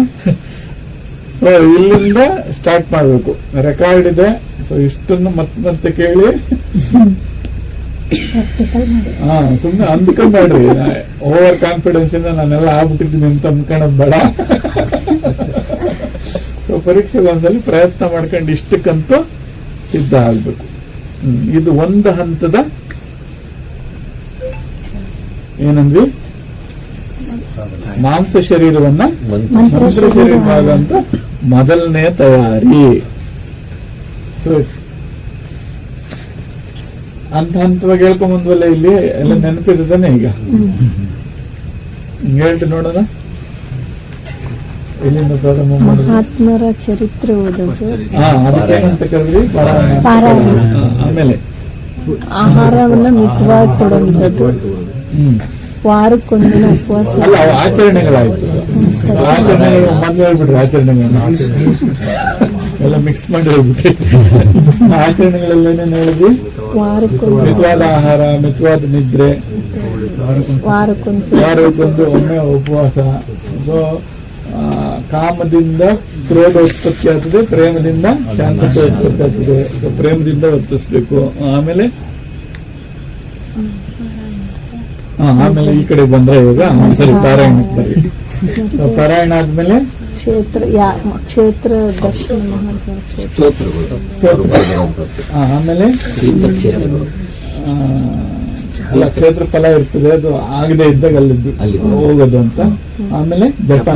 ಇಲ್ಲಿಂದ ಸ್ಟಾರ್ಟ್ ಮಾಡ್ಬೇಕು. ರೆಕಾರ್ಡ್ ಇದೆ, ಸೊ ಇಷ್ಟನ್ನು ಮತ್ತೆ ಕೇಳಿ ಸುಮ್ಮನೆ ಅಂದ್ಕೊಂಡ್ಬೇಡ್ರಿ. ಓವರ್ ಕಾನ್ಫಿಡೆನ್ಸ್ ಇಂದ ನಾನೆಲ್ಲ ಆಗ್ಬಿಟ್ಟಿದ್ದೀನಿ ಅಂತ ಅಂದ್ಕೊಳ್ಳೋದು ಬೇಡ. ಸೊ ಪರೀಕ್ಷೆಗೆ ಒಂದ್ಸಲಿ ಪ್ರಯತ್ನ ಮಾಡ್ಕೊಂಡು ಇಷ್ಟಕ್ಕಂತೂ ಸಿದ್ಧ ಆಗ್ಬೇಕು. ಇದು ಒಂದು ಹಂತದ ಏನಂದ್ವಿ, ಮಾಂಸ ಶರೀರವನ್ನ ಮಂತ್ರ ಶರೀರ ಮಾಡುವಂತ ಮೊದಲನೇ ತಯಾರಿ. ಸೊ ಹಂತವಾಗಿ ಹೇಳ್ಕೊಂಬಂದ್ವಲ್ಲ, ಇಲ್ಲಿ ಎಲ್ಲ ನೆನಪಿದ್ದಾನೆ. ಈಗ ಹೇಳ್ತು ನೋಡೋಣ, ಎಲ್ಲಿಂದ ಪ್ರಾರಂಭ ಮಾಡೋದು? ಮಹಾತ್ಮರ ಚರಿತ್ರೆ ಓದೋದು, ಅದಕ್ಕೇನಂತ ಕರೆದ್ರಿ? ಆಮೇಲೆ ಆಹಾರವನ್ನ ಮಿತವಾಗಿ ಕೊಡುವಂಥದ್ದು, ವಾರಕ್ಕೊಂದಿನ ಉಪವಾಸ. ಅಲ್ಲ, ಅವು ಆಚರಣೆಗಳಾಯ್ತು. ಆಚರಣೆಗಳು ಮೊದ್ಲು ಹೇಳ್ಬಿಟ್ರಿ, ಆಚರಣೆಗಳನ್ನ ಎಲ್ಲ ಮಿಕ್ಸ್ ಮಾಡಿ ಹೇಳ್ಬಿಟ್ರಿ. ಆಚರಣೆಗಳೆಲ್ಲ ಏನೇನು ಹೇಳಿದ್ವಿ? ಮಿತವಾದ ಆಹಾರ, ಮಿತವಾದ ನಿದ್ರೆ, ವಾರಕ್ಕೊಂದು ಒಮ್ಮೆ ಉಪವಾಸ. ಸೊ ಕಾಮದಿಂದ ಕ್ರೋಧ ಉತ್ಪತ್ತಿ ಆಗ್ತದೆ, ಪ್ರೇಮದಿಂದ ಶಾಂತತೆ ಉತ್ಪತ್ತಿ ಆಗ್ತದೆ. ಸೊ ಪ್ರೇಮದಿಂದ ವರ್ತಿಸ್ಬೇಕು. ಆಮೇಲೆ ಈ ಕಡೆ ಬಂದ್ರೆ ಇವಾಗ ಸರಿ ಪಾರಾಯಣ. ಪಾರಾಯಣ ಆದ್ಮೇಲೆ ಕ್ಷೇತ್ರ ದರ್ಶನ, ಆಮೇಲೆ ಅಲ್ಲ, ಕ್ಷೇತ್ರ ಫಲ ಇರ್ತದೆ, ಅದು ಆಗದೆ ಇದ್ದಾಗ ಅಲ್ಲಿ ಹೋಗೋದು ಅಂತ. ಆಮೇಲೆ ಜಪ,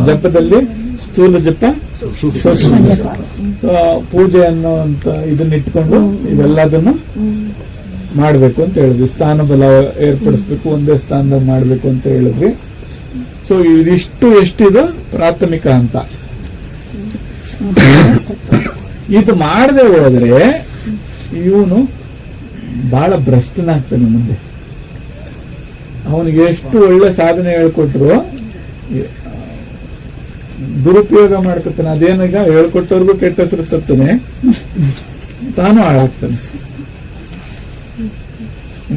ಜಪದಲ್ಲಿ ಸ್ಥೂಲ ಜಪ, ಸೂಕ್ಷ್ಮ ಜಪ. ಪೂಜೆ ಅನ್ನೋಂತ ಇದನ್ನ ಇಟ್ಕೊಂಡು ಇವೆಲ್ಲದನ್ನು ಮಾಡ್ಬೇಕು ಅಂತ ಹೇಳಿದ್ವಿ. ಸ್ಥಾನ ಬಲ ಏರ್ಪಡಿಸ್ಬೇಕು, ಒಂದೇ ಸ್ಥಾನದಲ್ಲಿ ಮಾಡ್ಬೇಕು ಅಂತ ಹೇಳಿದ್ವಿ. ಸೊ ಇದಿಷ್ಟು ಎಷ್ಟಿದು ಪ್ರಾಥಮಿಕ ಹಂತ. ಇದು ಮಾಡದೆ ಹೋದ್ರೆ ಇವನು ಬಹಳ ಭ್ರಷ್ಟನಾಗ್ತಾನೆ. ಮುಂದೆ ಅವನಿಗೆ ಎಷ್ಟು ಒಳ್ಳೆ ಸಾಧನೆ ಹೇಳ್ಕೊಟ್ರು ದುರುಪಯೋಗ ಮಾಡ್ಕೊತಾನೆ. ಅದೇನೀಗ ಹೇಳ್ಕೊಟ್ಟವ್ರಿಗೂ ಕೆಟ್ಟ ಹೆಸರು ತರ್ತಾನೆ, ತಾನು ಹಾಳಾಗ್ತಾನೆ.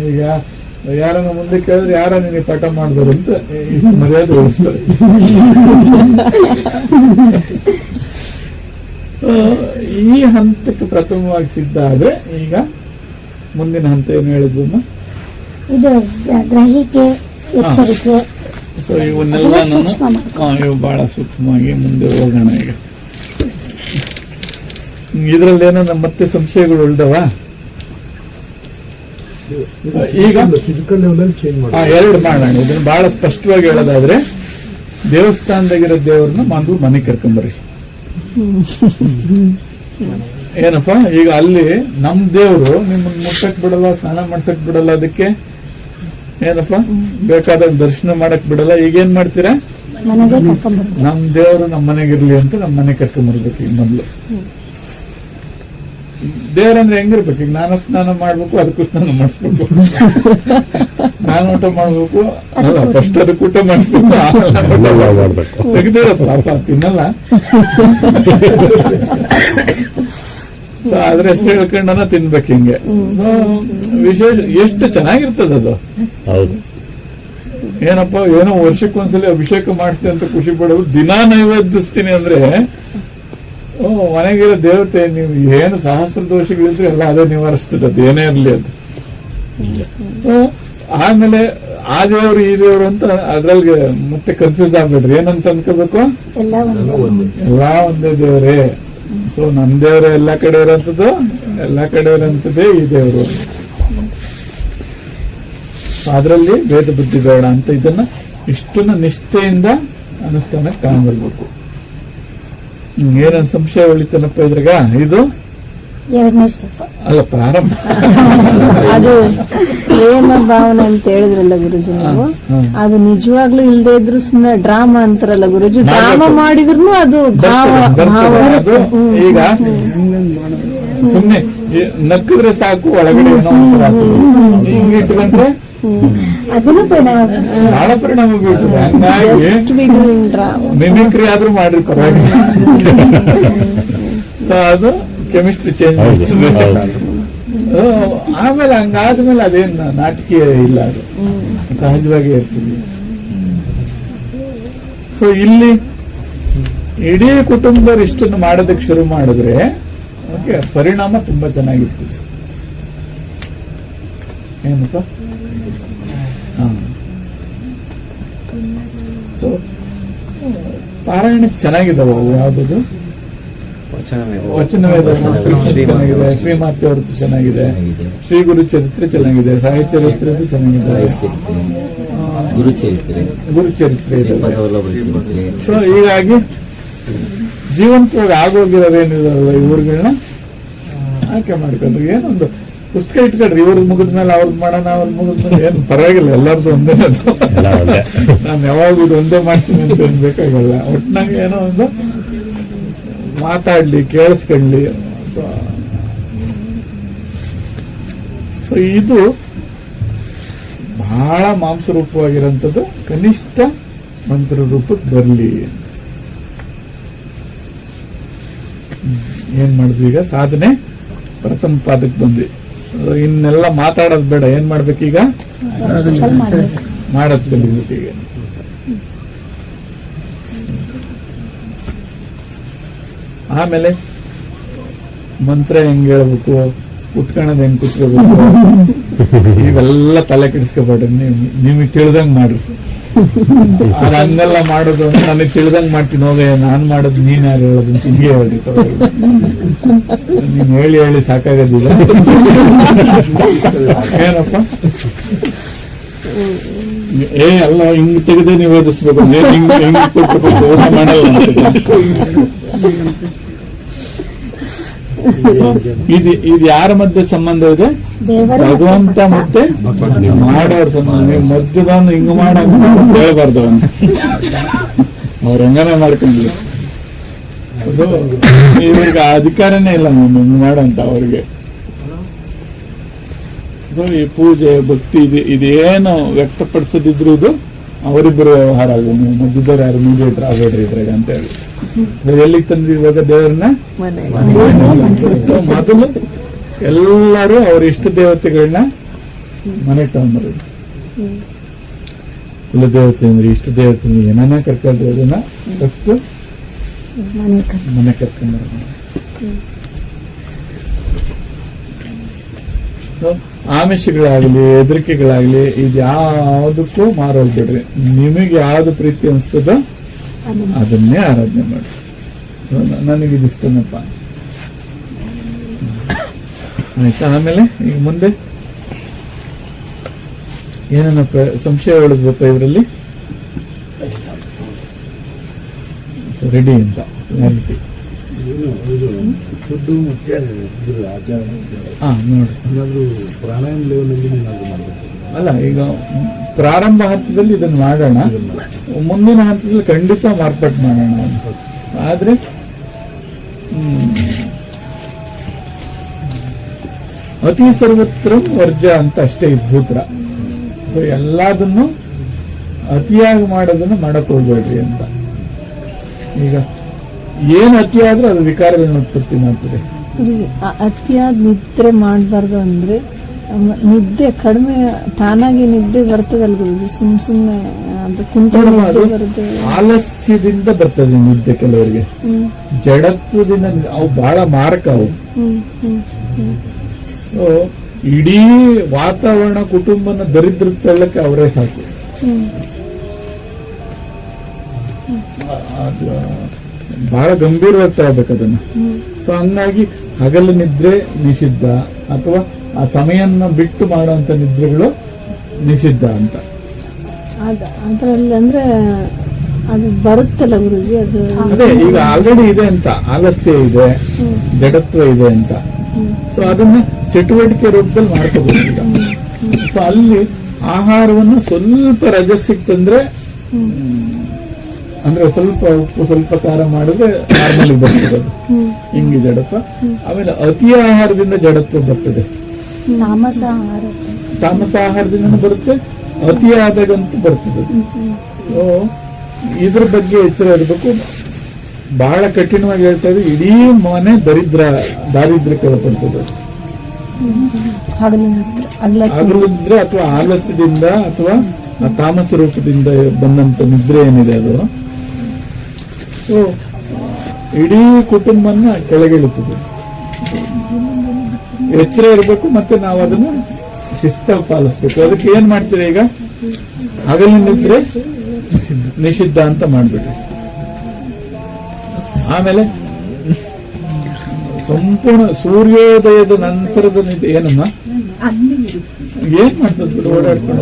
ಈಗ ಯಾರನ್ನ ಮುಂದೆ ಕೇಳಿದ್ರೆ ಯಾರ ನಿನಗೆ ಪಾಠ ಮಾಡಿದ್ರು ಅಂತ ಇಷ್ಟು ಮರ್ಯಾದೆ ಉಳಿಸ್ತಾರೆ. ಈ ಹಂತಕ್ಕೆ ಪ್ರಥಮವಾಗಿ ಸಿದ್ಧ ಆದ್ರೆ ಈಗ ಮುಂದಿನ ಹಂತ ಏನು ಹೇಳಿದ್ವಮ್ಮ? ಇದು ಗ್ರಹಿಕೆ, ಎಚ್ಚರಿಕೆ. ಸೊ ಇವನ್ನೆಲ್ಲ ಇವು ಬಹಳ ಸೂಕ್ಷ್ಮವಾಗಿ ಮುಂದೆ ಹೋಗೋಣ. ಈಗ ಇದ್ರಲ್ಲಿ ಏನೋ ನಮ್ಮ ಮತ್ತೆ ಸಂಶಯಗಳು ಉಳ್ದವ? ಈಗ ಎರಡು ಮಾಡೋಣ. ಇದನ್ನ ಬಹಳ ಸ್ಪಷ್ಟವಾಗಿ ಹೇಳೋದಾದ್ರೆ, ದೇವಸ್ಥಾನದಾಗಿರೋ ದೇವ್ರನ್ನ ಮನೆ ಕರ್ಕೊಂಬರ್ರಿ. ಏನಪ್ಪ, ಈಗ ಅಲ್ಲಿ ನಮ್ ದೇವ್ರು ನಿಮ್ಮನ್ನ ಮುಟ್ಟಕ್ ಬಿಡಲ್ಲ, ಸ್ನಾನ ಮಾಡ್ಸಕ್ ಬಿಡಲ್ಲ, ಅದಕ್ಕೆ ಏನಪ್ಪ ಬೇಕಾದಾಗ ದರ್ಶನ ಮಾಡಕ್ ಬಿಡಲ್ಲ. ಈಗೇನ್ ಮಾಡ್ತೀರಾ? ನಮ್ ದೇವ್ರು ನಮ್ಮ ಮನೆಗಿರ್ಲಿ ಅಂತ ನಮ್ಮ ಮನೆ ಕರ್ಕೊಂಬರ್ಬೇಕು. ಈಗ ಮೊದ್ಲು ದೇವ್ರಂದ್ರೆ ಹೆಂಗಿರ್ಬೇಕು? ಈಗ ನಾನು ಸ್ನಾನ ಮಾಡ್ಬೇಕು, ಅದಕ್ಕೂ ಸ್ನಾನ ಮಾಡಿಸ್ಬೇಕು. ನಾನು ಊಟ ಮಾಡ್ಬೇಕು, ಅಲ್ಲ ಫಸ್ಟ್ ಅದಕ್ಕೆ ಊಟ ಮಾಡಿಸ್ಬೇಕು, ತೆಗ್ದಿರತ್ತ ಅಪ್ಪ ತಿನ್ನಲ್ಲ. ಅದ್ರ ಹೆಸರು ಹೇಳ್ಕೊಂಡನ ತಿನ್ಬೇಕು. ಹಿಂಗೆ ವಿಶೇಷ ಎಷ್ಟು ಚೆನ್ನಾಗಿರ್ತದ ಅದು. ಹೌದು. ಏನಪ್ಪ, ಏನೋ ವರ್ಷಕ್ಕೊಂದ್ಸಲಿ ಅಭಿಷೇಕ ಮಾಡಿಸ್ತೀನಿ ಅಂತ ಖುಷಿ ಪಡೋದು. ದಿನಾ ನೈವೇದ್ಯಿಸ್ತೀನಿ ಅಂದ್ರೆ ಮನೆಗಿರೋ ದೇವತೆ ನೀವು ಏನು ಸಹಸ್ರ ದೋಷಗಳಿದ್ರೆ ಎಲ್ಲ ಅದೇ ನಿವಾರಿಸ್ತದೆ, ಅದು ಏನೇ ಇರಲಿ ಅದು. ಆಮೇಲೆ ಆ ದೇವ್ರು ಈ ದೇವ್ರು ಅಂತ ಅದ್ರಲ್ಲಿ ಮತ್ತೆ ಕನ್ಫ್ಯೂಸ್ ಆಗ್ಬೇಡ್ರಿ. ಏನಂತ ಅನ್ಕೋಬೇಕು, ಎಲ್ಲ ಒಂದು ಎಲ್ಲಾ ಒಂದೇ ದೇವ್ರೇ. ಸೊ ನಮ್ ದೇವ್ರೆ ಎಲ್ಲಾ ಕಡೆ ಇರೋಂಥದ್ದು, ಎಲ್ಲಾ ಕಡೆ ಇರೋಂಥದ್ದೇ ಈ ದೇವ್ರು. ಅದರಲ್ಲಿ ಭೇದ ಬುದ್ಧಿ ಬೇಡ ಅಂತ ಇದನ್ನ ಇಷ್ಟನ್ನ ನಿಷ್ಠೆಯಿಂದ ಅನುಷ್ಠಾನಕ್ಕೆ ತಗೊಂಡ್ಬರ್ಬೇಕು. ಏನನ್ ಸಂಶಯ ಉಳಿತನಪ್ಪ ಇದ್ರಾಗ? ಇದು 2ನೇ ಸ್ಟೆಪ್. ಅಲ್ಲ, ಪ್ರಾರಂಭ. ಅದು ಪ್ರೇಮ ಭಾವನೆ ಅಂತ ಹೇಳಿದ್ರಲ್ಲ ಗುರುಜಿ ನೀವು, ಅದು ನಿಜವಾಗ್ಲೂ ಇಲ್ದೇ ಇದ್ರು ಸುಮ್ಮನೆ ಡ್ರಾಮಾ ಅಂತಾರಲ್ಲ ಗುರುಜಿ, ಡ್ರಾಮಾ ಮಾಡಿದ್ರು ಅದು ಭಾವ ಅದು ಈಗ ಸುಮ್ನೆ ನಕ್ಕಿದ್ರೆ ಸಾಕು, ಒಳಗಡೆ ಏನೋ ಒಂಥರ ಆಗ್ತದೆ. ಹಿಂಗ್ ಇಟ್ಕೊಂಡ್ರೆ ಅದನ್ನು ಪರಿಣಾಮ ಬಹಳ ಪರಿಣಾಮ ಬೀಳ್ತದೆ. ಹಂಗಾಗಿ ಮಿಮಿಕ್ರಿ ಆದ್ರೂ ಮಾಡ್ರಿ ಪರವಾಗಿಲ್ಲ. ಸೊ ಅದು ಕೆಮಿಸ್ಟ್ರಿ ಚೇಂಜ್ ಆಮೇಲೆ ಹಂಗಾದ್ಮೇಲೆ ಅದೇನ್ ನಾಟಕೀಯ ಇಲ್ಲ, ಅದು ಸಹಜವಾಗಿ ಇರ್ತದೆ. ಸೊ ಇಲ್ಲಿ ಇಡೀ ಕುಟುಂಬದವ್ರು ಇಷ್ಟನ್ನು ಮಾಡೋದಕ್ಕೆ ಶುರು ಮಾಡಿದ್ರೆ ಓಕೆ, ಪರಿಣಾಮ ತುಂಬಾ ಚೆನ್ನಾಗಿರ್ತದೆ. ಏನಪ್ಪ? ಸೊ ಪಾರಾಯಣಕ್ಕೆ ಚೆನ್ನಾಗಿದ್ದಾವ ಯಾವ್ದು? ವಚನವೇದ ಚೆನ್ನಾಗಿದೆ, ಶ್ರೀಮಾತೆ ಅವ್ರದ್ದು ಚೆನ್ನಾಗಿದೆ, ಶ್ರೀ ಗುರು ಚರಿತ್ರೆ ಚೆನ್ನಾಗಿದೆ, ಸಾಯಿ ಚರಿತ್ರೆ ಚೆನ್ನಾಗಿದೆ, ಗುರುಚರಿತ್ರೆ ಇದೆ. ಸೊ ಹೀಗಾಗಿ ಜೀವಂತವಾಗಿ ಆಗೋಗಿರೋದೇನಿದಾರಲ್ಲ ಇವ್ರುಗಳನ್ನ ಆಯ್ಕೆ ಮಾಡ್ಕೊಂಡ್ರಿ. ಏನೊಂದು ಪುಸ್ತಕ ಇಟ್ಕೊಳ್ರಿ, ಇವ್ರದ್ದು ಮುಗಿದ್ಮೇಲೆ ಅವ್ರದ್ದು ಮಾಡೋಣ, ಅವ್ರದ್ದು ಮುಗಿದ್ಮೇಲೆ ಏನು ಪರವಾಗಿಲ್ಲ, ಎಲ್ಲರದ್ದು ಒಂದೇ. ನಾನು ಯಾವಾಗ ಇದು ಒಂದೇ ಮಾಡ್ತೀನಿ ಅಂತ ಬೇಕಾಗಲ್ಲ. ಒಟ್ಟಿನಾಗ ಏನೋ ಒಂದು ಮಾತಾಡ್ಲಿ, ಕೇಳಿಸ್ಕೊಳ್ಳಿ. ಸೊ ಇದು ಬಹಳ ಮಾಂಸ ರೂಪವಾಗಿರೋಂಥದ್ದು ಕನಿಷ್ಠ ಮಂತ್ರ ರೂಪಕ್ಕೆ ಬರಲಿ. ಏನ್ ಮಾಡಿದ್ವಿ ಈಗ? ಸಾಧನೆ ಪ್ರಥಮ ಪಾದಕ್ಕೆ ಬಂದ್ವಿ. ಇನ್ನೆಲ್ಲ ಮಾತಾಡೋದು ಬೇಡ, ಏನ್ ಮಾಡ್ಬೇಕೀಗ? ಮಾಡೋದ್ ಕಲಿಬೇಕು ಈಗ. ಆಮೇಲೆ ಮಂತ್ರ ಹೆಂಗ್ ಹೇಳ್ಬೇಕು, ಕುತ್ಕೊಳ್ಳೋದು ಹೆಂಗ್ ಕುತ್ಕೋಬೇಕು, ಇವೆಲ್ಲ ತಲೆ ಕೆಡಿಸ್ಕೋಬೇಡ್ರಿ. ನಿಮಗೆ ತಿಳಿದಂಗ್ ಮಾಡ್ರಿ. ಅದು ಹಂಗೆಲ್ಲ ಮಾಡೋದು ನನಗೆ ತಿಳಿದಂಗ್ ಮಾಡ್ತೀನಿ, ಹೋಗ ನಾನ್ ಮಾಡೋದು ನೀನ್ ಯಾರು ಹೇಳೋದು ಅಂತ ಹಿಂಗೆ ಹೇಳ್ರಿ. ನೀನ್ ಹೇಳಿ ಹೇಳಿ ಸಾಕಾಗೋದಿಲ್ಲ. ಏನಪ್ಪ? ಅಲ್ಲ, ಹಿಂಗ್ ತೆಗೆದೇ ನೀವು ಓದಿಸ್ಬೇಕು, ಹಿಂಗ್ ಕೊಟ್ಟು ಊಟ ಮಾಡಲ್ಲ. ಇದು ಯಾರ ಮಧ್ಯೆ ಸಂಬಂಧ ಇದೆ? ಭಗವಂತ ಮತ್ತೆ ಮಾಡೋರ್ ಸಂಬಂಧ. ನೀವು ಮಧ್ಯದವನು ಹಿಂಗ್ ಮಾಡ ಹೇಳ್ಬಾರ್ದು, ಅವ್ರ ಹಂಗನೇ ಮಾಡ್ಕೊಂಡ್ಲಿ. ಅದು ಇವ್ರಿಗೆ ಅಧಿಕಾರನೇ ಇಲ್ಲ ನಾನು ಹಿಂಗ್ ಮಾಡಂತ ಅವ್ರಿಗೆ. ಈ ಪೂಜೆ ಭಕ್ತಿ ಇದೇನು ವ್ಯಕ್ತಪಡಿಸದಿದ್ರು ಇದು ಅವರಿಬ್ಬರು ವ್ಯವಹಾರ ಆಗ. ನೀವು ಮಧ್ಯದವ್ರು ಯಾರು ಮೀಡಿಯೇಟರ್ ಆಗಬೇಡ್ರಿ ಇದ್ರಾಗ ಅಂತ ಹೇಳಿ ಎಲ್ಲಿಗೆ ತಂದ್ರಿ ಇವಾಗ ದೇವರನ್ನ? ಮೊದಲು ಎಲ್ಲರೂ ಅವ್ರ ಇಷ್ಟ ದೇವತೆಗಳನ್ನ ಮನೆಗೆ ತಗೊಂಡ್ಬರು. ಕುಲದೇವತೆ ಅಂದ್ರೆ ಇಷ್ಟ ದೇವತೆ ಏನಾನ ಕರ್ಕೊಂಡ್ರು, ಅದನ್ನ ಫಸ್ಟ್ ಮನೆ ಕರ್ಕೊಂಡ್ಬರ. ಆಮಿಷಗಳಾಗ್ಲಿ, ಹೆದರಿಕೆಗಳಾಗ್ಲಿ, ಇದು ಯಾವುದಕ್ಕೂ ಮಾರೋಗ್ಬಿಡ್ರಿ. ನಿಮಗೆ ಯಾವ್ದು ಪ್ರೀತಿ ಅನಿಸ್ತದೋ ಅದನ್ನೇ ಆರಾಧನೆ ಮಾಡಿ. ನನಗಿದಿಷ್ಟನಪ್ಪ ಆಯ್ತಾ. ಆಮೇಲೆ ಈಗ ಮುಂದೆ ಏನಪ್ಪ ಸಂಶಯ ಹೇಳಿದ್ವಪ್ಪ ಇದರಲ್ಲಿ? ರೆಡಿ ಅಂತ ಕ್ಲಾರಿಟಿ. ಅಲ್ಲ, ಈಗ ಪ್ರಾರಂಭ ಹಂತದಲ್ಲಿ ಇದನ್ನು ಮಾಡೋಣ, ಮುಂದಿನ ಹಂತದಲ್ಲಿ ಖಂಡಿತ ಮಾರ್ಪಾಟ್ ಮಾಡೋಣ. ಆದ್ರೆ ಅತಿ ಸರ್ವತ್ರ ವರ್ಜ ಅಂತ ಅಷ್ಟೇ ಇದು ಸೂತ್ರ. ಸೊ ಎಲ್ಲದನ್ನು ಅತಿಯಾಗಿ ಮಾಡೋದನ್ನು ಮಾಡಕ್ ಹೋಗ್ಬೇಡ್ರಿ ಅಂತ. ಈಗ ಏನ್ ಅತಿ ಆದ್ರೂ ಅದು ವಿಕಾರಗಳನ್ನ ಉತ್ಪತ್ತಿ ಮಾಡ್ತದೆ. ಅತಿಯಾದ ನಿದ್ರೆ ಮಾಡಬಾರ್ದು ಅಂದ್ರೆ ನಿದ್ದೆ ಕಡಿಮೆ ತಾನಾಗಿ ನಿದ್ದೆ ಬರ್ತದಲ್ಲ ಗುರುಜಿ. ಸುಮ್ನೆ ಅದು ಕುಂತ್ಕೊಂಡು ಆಲಸ್ಯದಿಂದ ಬರ್ತದೆ ನಿದ್ದೆ. ಕೆಲವರಿಗೆ ಜಡತ್ವದಿಂದ ಅವು ಬಹಳ ಮಾರಕ. ಅವು ಇಡೀ ವಾತಾವರಣ ಕುಟುಂಬನ ದರಿದ್ರ ತಳ್ಳಕ್ಕೆ ಅವರೇ ಸಾಕು. ಅದು ಬಹಳ ಗಂಭೀರವಾಗಿ ತಗೋಬೇಕು ಅದನ್ನ. ಸೊ ಹಂಗಾಗಿ ಹಗಲು ನಿದ್ರೆ ನಿಷಿದ್ಧ, ಅಥವಾ ಆ ಸಮಯನ ಬಿಟ್ಟು ಮಾಡುವಂತ ನಿದ್ರೆಗಳು ನಿಷಿದ್ಧ ಅಂತ. ಅದ್ರಲ್ಲಿ ಅಂದ್ರೆ ಅದು ಬರುತ್ತಲ್ಲ ಗುರುಜಿ, ಅದು ಅದೇ ಈಗ ಆಲ್ರೆಡಿ ಇದೆ ಅಂತ, ಆಲಸ್ಯ ಇದೆ, ಜಡತ್ವ ಇದೆ ಅಂತ. ಸೊ ಅದನ್ನ ಚಟುವಟಿಕೆ ರೂಪದಲ್ಲಿ ಮಾಡ್ಕೋಬೇಕು. ಸೊ ಅಲ್ಲಿ ಆಹಾರವನ್ನು ಸ್ವಲ್ಪ ರಜಸ್ಸಿಗೆ ತಂದ್ರೆ, ಅಂದ್ರೆ ಸ್ವಲ್ಪ ಉಪ್ಪು ಸ್ವಲ್ಪ ಖಾರ ಮಾಡಿದ್ರೆ ನಾರ್ಮಲ್ ಬರ್ತದೆ ಅದು, ಹಿಂಗೆ ಜಡತ್ವ. ಆಮೇಲೆ ಅತಿ ಆಹಾರದಿಂದ ಜಡತ್ವ ಬರ್ತದೆ, ತಾಮಸ ಆಹಾರದಿಂದ ಬರುತ್ತೆ, ಅತಿ ಆದಾಗಂತೂ ಬರ್ತದೆ. ಸೊ ಇದ್ರ ಬಗ್ಗೆ ಎಚ್ಚರ ಇರಬೇಕು. ಬಹಳ ಕಠಿಣವಾಗಿ ಹೇಳ್ತಾ ಇದ್ರೆ ಇಡೀ ಮನೆ ದಾರಿದ್ರ್ಯಕ್ಕೆ ಒಳಪಡ್ತದೆ. ಹಗಲಿದ್ರೆ ಅಥವಾ ಆಲಸ್ಯದಿಂದ ಅಥವಾ ಆ ತಾಮಸ ರೂಪದಿಂದ ಬಂದಂತ ನಿದ್ರೆ ಏನಿದೆ ಅದು ಇಡೀ ಕುಟುಂಬನ ಕೆಳಗಿಳುತ್ತದೆ. ಎಚ್ಚರ ಇರಬೇಕು, ಮತ್ತೆ ನಾವು ಅದನ್ನ ಶಿಸ್ತಾಗಿ ಪಾಲಿಸ್ಬೇಕು. ಅದಕ್ಕೆ ಏನ್ ಮಾಡ್ತೀರಿ ಈಗ, ಹಗಲಿನಿದ್ರೆ ನಿಷಿದ್ಧ ಅಂತ ಮಾಡ್ಬಿಡಿ. ಆಮೇಲೆ ಸಂಪೂರ್ಣ ಸೂರ್ಯೋದಯದ ನಂತರದ ನಿದ್ದೆ ಏನಮ್ಮ ಏನ್ ಮಾಡ್ತದ ಬಿಡು, ಓಡಾಡ್ಕೊಂಡು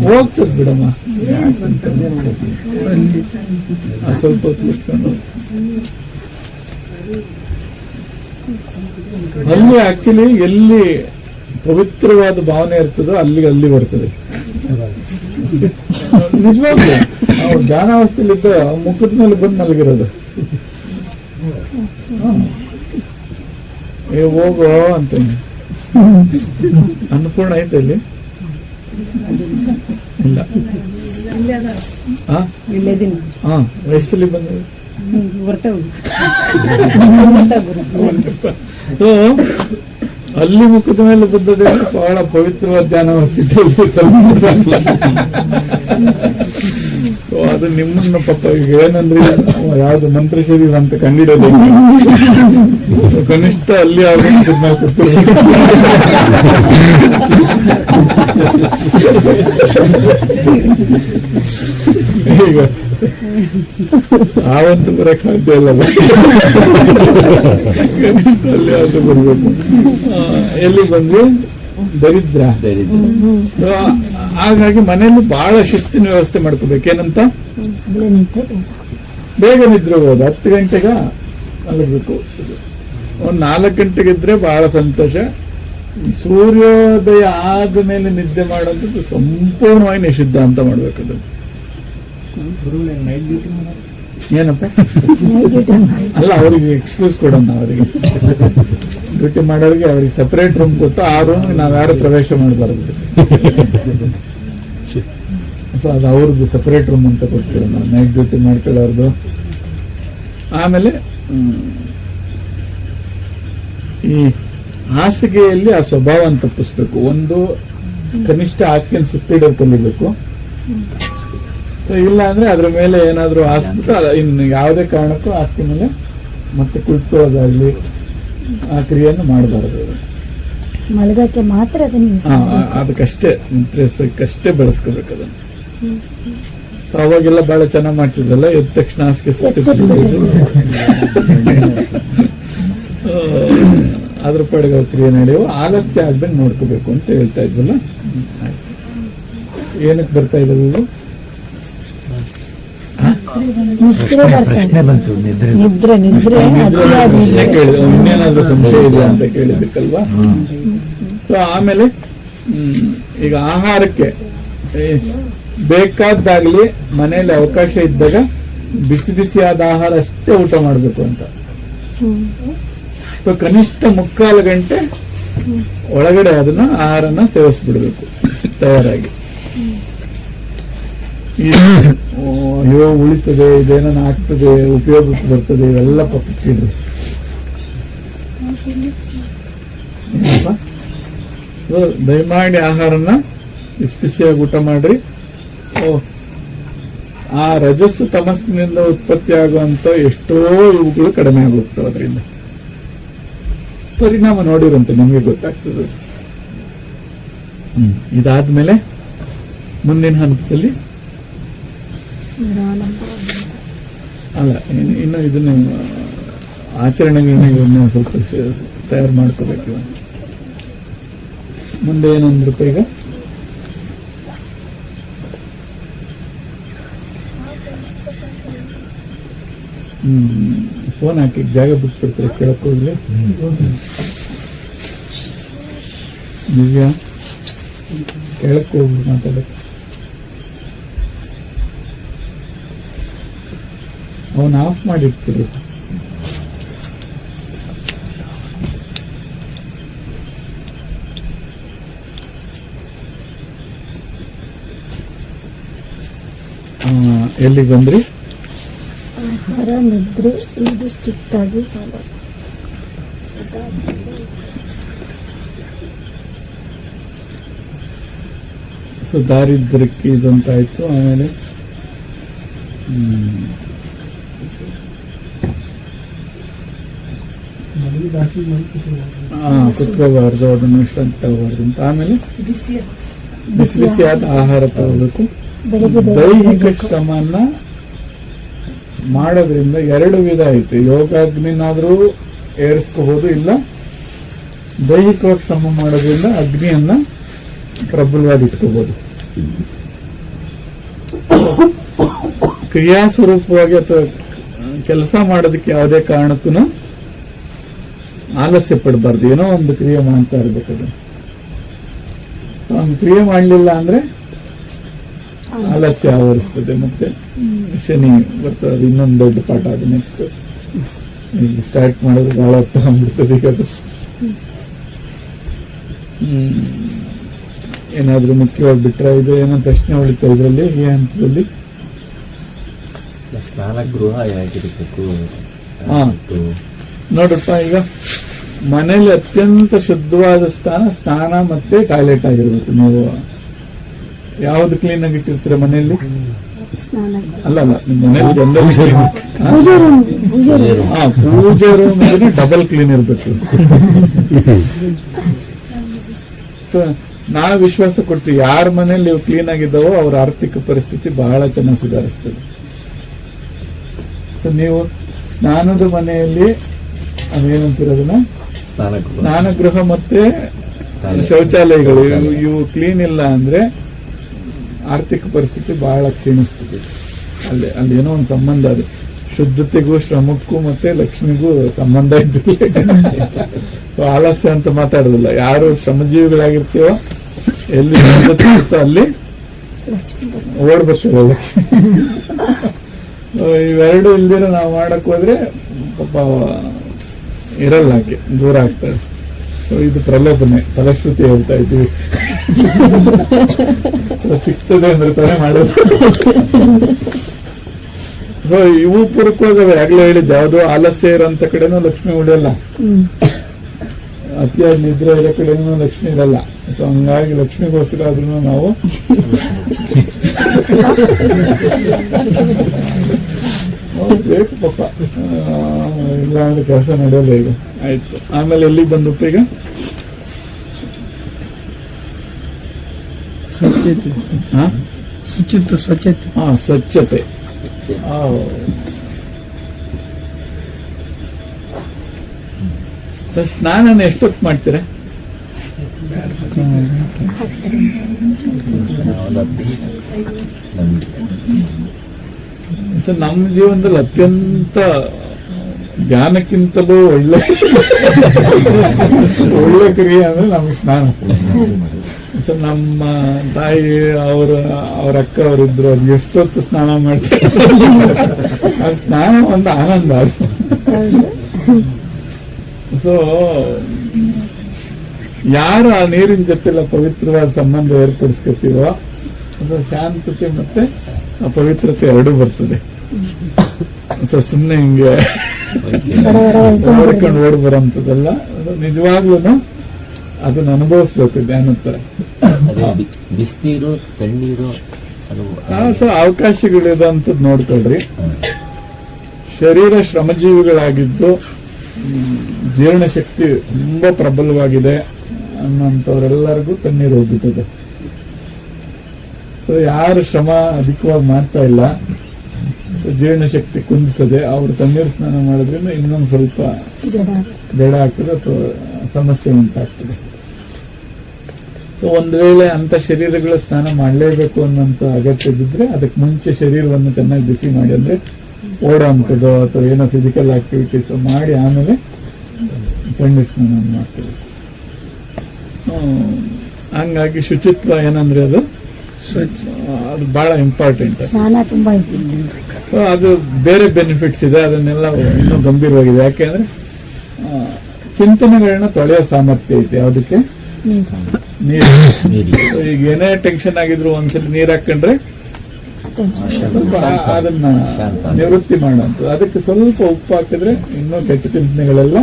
ಹೋಗ್ತದ ಬಿಡಮ್ಮ, ಸ್ವಲ್ಪ ಹೊತ್ತು ಬಿಟ್ಕೊಂಡು. ಅಲ್ಲಿ ಆಕ್ಚುಲಿ ಎಲ್ಲಿ ಪವಿತ್ರವಾದ ಭಾವನೆ ಇರ್ತದೋ ಅಲ್ಲಿ ಬರ್ತದೆ. ನಿಜವಾಗ್ಲು ನಾವು ಧ್ಯಾನಾವಸ್ಥೆಯಲ್ಲಿದ್ದ ಮುಖದ ಮೇಲೆ ಬಂದು ಮಲಗಿರೋದು. ಹೋಗೋ ಅಂತ ಅನ್ನಪೂರ್ಣ ಐತೆ ಅಲ್ಲಿ ಇಲ್ಲ. ವಯಸ್ಸಲ್ಲಿ ಬಂದ ಅಲ್ಲಿ ಮುಖದ ಮೇಲೆ ಬಿದ್ದದೆ ಬಹಳ ಪವಿತ್ರವಾದ ಧ್ಯಾನಾವಸ್ಥೆ. ಅದು ನಿಮ್ಮನ್ನ ಪಾಪ ಈಗ ಏನಂದ್ರೆ ಯಾವ್ದು ಮಂತ್ರ ಶರೀರ ಅಂತ ಕಂಡಿಡೋದು, ಕನಿಷ್ಠ ಅಲ್ಲಿ ಈಗ ಆವಂತೂ ಬರಕ್ ಸಾಧ್ಯ ಇಲ್ಲ, ಅಲ್ಲಿ ಯಾವ್ದು ಬರ್ಬೇಕು. ಎಲ್ಲಿ ಬಂದ್ವಿ, ದರಿದ್ರ. ಹಾಗಾಗಿ ಮನೆಯಲ್ಲಿ ಬಹಳ ಶಿಸ್ತಿನ ವ್ಯವಸ್ಥೆ ಮಾಡ್ಕೋಬೇಕೇನಂತ, ಬೇಗ ನಿದ್ರೆ ಹೋಗೋದು. 10 ಗಂಟೆಗ ಮಲಗಬೇಕು. ಒಂದ್ 4 ಗಂಟೆಗಿದ್ರೆ ಬಹಳ ಸಂತೋಷ. ಸೂರ್ಯೋದಯ ಆದ ಮೇಲೆ ನಿದ್ದೆ ಮಾಡೋದು ಸಂಪೂರ್ಣವಾಗಿ ನಿಷಿದ್ಧ ಅಂತ ಮಾಡ್ಬೇಕದು. ಏನಪ್ಪ ಅಲ್ಲ, ಅವರಿಗೆ ಎಕ್ಸ್ಕ್ಯೂಸ್ ಕೊಡೋಣ. ಅವರಿಗೆ ಡ್ಯೂಟಿ ಮಾಡೋರಿಗೆ ಅವ್ರಿಗೆ ಸಪರೇಟ್ ರೂಮ್ ಕೊಟ್ಟು ಆ ರೂಮ್ ನಾವ್ಯಾರು ಪ್ರವೇಶ ಮಾಡಬಾರ್ದು. ಸೊ ಅದು ಅವ್ರದ್ದು ಸಪರೇಟ್ ರೂಮ್ ಅಂತ ಕೊಡ್ತೀವಿ ನಾವು, ನೈಟ್ ಡ್ಯೂಟಿ ಮಾಡ್ಕೊಳ್ಳೋರ್ದು. ಆಮೇಲೆ ಈ ಹಾಸಿಗೆಯಲ್ಲಿ ಆ ಸ್ವಭಾವವನ್ನು ತಪ್ಪಿಸ್ಬೇಕು. ಒಂದು ಕನಿಷ್ಠ ಹಾಸಿಗೆಯನ್ನು ಸುತ್ತಿಡೋದು ಕಲಿಬೇಕು. ಇಲ್ಲ ಅಂದ್ರೆ ಅದ್ರ ಮೇಲೆ ಏನಾದ್ರು ಹಾಸ್ಬಿಟ್ಟು ಇನ್ನು ಯಾವುದೇ ಕಾರಣಕ್ಕೂ ಹಾಸಿಗೆ ಮೇಲೆ ಮತ್ತೆ ಕುಳಿತುಕೊಳ್ಳೋದಾಗ್ಲಿ ಆ ಕ್ರಿಯೆಯನ್ನು ಮಾಡಬಾರದು. ಮಲಗಕ್ಕೆ ಮಾತ್ರ ಅದಕ್ಕಷ್ಟೇ ಬೆಳೆಸ್ಕೋಬೇಕು ಅದನ್ನು. ಸೊ ಅವಾಗೆಲ್ಲ ಬಹಳ ಚೆನ್ನಾಗಿ ಮಾಡ್ತಿದ್ರಲ್ಲ, ಎದ್ದ ತಕ್ಷಣ ಹಾಸಿಗೆ ಸುತ್ತಿಡ್ತಿದ್ರು. ಅದ್ರ ಪಡೆಗೆ ಕ್ರಿಯೆ ನಡೆಯುವ ಆಲಸ್ಯ ಆಗ್ದಂಗೆ ನೋಡ್ಕೋಬೇಕು ಅಂತ ಹೇಳ್ತಾ ಇದ್ವಲ್ಲ. ಏನಕ್ಕೆ ಬರ್ತಾ ಇದ್ರು? ಇನ್ನೇನಾದ್ರೂ ಸಂಶಯ ಇದೆ ಅಂತ ಕೇಳಿದಕ್ಕಲ್ವಾ. ಸೊ ಆಮೇಲೆ ಈಗ ಆಹಾರಕ್ಕೆ ಬೇಕಾದಾಗ್ಲಿ ಮನೆಯಲ್ಲಿ ಅವಕಾಶ ಇದ್ದಾಗ ಬಿಸಿ ಬಿಸಿಯಾದ ಆಹಾರ ಅಷ್ಟೇ ಊಟ ಮಾಡಬೇಕು ಅಂತ. ಸೊ ಕನಿಷ್ಠ 3/4 ಗಂಟೆ ಒಳಗಡೆ ಅದನ್ನ ಆಹಾರನ ಸೇವಿಸ್ಬಿಡ್ಬೇಕು ತಯಾರಾಗಿ. ಅಯ್ಯೋ ಉಳಿತದೆ, ಇದೇನ ಆಗ್ತದೆ, ಉಪಯೋಗಕ್ಕೆ ಬರ್ತದೆ, ಇವೆಲ್ಲ ಪಕ್ಕಿಡ್ರಿ. ದಯಮಾಡಿ ಆಹಾರನ ಬಿಸಿಯಾಗಿ ಊಟ ಮಾಡ್ರಿ. ಆ ರಜಸ್ಸು ತಮಸ್ಸಿನಿಂದ ಉತ್ಪತ್ತಿ ಆಗುವಂತ ಎಷ್ಟೋ ಇವುಗಳು ಕಡಿಮೆ ಆಗುತ್ತೆ ಅದರಿಂದ. ಪರಿಣಾಮ ನೋಡಿರಂತೆ ನಮಗೆ ಗೊತ್ತಾಗ್ತದೆ. ಇದಾದ್ಮೇಲೆ ಮುಂದಿನ ಹಂತದಲ್ಲಿ ಅಲ್ಲ ಇನ್ನು ಇದನ್ನ ಆಚರಣೆಗಳನ್ನ ಇವನ್ನ ಸ್ವಲ್ಪ ತಯಾರು ಮಾಡ್ಕೋಬೇಕು. ಮುಂದೆ ಏನಂದ್ರಪ್ಪ ಈಗ ಫೋನ್ ಹಾಕಿ ಜಾಗ ಬಿಟ್ಬಿಡ್ತಾರೆ ಕೇಳಕ್ ಹೋಗ್ಲಿ. ದಿವ್ಯಾ ಕೇಳಕ್ ಹೋಗ್ಲಿ ಮಾತಾಡಕ್. ಅವನ್ ಆಫ್ ಮಾಡಿರ್ತೀರಿ. ಎಲ್ಲಿಗೆ ಬಂದ್ರಿ? ನಿದ್ರೆ ಇದು ಸ್ಟ್ರಿಕ್ಟ್ ಆಗಿ ಸೊ ದಾರಿದ್ರ್ಯಕ್ಕೆ ಇದಂತಾಯ್ತು. ಆಮೇಲೆ ಕುತ್ಕೋಬಾರ್ದು, ಅದನ್ನು ವಿಶ್ರಾಂತಿ ತಗೋಬಾರ್ದು ಅಂತ. ಆಮೇಲೆ ಬಿಸಿ ಬಿಸಿಯಾದ ಆಹಾರ ತಗೋಬೇಕು. ದೈಹಿಕ ಶ್ರಮನ ಮಾಡೋದ್ರಿಂದ ಎರಡು ವಿಧ ಐತೆ. ಯೋಗಾಗ್ನಿನಾದ್ರೂ ಏರಿಸ್ಕೋಬಹುದು, ಇಲ್ಲ ದೈಹಿಕ ಶ್ರಮ ಮಾಡೋದ್ರಿಂದ ಅಗ್ನಿಯನ್ನ ಪ್ರಬಲವಾಗಿ ಇಟ್ಕೋಬಹುದು. ಕ್ರಿಯಾಸ್ವರೂಪವಾಗಿ ಅಥವಾ ಕೆಲಸ ಮಾಡೋದಕ್ಕೆ ಯಾವುದೇ ಕಾರಣಕ್ಕೂ ಆಲಸ್ಯ ಪಡಬಾರ್ದು. ಏನೋ ಒಂದು ಕ್ರಿಯೆ ಮಾಡ್ತಾ ಇರ್ಬೇಕು. ಒಂದು ಕ್ರಿಯೆ ಮಾಡಲಿಲ್ಲ ಅಂದ್ರೆ ಆಲಸ್ಯ ಆವರಿಸ್ತದೆ, ಮತ್ತೆ ಶನಿ ಬರ್ತದೆ. ಅದು ಇನ್ನೊಂದು ದೊಡ್ಡ ಪಾಠ. ಅದು ನೆಕ್ಸ್ಟ್ ಈಗ ಸ್ಟಾರ್ಟ್ ಮಾಡೋದು ಬಹಳ ಹೊತ್ತು ಆಗ್ಬಿಡ್ತದೆ. ಈಗ ಅದು ಏನಾದ್ರೂ ಮುಖ್ಯವಾಗಿ ಬಿಟ್ರೆ ಇದು ಏನೋ ಪ್ರಶ್ನೆ ಉಳಿತಾ ಇದರಲ್ಲಿ ಈ ಹಂತದಲ್ಲಿ? ಸ್ನಾನಗೃಹ ಹೇಗಿರಬೇಕು? ನೋಡ್ರಪ್ಪ, ಈಗ ಮನೇಲಿ ಅತ್ಯಂತ ಶುದ್ಧವಾದ ಸ್ನಾನ ಮತ್ತೆ ಟಾಯ್ಲೆಟ್ ಆಗಿರ್ಬೇಕು. ನೀವು ಯಾವ್ದು ಕ್ಲೀನ್ ಆಗಿ ಇಟ್ಟಿರ್ತೀರ ಮನೆಯಲ್ಲಿ? ಅಲ್ಲ ನಿಮ್ಮ ಮನೇಲಿ ಪೂಜೆ ರೂಮ್ ಡಬಲ್ ಕ್ಲೀನ್ ಇರ್ಬೇಕು. ಸೊ ನಾವು ವಿಶ್ವಾಸ ಕೊಡ್ತೀವಿ, ಯಾರ ಮನೇಲಿ ನೀವು ಕ್ಲೀನ್ ಆಗಿದ್ದಾವೋ ಅವ್ರ ಆರ್ಥಿಕ ಪರಿಸ್ಥಿತಿ ಬಹಳ ಚೆನ್ನಾಗಿ ಸುಧಾರಿಸ್ತದೆ. ಸೊ ನೀವು ಸ್ನಾನದ ಮನೆಯಲ್ಲಿ ಅದೇನಂತಿರೋದನ್ನ ಸ್ನಾನಗೃಹ ಮತ್ತೆ ಶೌಚಾಲಯಗಳು ಇವು ಕ್ಲೀನ್ ಇಲ್ಲ ಅಂದ್ರೆ ಆರ್ಥಿಕ ಪರಿಸ್ಥಿತಿ ಬಹಳ ಕ್ಷೀಣಿಸ್ತದೆ. ಅಲ್ಲಿ ಏನೋ ಒಂದು ಸಂಬಂಧ ಅದು. ಶುದ್ಧತೆಗೂ ಶ್ರಮಕ್ಕೂ ಮತ್ತೆ ಲಕ್ಷ್ಮಿಗೂ ಸಂಬಂಧ ಇದ್ದಿಲ್ಲ. ಆಲಸ್ಯ ಅಂತ ಮಾತಾಡೋದಿಲ್ಲ. ಯಾರು ಶ್ರಮಜೀವಿಗಳಾಗಿರ್ತೀವೋ ಎಲ್ಲಿ ಶುದ್ಧತೆ ಇರ್ತೋ ಅಲ್ಲಿ ಓಡ್ಬರ್ತೇವೆ ಲಕ್ಷ್ಮಿ. ಇವೆರಡು ಇಲ್ದಿರ ನಾವು ಮಾಡಕ್ ಹೋದ್ರೆ ಪಾಪ ಇರಲ್ಲ, ಆಕೆ ದೂರ ಆಗ್ತಾಳೆ. ಇದು ಪ್ರಲೋಭನೆ, ಫಲಶ್ರುತಿ ಹೇಳ್ತಾ ಇದ್ದೀವಿ. ಸಿಗ್ತದೆ ಅಂದ್ರೆ ತಾನೇ ಮಾಡೋದು. ಸೊ ಇವು ಪೂರಕವಾಗವೆ. ಆಗ್ಲೇ ಹೇಳಿದ್ದೆ, ಯಾವುದೋ ಆಲಸ್ಯ ಇರೋಂಥ ಕಡೆನೂ ಲಕ್ಷ್ಮಿ ಉಳಿಯಲ್ಲ, ಅತಿಯಾಗಿ ನಿದ್ರೆ ಇರೋ ಕಡೆನೂ ಲಕ್ಷ್ಮಿ ಇರಲ್ಲ. ಸೊ ಹಂಗಾಗಿ ಲಕ್ಷ್ಮಿಗೋಸ್ಕರ ಆದ್ರೂ ನಾವು ಬೇಕು ಪಾಪ, ಇಲ್ಲ ಅಂದ್ರೆ ಕೆಲಸ ನಡೆಯಲ್ಲ. ಈಗ ಆಯ್ತು. ಆಮೇಲೆ ಎಲ್ಲಿಗೆ ಬಂದಪ್ಪ ಈಗ? ಸ್ವಚ್ಛತೆ, ಸ್ವಚ್ಛತೆ. ಸ್ವಚ್ಛತೆ. ಸ್ನಾನನ ಎಷ್ಟೊತ್ತು ಮಾಡ್ತೀರಾ? ನಮ್ಮ ಜೀವನದಲ್ಲಿ ಅತ್ಯಂತ ಧ್ಯಾನಕ್ಕಿಂತಲೂ ಒಳ್ಳೆ ಕ್ರಿಯೆ ಅಂದ್ರೆ ನಮಗೆ ಸ್ನಾನ. ನಮ್ಮ ತಾಯಿ ಅವ್ರ ಅಕ್ಕ ಅವರಿದ್ರು, ಅದು ಎಷ್ಟೊತ್ತು ಸ್ನಾನ ಮಾಡ್ತಾರೆ. ಅದು ಸ್ನಾನ ಒಂದು ಆನಂದ. ಸೊ ಯಾರು ಆ ನೀರಿನ ಜೊತೆಲ್ಲ ಪವಿತ್ರವಾದ ಸಂಬಂಧ ಏರ್ಪಡಿಸ್ಕೊತೀವೋ ಅದು ಶಾಂತತೆ ಮತ್ತೆ ಆ ಪವಿತ್ರತೆ ಎರಡೂ ಬರ್ತದೆ. ಸೊ ಸುಮ್ಮನೆ ಹಿಂಗೆ ಓಡ್ಕೊಂಡು ಓಡಿ ಬರೋಂಥದ್ದಲ್ಲ. ಅದು ನಿಜವಾಗ್ಲೂ ಅದನ್ನ ಅನುಭವಿಸ್ಬೇಕು ಧ್ಯಾನದ ತರ. ಬಿಸಿನೀರು, ತಣ್ಣೀರು, ಸೊ ಅವಕಾಶಗಳಿದಂಥದ್ದು ನೋಡ್ಕೊಳ್ರಿ. ಶರೀರ ಶ್ರಮಜೀವಿಗಳಾಗಿದ್ದು ಜೀರ್ಣಶಕ್ತಿ ತುಂಬಾ ಪ್ರಬಲವಾಗಿದೆ ಅನ್ನೋಂಥವ್ರೆಲ್ಲರಿಗೂ ತಣ್ಣೀರು ಹೋಗುತ್ತದೆ. ಸೊ ಯಾರು ಶ್ರಮ ಅಧಿಕವಾಗಿ ಮಾಡ್ತಾ ಇಲ್ಲ, ಸೊ ಜೀರ್ಣಶಕ್ತಿ ಕುಂದಿಸದೆ ಅವರು ತಣ್ಣೀರು ಸ್ನಾನ ಮಾಡೋದ್ರಿಂದ ಇನ್ನೊಂದು ಸ್ವಲ್ಪ ಜಡ ಆಗ್ತದೆ ಅಥವಾ ಸಮಸ್ಯೆ ಉಂಟಾಗ್ತದೆ. ಸೊ ಒಂದು ವೇಳೆ ಅಂತ ಶರೀರಗಳ ಸ್ನಾನ ಮಾಡಲೇಬೇಕು ಅನ್ನೋಂಥ ಅಗತ್ಯ ಇದ್ದಿದ್ರೆ ಅದಕ್ಕೆ ಮುಂಚೆ ಶರೀರವನ್ನು ಚೆನ್ನಾಗಿ ಬಿಸಿ ಮಾಡಿ, ಅಂದ್ರೆ ಓಡೋ ಅಂಥದ್ದು ಅಥವಾ ಏನೋ ಫಿಸಿಕಲ್ ಆಕ್ಟಿವಿಟೀಸ್ ಮಾಡಿ ಆಮೇಲೆ ತಣ್ಣೀರು ಸ್ನಾನ ಮಾಡ್ತೇವೆ. ಹಂಗಾಗಿ ಶುಚಿತ್ವ ಏನಂದ್ರೆ ಅದು ಬಹಳ ಇಂಪಾರ್ಟೆಂಟ್. ಸೊ ಅದು ಬೇರೆ ಬೆನಿಫಿಟ್ಸ್ ಇದೆ, ಅದನ್ನೆಲ್ಲ ಇನ್ನೂ ಗಂಭೀರವಾಗಿದೆ. ಯಾಕೆಂದ್ರೆ ಚಿಂತನೆಗಳನ್ನ ತೊಳೆಯೋ ಸಾಮರ್ಥ್ಯ ಐತೆ ಅದಕ್ಕೆ ನೀರು. ಸೊ ಈಗ ಏನೇ ಟೆನ್ಷನ್ ಆಗಿದ್ರು ಒಂದ್ಸಲಿ ನೀರ್ ಹಾಕೊಂಡ್ರೆ ಸ್ವಲ್ಪ ಅದನ್ನ ನಿವೃತ್ತಿ ಮಾಡುವಂತ. ಅದಕ್ಕೆ ಸ್ವಲ್ಪ ಉಪ್ಪು ಹಾಕಿದ್ರೆ ಇನ್ನೂ ಕೆಟ್ಟ ಚಿಂತನೆಗಳೆಲ್ಲ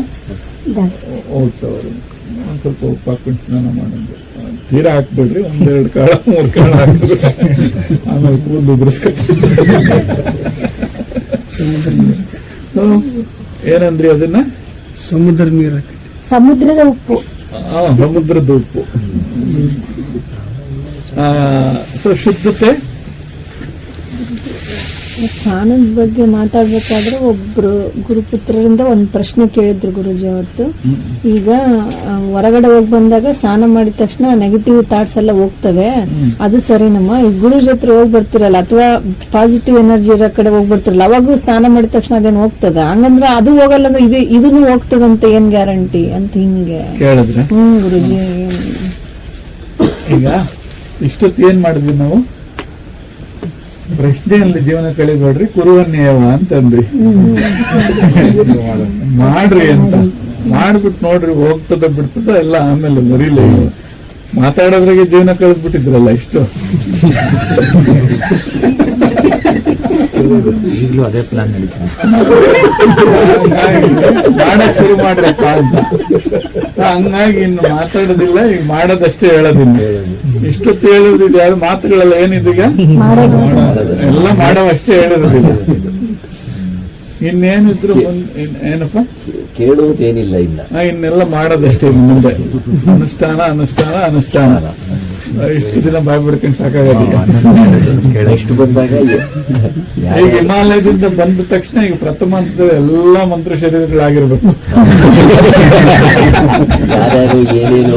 ಹೋಗ್ತಾವ್ರು. ಒಂದ್ ಸ್ವಲ್ಪ ಉಪ್ಪು ಹಾಕೊಂಡು ಸ್ನಾನ ಮಾಡೋದು. ತೀರಾ ಹಾಕ್ಬಿಡ್ರಿ, 1-2 ಕಾಳ 3 ಕಾಳ ಹಾಕಿದ್ರೆ ಆಮೇಲೆ ಕೂದಲು ಉದುರಿಸ್ಕೊಂಡು ಏನಂದ್ರಿ ಅದನ್ನ ಸಮುದ್ರ ನೀರು, ಸಮುದ್ರದ ಉಪ್ಪು, ಸಮುದ್ರದ ಉಪ್ಪು. ಸೊ ಶುದ್ಧತೆ. ಸ್ನಾನದ ಬಗ್ಗೆ ಮಾತಾಡ್ಬೇಕಾದ್ರೆ ಒಬ್ರು ಗುರುಪುತ್ರರಿಂದ ಒಂದ್ ಪ್ರಶ್ನೆ ಕೇಳಿದ್ರು ಗುರುಜಿ ಅವತ್ತು. ಈಗ ಹೊರಗಡೆ ಹೋಗಿ ಬಂದಾಗ ಸ್ನಾನ ಮಾಡಿದ ತಕ್ಷಣ ನೆಗೆಟಿವ್ ಥಾಟ್ಸ್ ಎಲ್ಲ ಹೋಗ್ತವೆ, ಅದು ಸರಿನಮ್ಮ? ಈಗ ಗುರುಜಿ ಹತ್ರ ಹೋಗಿ ಬರ್ತಿರಲ್ಲ ಅಥವಾ ಪಾಸಿಟಿವ್ ಎನರ್ಜಿ ಇರೋ ಕಡೆ ಹೋಗಿ ಬರ್ತಿರಲ್ಲ, ಅವಾಗೂ ಸ್ನಾನ ಮಾಡಿದ ತಕ್ಷಣ ಅದೇನು ಹೋಗ್ತದ? ಹಂಗಂದ್ರೆ ಅದು ಹೋಗಲ್ಲ ಅಂದ್ರೆ ಇದನ್ನು ಹೋಗ್ತದಂತ ಏನ್ ಗ್ಯಾರಂಟಿ ಅಂತ ಹಿಂಗೆ ಕೇಳಿದ್ರೆ, ಗುರುಜಿ ಈಗ ಇಷ್ಟೊತ್ತು ಏನ್ ಮಾಡಿದ್ವಿ ನಾವು? ಪ್ರಶ್ನೆಯಲ್ಲಿ ಜೀವನ ಕಳಿಬೇಡ್ರಿ, ಕುರುವನ್ನೇವ ಅಂತಂದ್ರಿ. ಮಾಡ್ರಿ ಅಂತ ಮಾಡ್ಬಿಟ್ಟು ನೋಡ್ರಿ, ಹೋಗ್ತದ ಬಿಡ್ತದ ಎಲ್ಲ ಆಮೇಲೆ ಮರಿಲ್ಲ. ಮಾತಾಡೋದ್ರಾಗೆ ಜೀವನ ಕಳೆದ್ಬಿಟ್ಟಿದ್ರಲ್ಲ ಇಷ್ಟು. ಈಗಲೂ ಅದೇ ಪ್ಲಾನ್ ನಡೀತದೆ. ಮಾಡಕ್ ಶುರು ಮಾಡ್ರಪ್ಪ ಅಂತ. ಹಂಗಾಗಿ ಇನ್ನು ಮಾತಾಡೋದಿಲ್ಲ, ಈಗ ಮಾಡೋದಷ್ಟೇ ಹೇಳೋದಿಲ್ಲ. ಇಷ್ಟೊತ್ತು ಹೇಳೋದಿದೆ, ಯಾರು ಮಾತುಗಳೆಲ್ಲ ಏನಿದೀಗ ಎಲ್ಲ ಮಾಡೋವಷ್ಟೇ ಹೇಳಿರೋದಿಲ್ಲ. ಇನ್ನೇನಿದ್ರು ಏನಪ್ಪ ಕೇಳುವುದೇನಿಲ್ಲ ಇಲ್ಲ, ಇನ್ನೆಲ್ಲ ಮಾಡೋದಷ್ಟೇ ಮುಂದೆ. ಅನುಷ್ಠಾನ ಅನುಷ್ಠಾನ ಅನುಷ್ಠಾನ. ಇಷ್ಟು ದಿನ ಬಾಯ್ ಬಿಡ್ಕೊಂಡು ಸಾಕಾಗೋದಿಲ್ಲ. ಎಷ್ಟು ಬಂದಾಗ ಈಗ ಹಿಮಾಲಯದಿಂದ ಬಂದ ತಕ್ಷಣ ಈಗ ಪ್ರಥಮ ಹಂತದ ಎಲ್ಲಾ ಮಂತ್ರ ಶರೀರಗಳಾಗಿರ್ಬೇಕು. ಯಾರ್ಯಾರು ಏನೇನು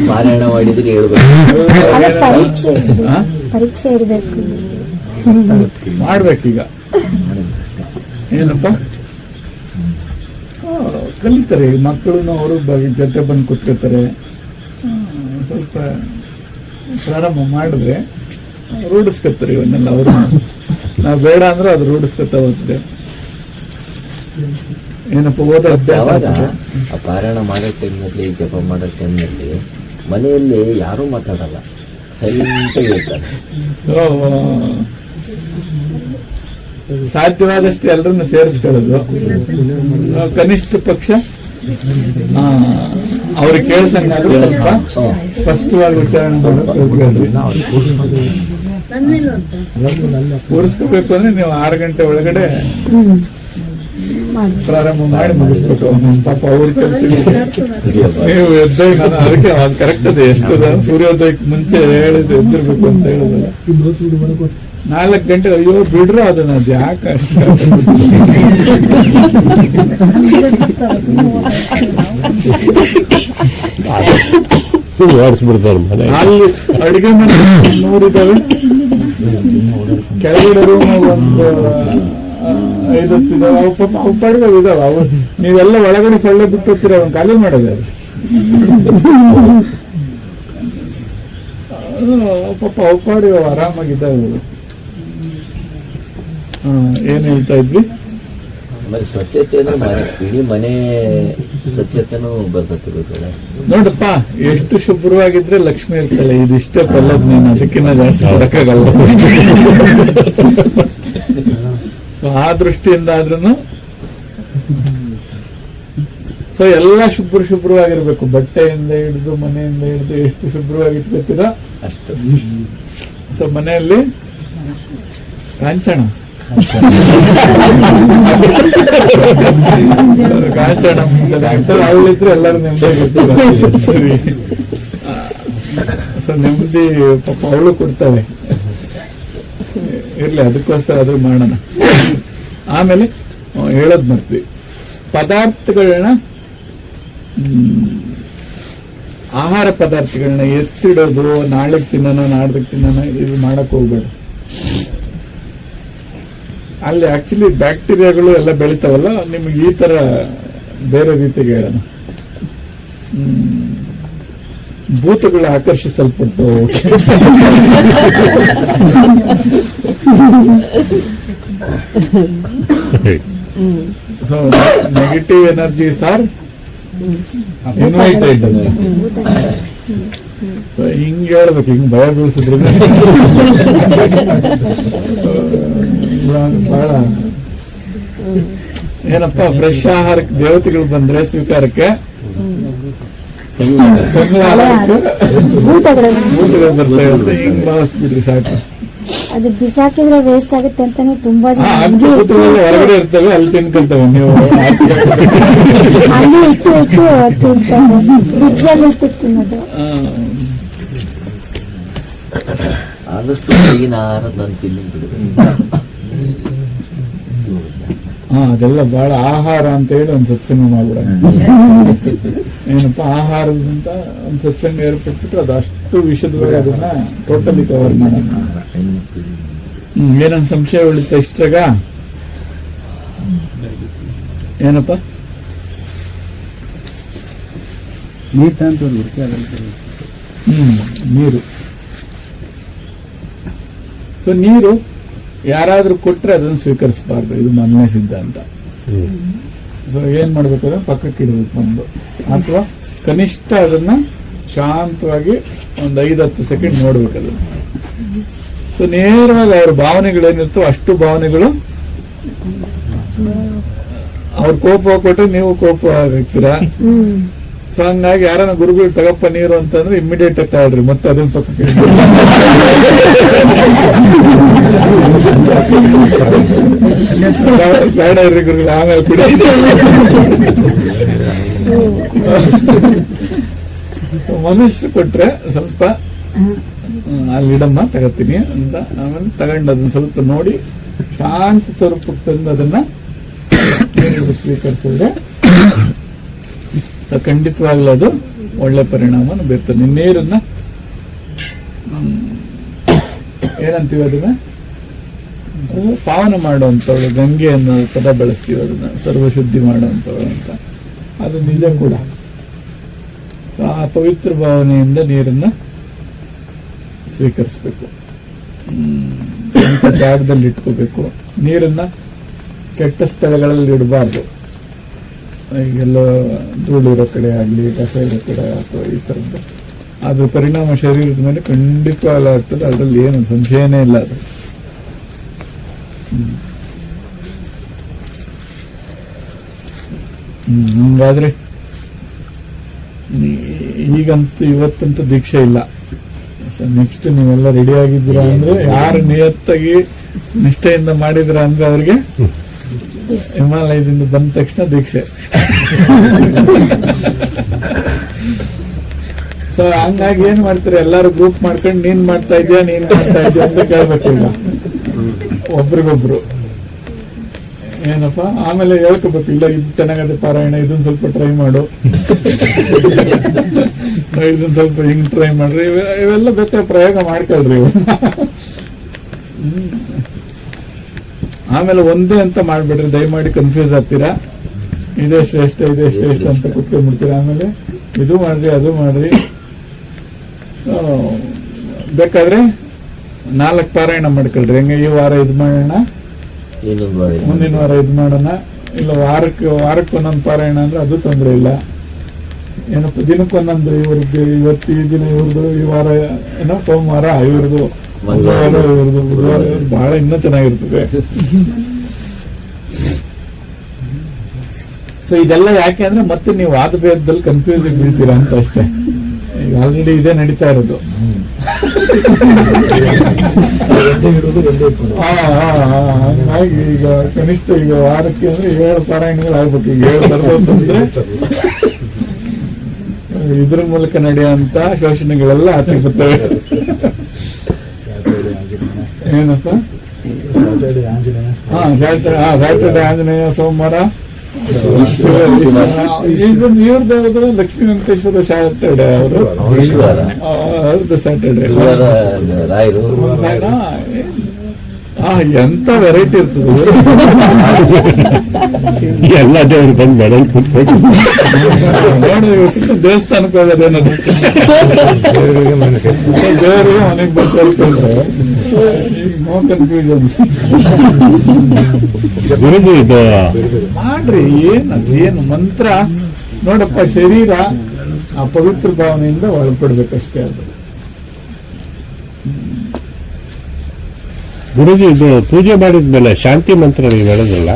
ಪಾರಾಯಣ ಮಾಡಿದ್ರೆ ಹೇಳ್ಬೇಕು. ಪರೀಕ್ಷೆ ಇರಬೇಕು, ಮಾಡ್ಬೇಕೀಗ. ಏನಪ್ಪ ಕಲಿತಾರೆ ಮಕ್ಕಳು, ಅವರು ಜೊತೆ ಬಂದು ಕೂತ್ಕೋತಾರೆ. ಸ್ವಲ್ಪ ಪ್ರಾರಂಭ ಮಾಡಿದ್ರೆ ರೂಢಿಸ್ಕೊತಾರೆ ಇವನ್ನೆಲ್ಲ. ಅವರು ನಾವು ಬೇಡ ಅಂದ್ರೆ ಅದು ರೂಢಿಸ್ಕೊತಾ ಹೋಗ್ತದೆ. ಏನಪ್ಪ ಓದೋ ಯಾವಾಗ ಆ ಪಾರಾಯಣ ಮಾಡೋ ಟೈಮ್ನಲ್ಲಿ, ಜಪ ಮಾಡೋ ಟೈಮ್ನಲ್ಲಿ ಮನೆಯಲ್ಲಿ ಯಾರೂ ಮಾತಾಡಲ್ಲ, ಸೈಲೆಂಟ್ ಇರ್ತಾರೆ. ಸಾಧ್ಯವಾದಷ್ಟು ಎಲ್ಲರನ್ನು ಸೇರಿಸ್ಕೊಳ್ಳೋದು. ಕನಿಷ್ಠ ಪಕ್ಷ ಅವ್ರಿಗೆ ಕೇಳ್ಸಂಗಾದ್ರೆ ಸ್ವಲ್ಪ ಸ್ಪಷ್ಟವಾಗಿ ಉಚ್ಚಾರಣೆ ಮಾಡೋದು. ಕೂರಿಸ್ಕೋಬೇಕು ಅಂದ್ರೆ ನೀವು 6 ಗಂಟೆ ಒಳಗಡೆ ಪ್ರಾರಂಭ ಮಾಡಿ ಮುಗಿಸ್ಬೇಕು. ಪಾಪ ಅವ್ರ ಕೆಲಸ ನೀವು ಎದ್ದಾಗ ನಾನು ಅದಕ್ಕೆ ಕರೆಕ್ಟ್ ಅದೇ ಎಷ್ಟು ಸೂರ್ಯೋದಯಕ್ಕೆ ಮುಂಚೆ ಹೇಳಿದ್ದು ಎದ್ದಿರ್ಬೇಕು ಅಂತ ಹೇಳುದಲ್ಲ. 4 ಗಂಟೆ ಅಯ್ಯೋ ಬಿಡ್ರು ಅದನ್ನ, ಅದು ಯಾಕೆ ಅಷ್ಟು ಅಲ್ಲಿ ಅಡಿಗೆ ಮನೆ 100 ಇದಾವೆ, ಕೆಳಗಡೆ ರೂಮ್ ಒಂದು 5-10 ಇದಾವೆ. ಅವು ಪಾಪ ಅವು ಪಡೆದ ಇದಾವ. ಅವು ನೀವೆಲ್ಲ ಒಳಗಡೆ ಸೊಳ್ಳೆ ಬಿಟ್ಟು ಹೋಗ್ತೀರ, ಅವನ್ ಖಾಲಿ ಮಾಡೋದು. ಪಾಪ ಅವು ಪಾಡಿ ಆರಾಮಾಗಿದ್ದಾವೆ. ಏನ್ ಹೇಳ್ತಾ ಇದ್ವಿ? ಆಮೇಲೆ ಸ್ವಚ್ಛತೆನೂ ಇಡೀ ಮನೆ ಸ್ವಚ್ಛತೆನೂ ಬರ್ತದೆ. ನೋಡಪ್ಪ, ಎಷ್ಟು ಶುಭ್ರವಾಗಿದ್ರೆ ಲಕ್ಷ್ಮಿ ಇರ್ತಾಳೆ. ಇದಿಷ್ಟೇ ಪಲ್ಲದ್ ನೀನು, ಅದಕ್ಕಿಂತ ಜಾಸ್ತಿ ಕೊಡಕ್ಕಾಗಲ್ಲ. ಆ ದೃಷ್ಟಿಯಿಂದ ಆದ್ರೂ ಸೊ ಎಲ್ಲ ಶುಭ್ರವಾಗಿರ್ಬೇಕು. ಬಟ್ಟೆಯಿಂದ ಹಿಡಿದು ಮನೆಯಿಂದ ಹಿಡಿದು ಎಷ್ಟು ಶುಭ್ರವಾಗಿಟ್ಕೊತೀರ ಅಷ್ಟು. ಸೊ ಮನೆಯಲ್ಲಿ ಕಾಂಚನ ಕಾಂಚನ ಅವಳಿದ್ರೆ ಎಲ್ಲರೂ ನೆಮ್ಮದಿಯಾಗಿರ್ತಾರೆ. ಸರಿ, ಸೊ ನೆಮ್ಮದಿ ಪಾಪ ಅವಳು ಕೊಡ್ತಾಳೆ. ಇರ್ಲಿ, ಅದಕ್ಕೋಸ್ಕರ ಅದು ಮಾಡೋಣ. ಆಮೇಲೆ ಹೇಳೋದ್ ಮರ್ತ್ವಿ, ಪದಾರ್ಥಗಳನ್ನ ಆಹಾರ ಪದಾರ್ಥಗಳನ್ನ ಎತ್ತಿಡೋದು, ನಾಳೆಗೆ ತಿನ್ನೋಣ ನಾಡ್ದಕ್ಕೆ ತಿನ್ನೋಣ, ಇದು ಮಾಡಕ್ ಹೋಗ್ಬೇಡ. ಅಲ್ಲಿ ಆಕ್ಚುಲಿ ಬ್ಯಾಕ್ಟೀರಿಯಾಗಳು ಎಲ್ಲ ಬೆಳಿತಾವಲ್ಲ, ನಿಮ್ಗೆ ಈ ತರ ಬೇರೆ ರೀತಿಗೆ ಹೇಳೋಣ. ಭೂತಗಳು ಆಕರ್ಷಿಸಲ್ಪಟ್ಟು so negative energies are invited ಅಂತ. ಹಿಂಗ್ ಹೇಳ್ಬೇಕು, ಹಿಂಗ್ ಭಯ ಬೀಳ್ಸಿದ್ರೆ ಬಹಳ ಏನಪ್ಪ, ಫ್ರೆಶ್ ಆಹಾರಕ್ಕೆ ದೇವತೆಗಳು ಬಂದ್ರೆ ಸ್ವೀಕಾರಕ್ಕೆ ಭೂತಗಳು ಬರ್ತವೆ ಅಂತ ಹಿಂಗ್ ಭಾವಿಸ್ಬಿಡ್ರಿ ಸಾಕು. ಅದು ಬಿಸಾಕಿದ್ರೆ ವೇಸ್ಟ್ ಆಗುತ್ತೆ ಅಂತಾನೆ ತುಂಬಾ ಜನ ಹೊರಗಡೆ ಇರ್ತವೆ, ಅಲ್ಲಿ ತಿನ್ಕೊಂತವೆ. ನೀವು ಅಲ್ಲಿ ಇಟ್ಟು ತಿಂತಾರೆ, ಫ್ರಿಜ್ಜಲ್ಲಿ ಇಟ್ಟು ತಿನ್ನೋದು. ಆದಷ್ಟು ಹೊರಗಿನ ಆಹಾರ ತಂದು ತಿನ್ನಿಬಿಡ್ಬೇಕು. ಅದೆಲ್ಲ ಬಹಳ ಆಹಾರ ಅಂತ ಹೇಳಿ ಒಂದ್ ಸತ್ಸಂಗ ಮಾಡ್ಬಿಡ. ಏನಪ್ಪಾ ಆಹಾರದಂತ ಒಂದ್ ಸತ್ಸಂಗ ಏರ್ಪಟ್ಬಿಟ್ಟು ಅದು ಅಷ್ಟು ವಿಷಯದೊಳಗೆ ಅದನ್ನ ಟೋಟಲಿ ಕವರ್ ಮಾಡೋಣ. ಏನೊಂದ್ ಸಂಶಯ ಉಳಿತ ಇಷ್ಟಾಗ? ಏನಪ್ಪ ನೀರು. ಸೊ ನೀರು ಯಾರಾದ್ರೂ ಕೊಟ್ರೆ ಅದನ್ನು ಸ್ವೀಕರಿಸಬಾರ್ದು, ಇದು ಮೊದಲನೇ ಸಿದ್ಧಾಂತ. ಸೊ ಏನ್ ಮಾಡ್ಬೇಕಾದ್ರೆ ಪಕ್ಕಕ್ಕೆ ಇಡಬೇಕು ಒಂದು, ಅಥವಾ ಕನಿಷ್ಠ ಅದನ್ನ ಶಾಂತವಾಗಿ ಒಂದು 5-10 ಸೆಕೆಂಡ್ ನೋಡ್ಬೇಕು ಅದನ್ನ. ಸೊ ನೇರವಾಗಿ ಅವ್ರ ಭಾವನೆಗಳೇನಿರ್ತೋ ಅಷ್ಟು ಭಾವನೆಗಳು, ಅವ್ರ ಕೋಪ ಕೊಟ್ಟರೆ ನೀವು ಕೋಪ ಆಗಿರ್ತೀರಾ. ಸೊ ಹಂಗಾಗಿ ಯಾರನ್ನ ಗುರುಗಳು ತಗಪ್ಪ ನೀರು ಅಂತಂದ್ರೆ ಇಮ್ಮಿಡಿಯೇಟ್ ಆಗಿ ತಗೊಳ್ರಿ, ಮತ್ತೆ ಅದನ್ನ ಪಕ್ಕಕ್ಕೆ ಬೇಡ ಇರ್ರಿ ಗುರುಗಳು, ಆಮೇಲೆ ಕುಡಿ. ಮನುಷ್ಯರು ಕೊಟ್ರೆ ಸ್ವಲ್ಪ ಅಲ್ಲಿಡಮ್ಮ ತಗತೀನಿ ಅಂತ, ಆಮೇಲೆ ತಗೊಂಡು ಅದನ್ನ ಸ್ವಲ್ಪ ನೋಡಿ ಶಾಂತ ಸ್ವರೂಪಕ್ಕೆ ತಂದು ಅದನ್ನ ಸ್ವೀಕರಿಸಿದ್ರೆ ಸೊ ಖಂಡಿತವಾಗ್ಲೂ ಅದು ಒಳ್ಳೆ ಪರಿಣಾಮ ಬೀರ್ತದೆ. ನೀರನ್ನ ಏನಂತೀವಿ ಅದನ್ನ ಪಾವನ ಮಾಡುವಂಥವಳು, ಗಂಗೆ ಅನ್ನೋ ಪದ ಬಳಸ್ತೀವಿ, ಅದನ್ನ ಸರ್ವಶುದ್ಧಿ ಮಾಡುವಂಥವಳು ಅಂತ. ಅದು ನಿಜ ಕೂಡ. ಆ ಪವಿತ್ರ ಭಾವನೆಯಿಂದ ನೀರನ್ನ ಸ್ವೀಕರಿಸಬೇಕು, ಅಂತ ಜಾಗದಲ್ಲಿ ಇಟ್ಕೋಬೇಕು. ನೀರನ್ನ ಕೆಟ್ಟ ಸ್ಥಳಗಳಲ್ಲಿ ಇಡಬಾರ್ದು. ಈಗೆಲ್ಲ ಧೂಳಿರೋ ಕಡೆ ಆಗಲಿ, ಕಸ ಇರೋ ಕಡೆ ಅಥವಾ ಈ ಥರದ್ದು, ಅದ್ರ ಪರಿಣಾಮ ಶರೀರದ ಮೇಲೆ ಖಂಡಿತವಾಗ್ಲೂ ಆಗ್ತದೆ, ಅದರಲ್ಲಿ ಏನು ಸಂಶಯನೇ ಇಲ್ಲ. ಅದು ಹಂಗಾದ್ರೆ ಈಗಂತೂ ಇವತ್ತಂತೂ ದೀಕ್ಷೆ ಇಲ್ಲ. ನೆಕ್ಸ್ಟ್ ನೀವೆಲ್ಲ ರೆಡಿ ಆಗಿದ್ದೀರಾ ಅಂದ್ರೆ, ಯಾರು ನಿಯತ್ತಾಗಿ ನಿಷ್ಠೆಯಿಂದ ಮಾಡಿದ್ರ ಅಂದ್ರೆ ಅವ್ರಿಗೆ ಹಿಮಾಲಯದಿಂದ ಬಂದ ತಕ್ಷಣ ದೀಕ್ಷೆ. ಸೊ ಹಂಗಾಗಿ ಏನ್ ಮಾಡ್ತಾರೆ, ಎಲ್ಲಾರು ಗ್ರೂಪ್ ಮಾಡ್ಕೊಂಡು ನೀನ್ ಮಾಡ್ತಾ ಇದ್ಯಾ ಅಂತ ಕೇಳ್ಬೇಕಿಲ್ಲ ಒಬ್ರಿಗೊಬ್ರು. ಏನಪ್ಪಾ ಆಮೇಲೆ ಹೇಳ್ಕೋಬೇಕು, ಇಲ್ಲ ಇದು ಚೆನ್ನಾಗದೆ ಪಾರಾಯಣ, ಇದನ್ನ ಸ್ವಲ್ಪ ಟ್ರೈ ಮಾಡು, ಇದನ್ನ ಸ್ವಲ್ಪ ಹಿಂಗ್ ಟ್ರೈ ಮಾಡ್ರಿ, ಇವೆಲ್ಲ ಬೇಕಾದ್ರೆ ಪ್ರಯೋಗ ಮಾಡ್ಕೊಳ್ರಿ ಇವು. ಆಮೇಲೆ ಒಂದೇ ಅಂತ ಮಾಡ್ಬಿಡ್ರಿ, ದಯಮಾಡಿ ಕನ್ಫ್ಯೂಸ್ ಆಗ್ತೀರಾ. ಇದೇ ಶ್ರೇಷ್ಠ ಅಂತ ಕುತ್ಕೊಂಡ್ಬಿಡ್ತೀರಾ. ಆಮೇಲೆ ಇದು ಮಾಡ್ರಿ ಅದು ಮಾಡ್ರಿ. ಬೇಕಾದ್ರೆ 4 ಪಾರಾಯಣ ಮಾಡ್ಕೊಳ್ರಿ. ಹೆಂಗೆ ಈ ವಾರ ಇದು ಮಾಡೋಣ, ಮುಂದಿನ ವಾರ ಇದು ಮಾಡೋಣ, ಇಲ್ಲ ವಾರಕ್ಕೆ ಒಂದೊಂದು ಪಾರಾಯಣ ಅಂದ್ರೆ ಅದು ತೊಂದರೆ ಇಲ್ಲ. ಏನಪ್ಪ ದಿನಕ್ಕೊಂದೊಂದು, ಇವ್ರದ್ದು ಇವತ್ತು ಈ ದಿನ ಇವ್ರದ್ದು, ಈ ವಾರ ಏನೋ ಸೋಮವಾರ ಇವ್ರದ್ದು, ಮಂಗಳವಾರ ಇವ್ರದ್ದು, ಬುಧವಾರ ಇವ್ರದ್ದು, ಬಹಳ ಇನ್ನೂ ಚೆನ್ನಾಗಿರ್ತದೆ. ಸೊ ಇದೆಲ್ಲ ಯಾಕೆ ಅಂದ್ರೆ ಮತ್ತೆ ನೀವು ವಾದ ಭೇದದಲ್ಲಿ ಕನ್ಫ್ಯೂಸ್ ಬೀಳ್ತೀರಾ ಅಂತ ಅಷ್ಟೇ. ಈಗ ಆಲ್ರೆಡಿ ಇದೇ ನಡೀತಾ ಇರೋದು. ಹಂಗಾಗಿ ಈಗ ಕನಿಷ್ಠ ಈಗ ವಾರಕ್ಕೆ ಅಂದ್ರೆ 7 ಪಾರಾಯಣಗಳು ಆಗ್ಬೇಕು. ಈಗ 7 ಬರ್ತಂದ್ರೆ ಇದ್ರ ಮೂಲಕ ನಡೆಯುವಂತ ಶೋಷಣೆಗಳೆಲ್ಲ ಆಚೆ ಬರ್ತವೆ. ಏನಪ್ಪ? ಸ್ಯಾಟರ್ಡೆ ಆಂಜನೇಯ, ಸೋಮವಾರ ಇವ್ರದ್ದು ಯಾವ್ದು ಲಕ್ಷ್ಮೀ ವೆಂಕಟೇಶ್ವರ ಸ್ಯಾಟರ್ಡೆ, ಅವ್ರದ್ದು ಸ್ಯಾಟರ್ಡೆ. ರಾಯರು ಎಂತ ವೆರೈಟಿ ಇರ್ತದೆ. ಎಲ್ಲ ದೇವರು ಬಂದು ಮೇಡಲ್ ಕೂತ್ಕೊಂಡು ನೋಡಿ ದೇವಸ್ಥಾನಕ್ಕೆ ಹೋಗೋದೇನದು, ದೇವರಿಗೆ ಮನೆಗೆ ಬಂದು ಸೇರ್ಕೊಂಡ್ರೆ ನೋ ಕನ್ಫ್ಯೂಷನ್. ಗುರುಜಿ ಇದು ಮಾಡ್ರಿ, ಏನು ಮಂತ್ರ ನೋಡಪ್ಪ, ಶರೀರ ಆ ಪವಿತ್ರ ಭಾವನೆಯಿಂದ ಒಳಪಡ್ಬೇಕಷ್ಟೇ. ಅದು ಗುರುಜಿ ಇದು ಪೂಜೆ ಮಾಡಿದ್ಮೇಲೆ ಶಾಂತಿ ಮಂತ್ರ ನೀವು ಹೇಳಿದ್ರಲ್ಲ,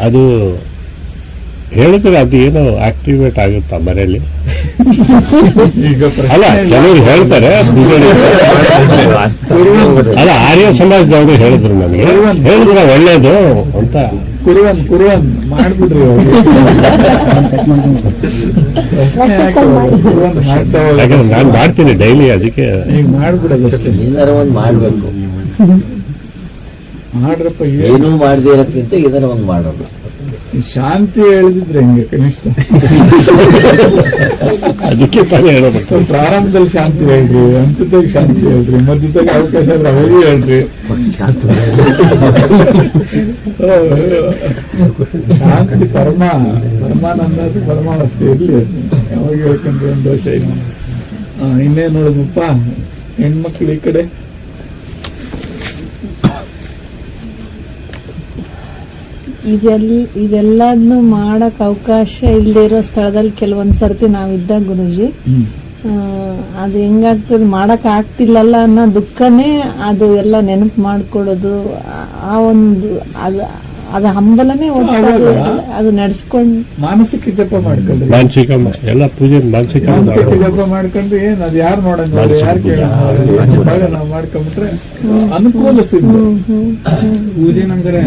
ಅದು ಹೇಳಿದ್ರೆ ಅದು ಏನೋ ಆಕ್ಟಿವೇಟ್ ಆಗುತ್ತಾ ಮನೆಯಲ್ಲಿ? ಈಗ ಅಲ್ಲ, ಕೆಲವರು ಹೇಳ್ತಾರೆ ಪೂಜೆ ಅಲ್ಲ, ಆರ್ಯ ಸಮಾಜದವರು ಹೇಳಿದ್ರು ನನಗೆ, ಹೇಳಿದ್ರೆ ಒಳ್ಳೇದು ಅಂತ. ಕುರುವನ್ ಮಾಡ್ಬಿಡ್ರಿ ಯಾಕಂದ್ರೆ ನಾನು ಮಾಡ್ತೀನಿ ಡೈಲಿ, ಅದಕ್ಕೆ ಈಗ ಮಾಡ್ಬಿಡೋದಷ್ಟೇ. ಏನಾರ ಒಂದು ಮಾಡ್ಬೇಕು, ಮಾಡ್ರಪ್ಪ. ಏನೂ ಮಾಡದೇ ಇರೋದ್ಕಿಂತ ಇದನ್ನ ಒಂದು ಮಾಡೋದು. ಶಾಂತಿ ಹೇಳಿದ್ರೆ ಹೆಂಗೆ ಕನಿಷ್ಠ? ಅದಕ್ಕೆ ತಾನೇ ಹೇಳಬೇಕು. ಪ್ರಾರಂಭದಲ್ಲಿ ಶಾಂತಿ ಹೇಳ್ರಿ, ಅಂತ್ಯದಾಗ ಶಾಂತಿ ಹೇಳ್ರಿ, ಮಧ್ಯದಾಗ ಅವಕಾಶ ಇದ್ರೆ ಅವಾಗೂ ಹೇಳ್ರಿ. ಶಾಂತಿ ಪರಮಾನಂದ ಪರಮಾವಸ್ಥೆ ಇರ್ಲಿ, ಯಾವಾಗ ಹೇಳ್ಕೊಂಡ್ರೆ ಒಂದು ದೋಷ ಇಲ್ಲ. ಇನ್ನೇನು ನೋಡಿದ್ನಪ್ಪ, ಹೆಣ್ಮಕ್ಳು ಈ ಕಡೆ ಇದೆಲ್ಲದನ್ನು ಮಾಡಕ್ ಅವಕಾಶ ಇಲ್ಲದೆ ಇರೋ ಸ್ಥಳದಲ್ಲಿ ಕೆಲವೊಂದ್ ಸರ್ತಿ ನಾವಿದ್ದಾಗ ಗುರುಜಿ, ಅದು ಹೆಂಗಾಗ್ತದೆ, ಮಾಡಕ್ ಆಗ್ತಿಲ್ಲಲ್ಲ ಅನ್ನೋ ದುಃಖನೇ ಅದು ಎಲ್ಲ ನೆನಪು ಮಾಡ್ಕೊಡೋದು. ಆ ಒಂದು ಅದು ಹಂಬಲನೇ ಅದು ನಡೆಸ್ಕೊಂಡು ಮಾನಸಿಕ ಜಪ ಮಾಡ್ಕೊಂಡ್ರಿ, ಮಾನಸಿಕ ಎಲ್ಲ ಪೂಜೆ ಮಾನಸಿಕ ಜಪ ಮಾಡ್ಕೊಂಡ್ರೆ ಏನ್ ಅದು ಯಾರು ನೋಡಂಗ, ಯಾರು ಕೇಳಂಗ ನಾವು ಮಾಡ್ಕೊಂಡ್ಬಿಟ್ರೆ ಅನುಕೂಲ ಸಿದ್ಧ. ಪೂಜೆ ನಂಗರೆ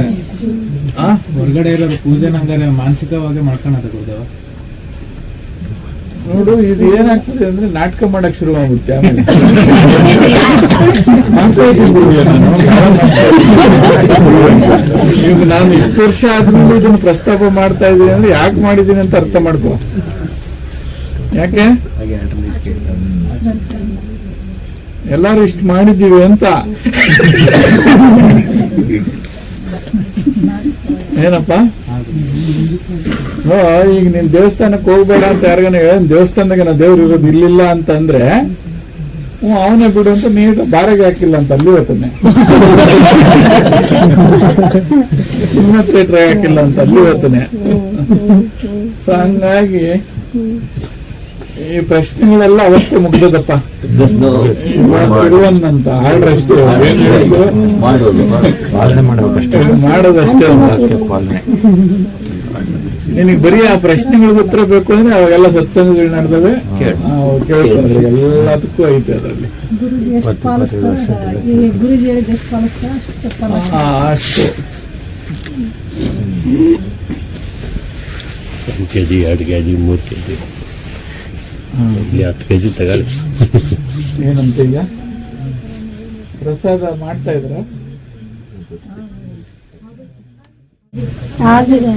ಹೊರಗಡೆ ಇರೋದು ಪೂಜೆ ನಂಗರೆ ಮಾನಸಿಕವಾಗಿ ಮಾಡ್ಕೊಳೋದು ಗುರುದೇವ. ನೋಡು, ಇದು ಏನಾಗ್ತದೆ ಅಂದ್ರೆ ನಾಟಕ ಮಾಡಕ್ ಶುರು ಆಗ್ಬಿಡುತ್ತೆ. ಆಮೇಲೆ ಈಗ ನಾನು ಇಷ್ಟು ವರ್ಷ ಆದ್ಮೇಲೆ ಇದನ್ನು ಪ್ರಸ್ತಾಪ ಮಾಡ್ತಾ ಇದ್ದೀನಿ ಅಂದ್ರೆ ಯಾಕೆ ಮಾಡಿದ್ದೀನಿ ಅಂತ ಅರ್ಥ ಮಾಡ್ಕೋ. ಯಾಕೆ ಎಲ್ಲಾರು ಇಷ್ಟು ಮಾಡಿದ್ದೀವಿ ಅಂತ. ಏನಪ್ಪ, ಈಗ ನೀನ್ ದೇವಸ್ಥಾನಕ್ಕೆ ಹೋಗ್ಬೇಡ ಅಂತ ಯಾರಿಗಾನ ದೇವಸ್ಥಾನದಾಗ ನಾ ದೇವ್ರು ಇರೋದು ಇರ್ಲಿಲ್ಲ ಅಂತ ಅಂದ್ರೆ ಅವನೇ ಬಿಡು ಅಂತ ನೀಟ್ ಬಾರಿಗೆ ಹಾಕಿಲ್ಲ ಅಂತ ಅಲ್ಲಿ ಹೋಗ್ತಾನೆ. ಸಿನಿಮಾ ಥಿಯೇಟರ್ ಹಾಕಿಲ್ಲ ಅಂತ ಅಲ್ಲಿ ಹೋಗ್ತಾನೆ. ಸೊ ಹಂಗಾಗಿ ಈ ಪ್ರಶ್ನೆಗಳೆಲ್ಲ ಅವಸ್ಥೆ ಮುಗ್ದದಪ್ಪ. ಇರುವನ್ನಂತ ಆಳ್ರಷ್ಟೇ ಏನ್ ಹೇಳಿದ್ರು ಮಾಡೋದಷ್ಟೇ. ನಿನಗೆ ಬರೀ ಆ ಪ್ರಶ್ನೆಗಳಿಗೆ ಉತ್ತರ ಬೇಕು ಅಂದ್ರೆ ಅವಾಗೆಲ್ಲ ಸತ್ಸಂಗಗಳು ನಡೆದವೆ, ಕೇಳ್ಕೊಂಡ್ರೆ ಎಲ್ಲದಕ್ಕೂ ಐತೆ ಅದರಲ್ಲಿ. ಅಷ್ಟು 1 ಕೆಜಿ 2 ಕೆಜಿ 3 ಕೆಜಿ 10 ಕೆಜಿ ತಗೊಳ್ಳಿ. ಏನಂತ ಈಗ ಪ್ರಸಾದ ಮಾಡ್ತಾ ಇದ್ರ? ಆಗಿದೆ.